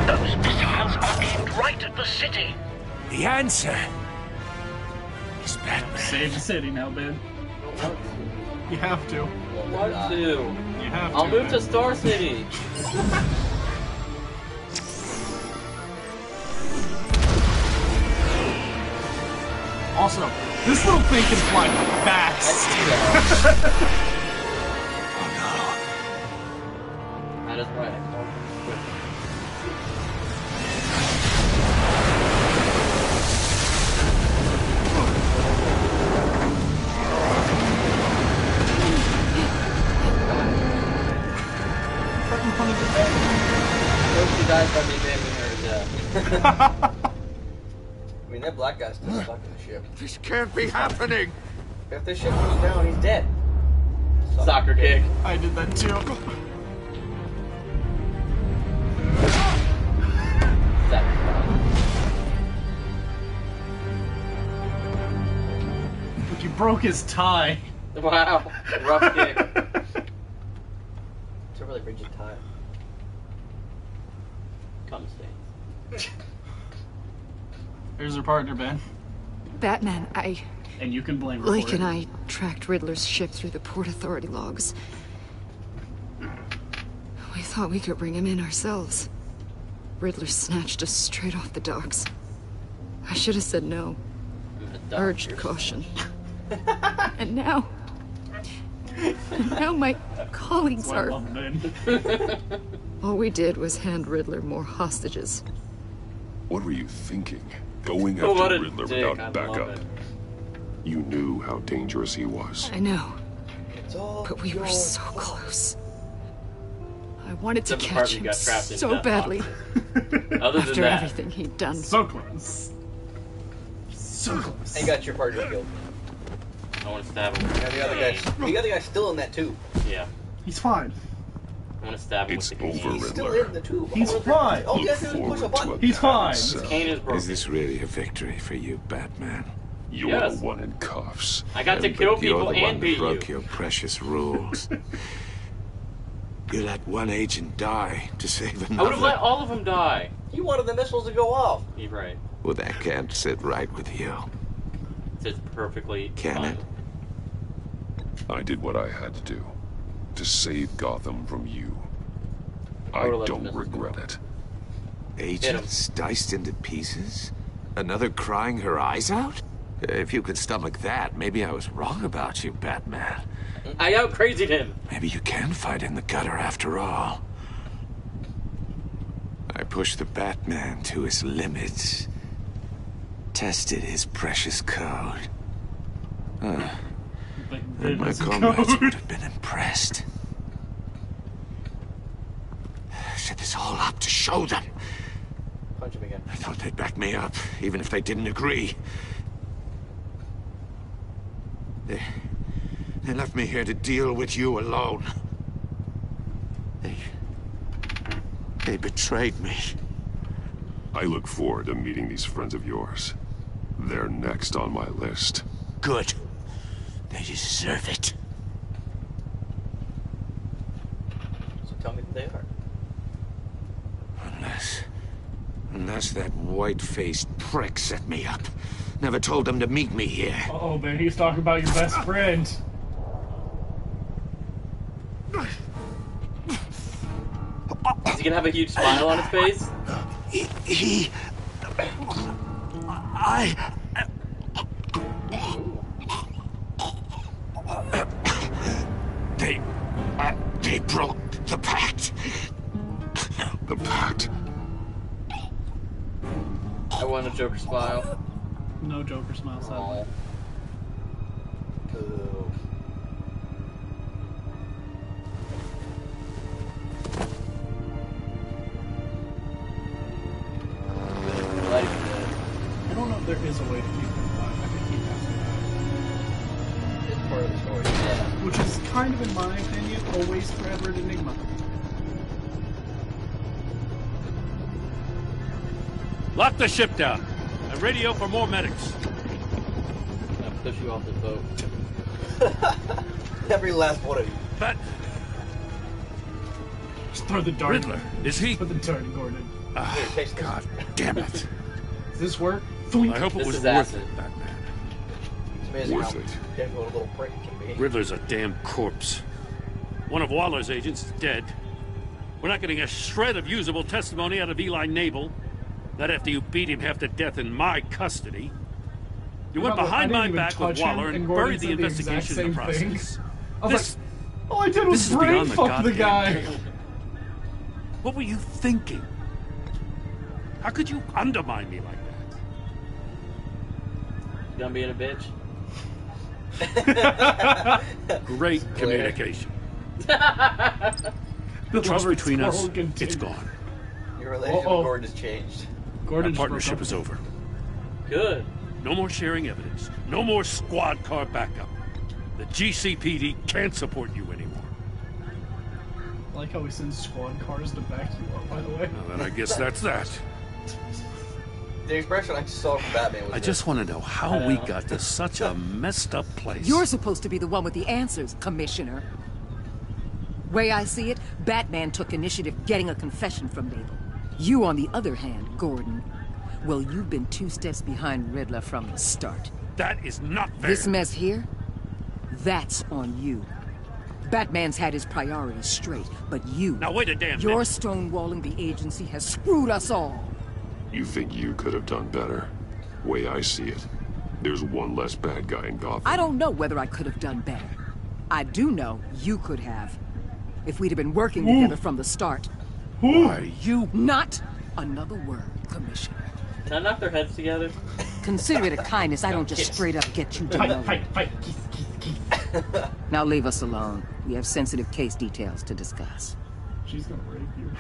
Those missiles are aimed right at the city. The answer is Batman. Save the city now, Ben. You have to. What to? You have to. I'll move Ben. to Star City. Also, this little thing can fly fast. That is right. I hope she dies by me banging her to death. I mean, that black guy's still stuck in the ship. This can't be happening. If this ship goes down, he's dead. Soccer kick. I did that too. But you broke his tie. Wow. Rough kick. It's a really rigid tie. Cum stains. There's her partner, Ben. Batman, And you can blame her Blake for it. and I tracked Riddler's ship through the Port Authority logs. We thought we could bring him in ourselves. Riddler snatched us straight off the docks. I should have said no. Urged caution. And now... now my colleagues That's why I are... love Ben. All we did was hand Riddler more hostages. What were you thinking? Going Oh, what after a Riddler dick. I without love backup. it. You knew how dangerous he was. I know. But we were so close. I wanted to Except the part catch where you him got trapped in so that badly. Other than After that. everything he'd done. So close. So close. And got your partner killed. want to stab him. Yeah, the other guy's still in that tube. Yeah. He's fine. I want to stab him It's with the over, cane. He's still Riddler. in the tube. He's fine. Oh, yes, push a button. He's fine. His cane is broken. Is this really a victory for you, Batman? You're Yes. the one in cuffs. I got to kill But you're people the and one that beat broke you. your precious rules. You let one agent die to save I another. would have let all of them die. You wanted the missiles to go off. You're right. Well, that can't sit right with you. It's perfectly Can fine. it? I did what I had to do. To save Gotham from you. I would've let don't the regret it. Agents diced into pieces? Another crying her eyes out? If you could stomach that, maybe I was wrong about you, Batman. I out-crazied him. Maybe you can fight in the gutter after all. I pushed the Batman to his limits. Tested his precious code. And my comrades would have been impressed. I set this all up to show them. Punch him again. I thought they'd back me up, even if they didn't agree. They left me here to deal with you alone. They betrayed me. I look forward to meeting these friends of yours. They're next on my list. Good. They deserve it. So tell me who they are. Unless that white-faced prick set me up. Never told them to meet me here. Oh man, he's talking about your best friend. Is he gonna have a huge smile on his face? They broke the pact. The pact? I want a Joker smile. No Joker smile, sadly. Boo. I don't know if there is a way to keep him alive. I think he has to die. It's part of the story. Yeah. Which is kind of, in my opinion, always forever an enigma. Lock the ship down and radio for more medics. I'll push you off the boat. Every last one of you. But Just throw the dart. Riddler, is he? Put the dart in Gordon. God damn it. Does this work? I hope it was worth it, Batman. It's amazing Worth how it. difficult a little prick can be. Riddler's a damn corpse. One of Waller's agents is dead. We're not getting a shred of usable testimony out of Eli Nabel. Not after you beat him half to death in my custody. You went behind my back with Waller and buried the investigation in the process. All I did was brain fuck the guy. What were you thinking? How could you undermine me like that? You done being a bitch? Great communication. The trust between us, it's gone. Your relationship with Gordon has changed. Our partnership is over. Good. No more sharing evidence. No more squad car backup. The GCPD can't support you anymore. I like how he sends squad cars to back you up, by the way. Well, then I guess that's that. The expression I saw from Batman was I just want to know how we got to such a messed up place. You're supposed to be the one with the answers, Commissioner. Way I see it, Batman took initiative getting a confession from Nabel. You, on the other hand, Gordon, well, you've been 2 steps behind Riddler from the start. That is not fair. This mess here, that's on you. Batman's had his priorities straight, but you... Now wait a damn minute. Your stonewalling the agency has screwed us all. You think you could have done better? Way I see it, there's one less bad guy in Gotham. I don't know whether I could have done better. I do know you could have. If we'd have been working together from the start. Why, you... Not another word, Commissioner. Can I knock their heads together? Consider it a kindness. I don't just straight up get you to know. Fight. Now leave us alone. We have sensitive case details to discuss. She's gonna rape you.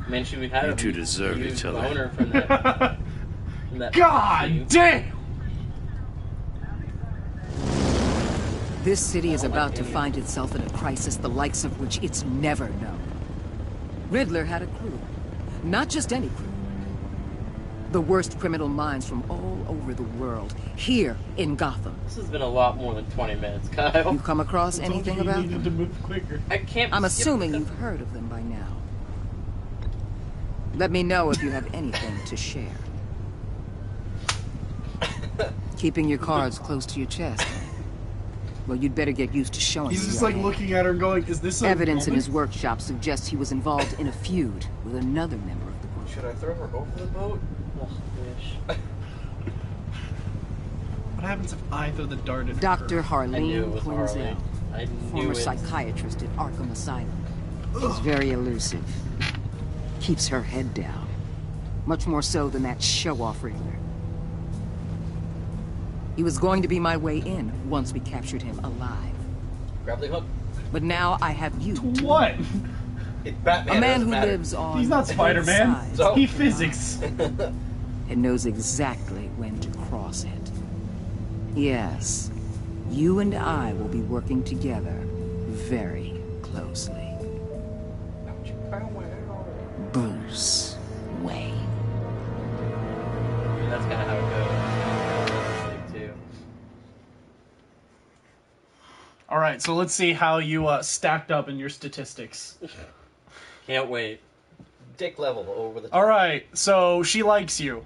Man, should we have You two deserve each other. Owner from that God scene. damn! This city is about to find itself in a crisis the likes of which it's never known. Riddler had a crew. Not just any crew. The worst criminal minds from all over the world, here in Gotham. This has been a lot more than 20 minutes, Kyle. You come across anything about them? To move quicker. I can't. I'm assuming you've heard of them by now. Let me know if you have anything to share. Keeping your cards close to your chest. Well, you'd better get used to showing He's me just your like hand. looking at her going, is this a Evidence in woman? his workshop suggests he was involved in a feud with another member of the group. Should I throw her over the boat? Oh, wish. What happens if I throw the dart at her? Dr. I knew it Harleen was Quinzel, I knew former it. psychiatrist at Arkham Asylum. She's very elusive. Keeps her head down. Much more so than that show-off Riddler. He was going to be my way in once we captured him alive. Grappling hook. But now I have you. What? It's Batman. A man doesn't who matter. lives on He's not both Spider-Man. sides So- He physics. and knows exactly when to cross it. Yes, you and I will be working together very closely. Bruce Wayne. That's kind of how it goes. Too. All right, so let's see how you stacked up in your statistics. Can't wait. Dick level over the top. All right, so she likes you.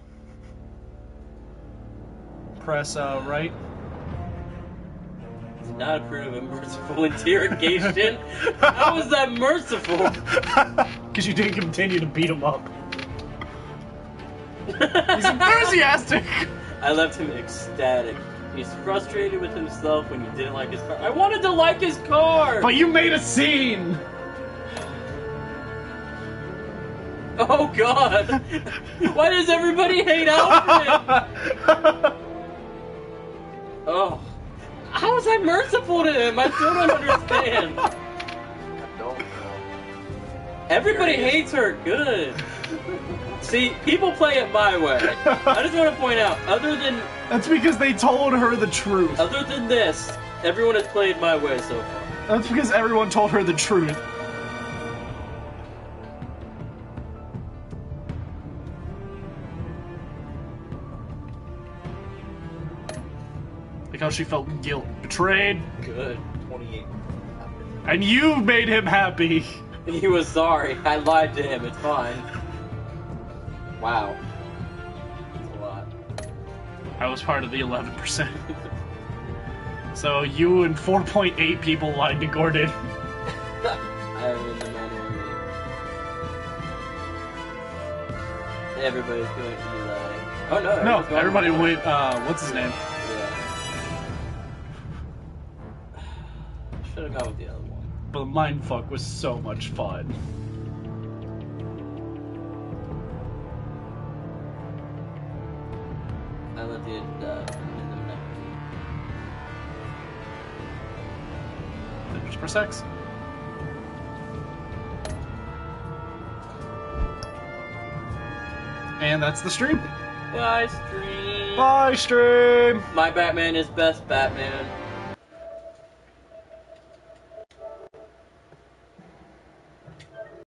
Press right. Not approve of merciful interrogation. How is that merciful? Because you didn't continue to beat him up. He's enthusiastic. I left him ecstatic. He's frustrated with himself when you didn't like his car. I wanted to like his car! But you made a scene! Oh god! Why does everybody hate Alfred? Oh. How was I merciful to him? I still don't understand. I don't know. Everybody hates her. Good. See, people play it my way. I just want to point out, other than... That's because they told her the truth. Other than this, everyone has played my way so far. That's because everyone told her the truth. Like how she felt guilt, betrayed, Good. 28. and you made him happy. He was sorry. I lied to him. It's fine. Wow. That's a lot. I was part of the 11%. So you and 4.8 people lied to Gordon. I am in the minority. Everybody's going to be lying. Oh no! No, everyone's going everybody to lie. went, what's his name? Yeah. Should have gone with the other one. But Mindfuck was so much fun. I let the Just press X. And that's the stream. Bye, stream. Bye, stream. My Batman is best Batman.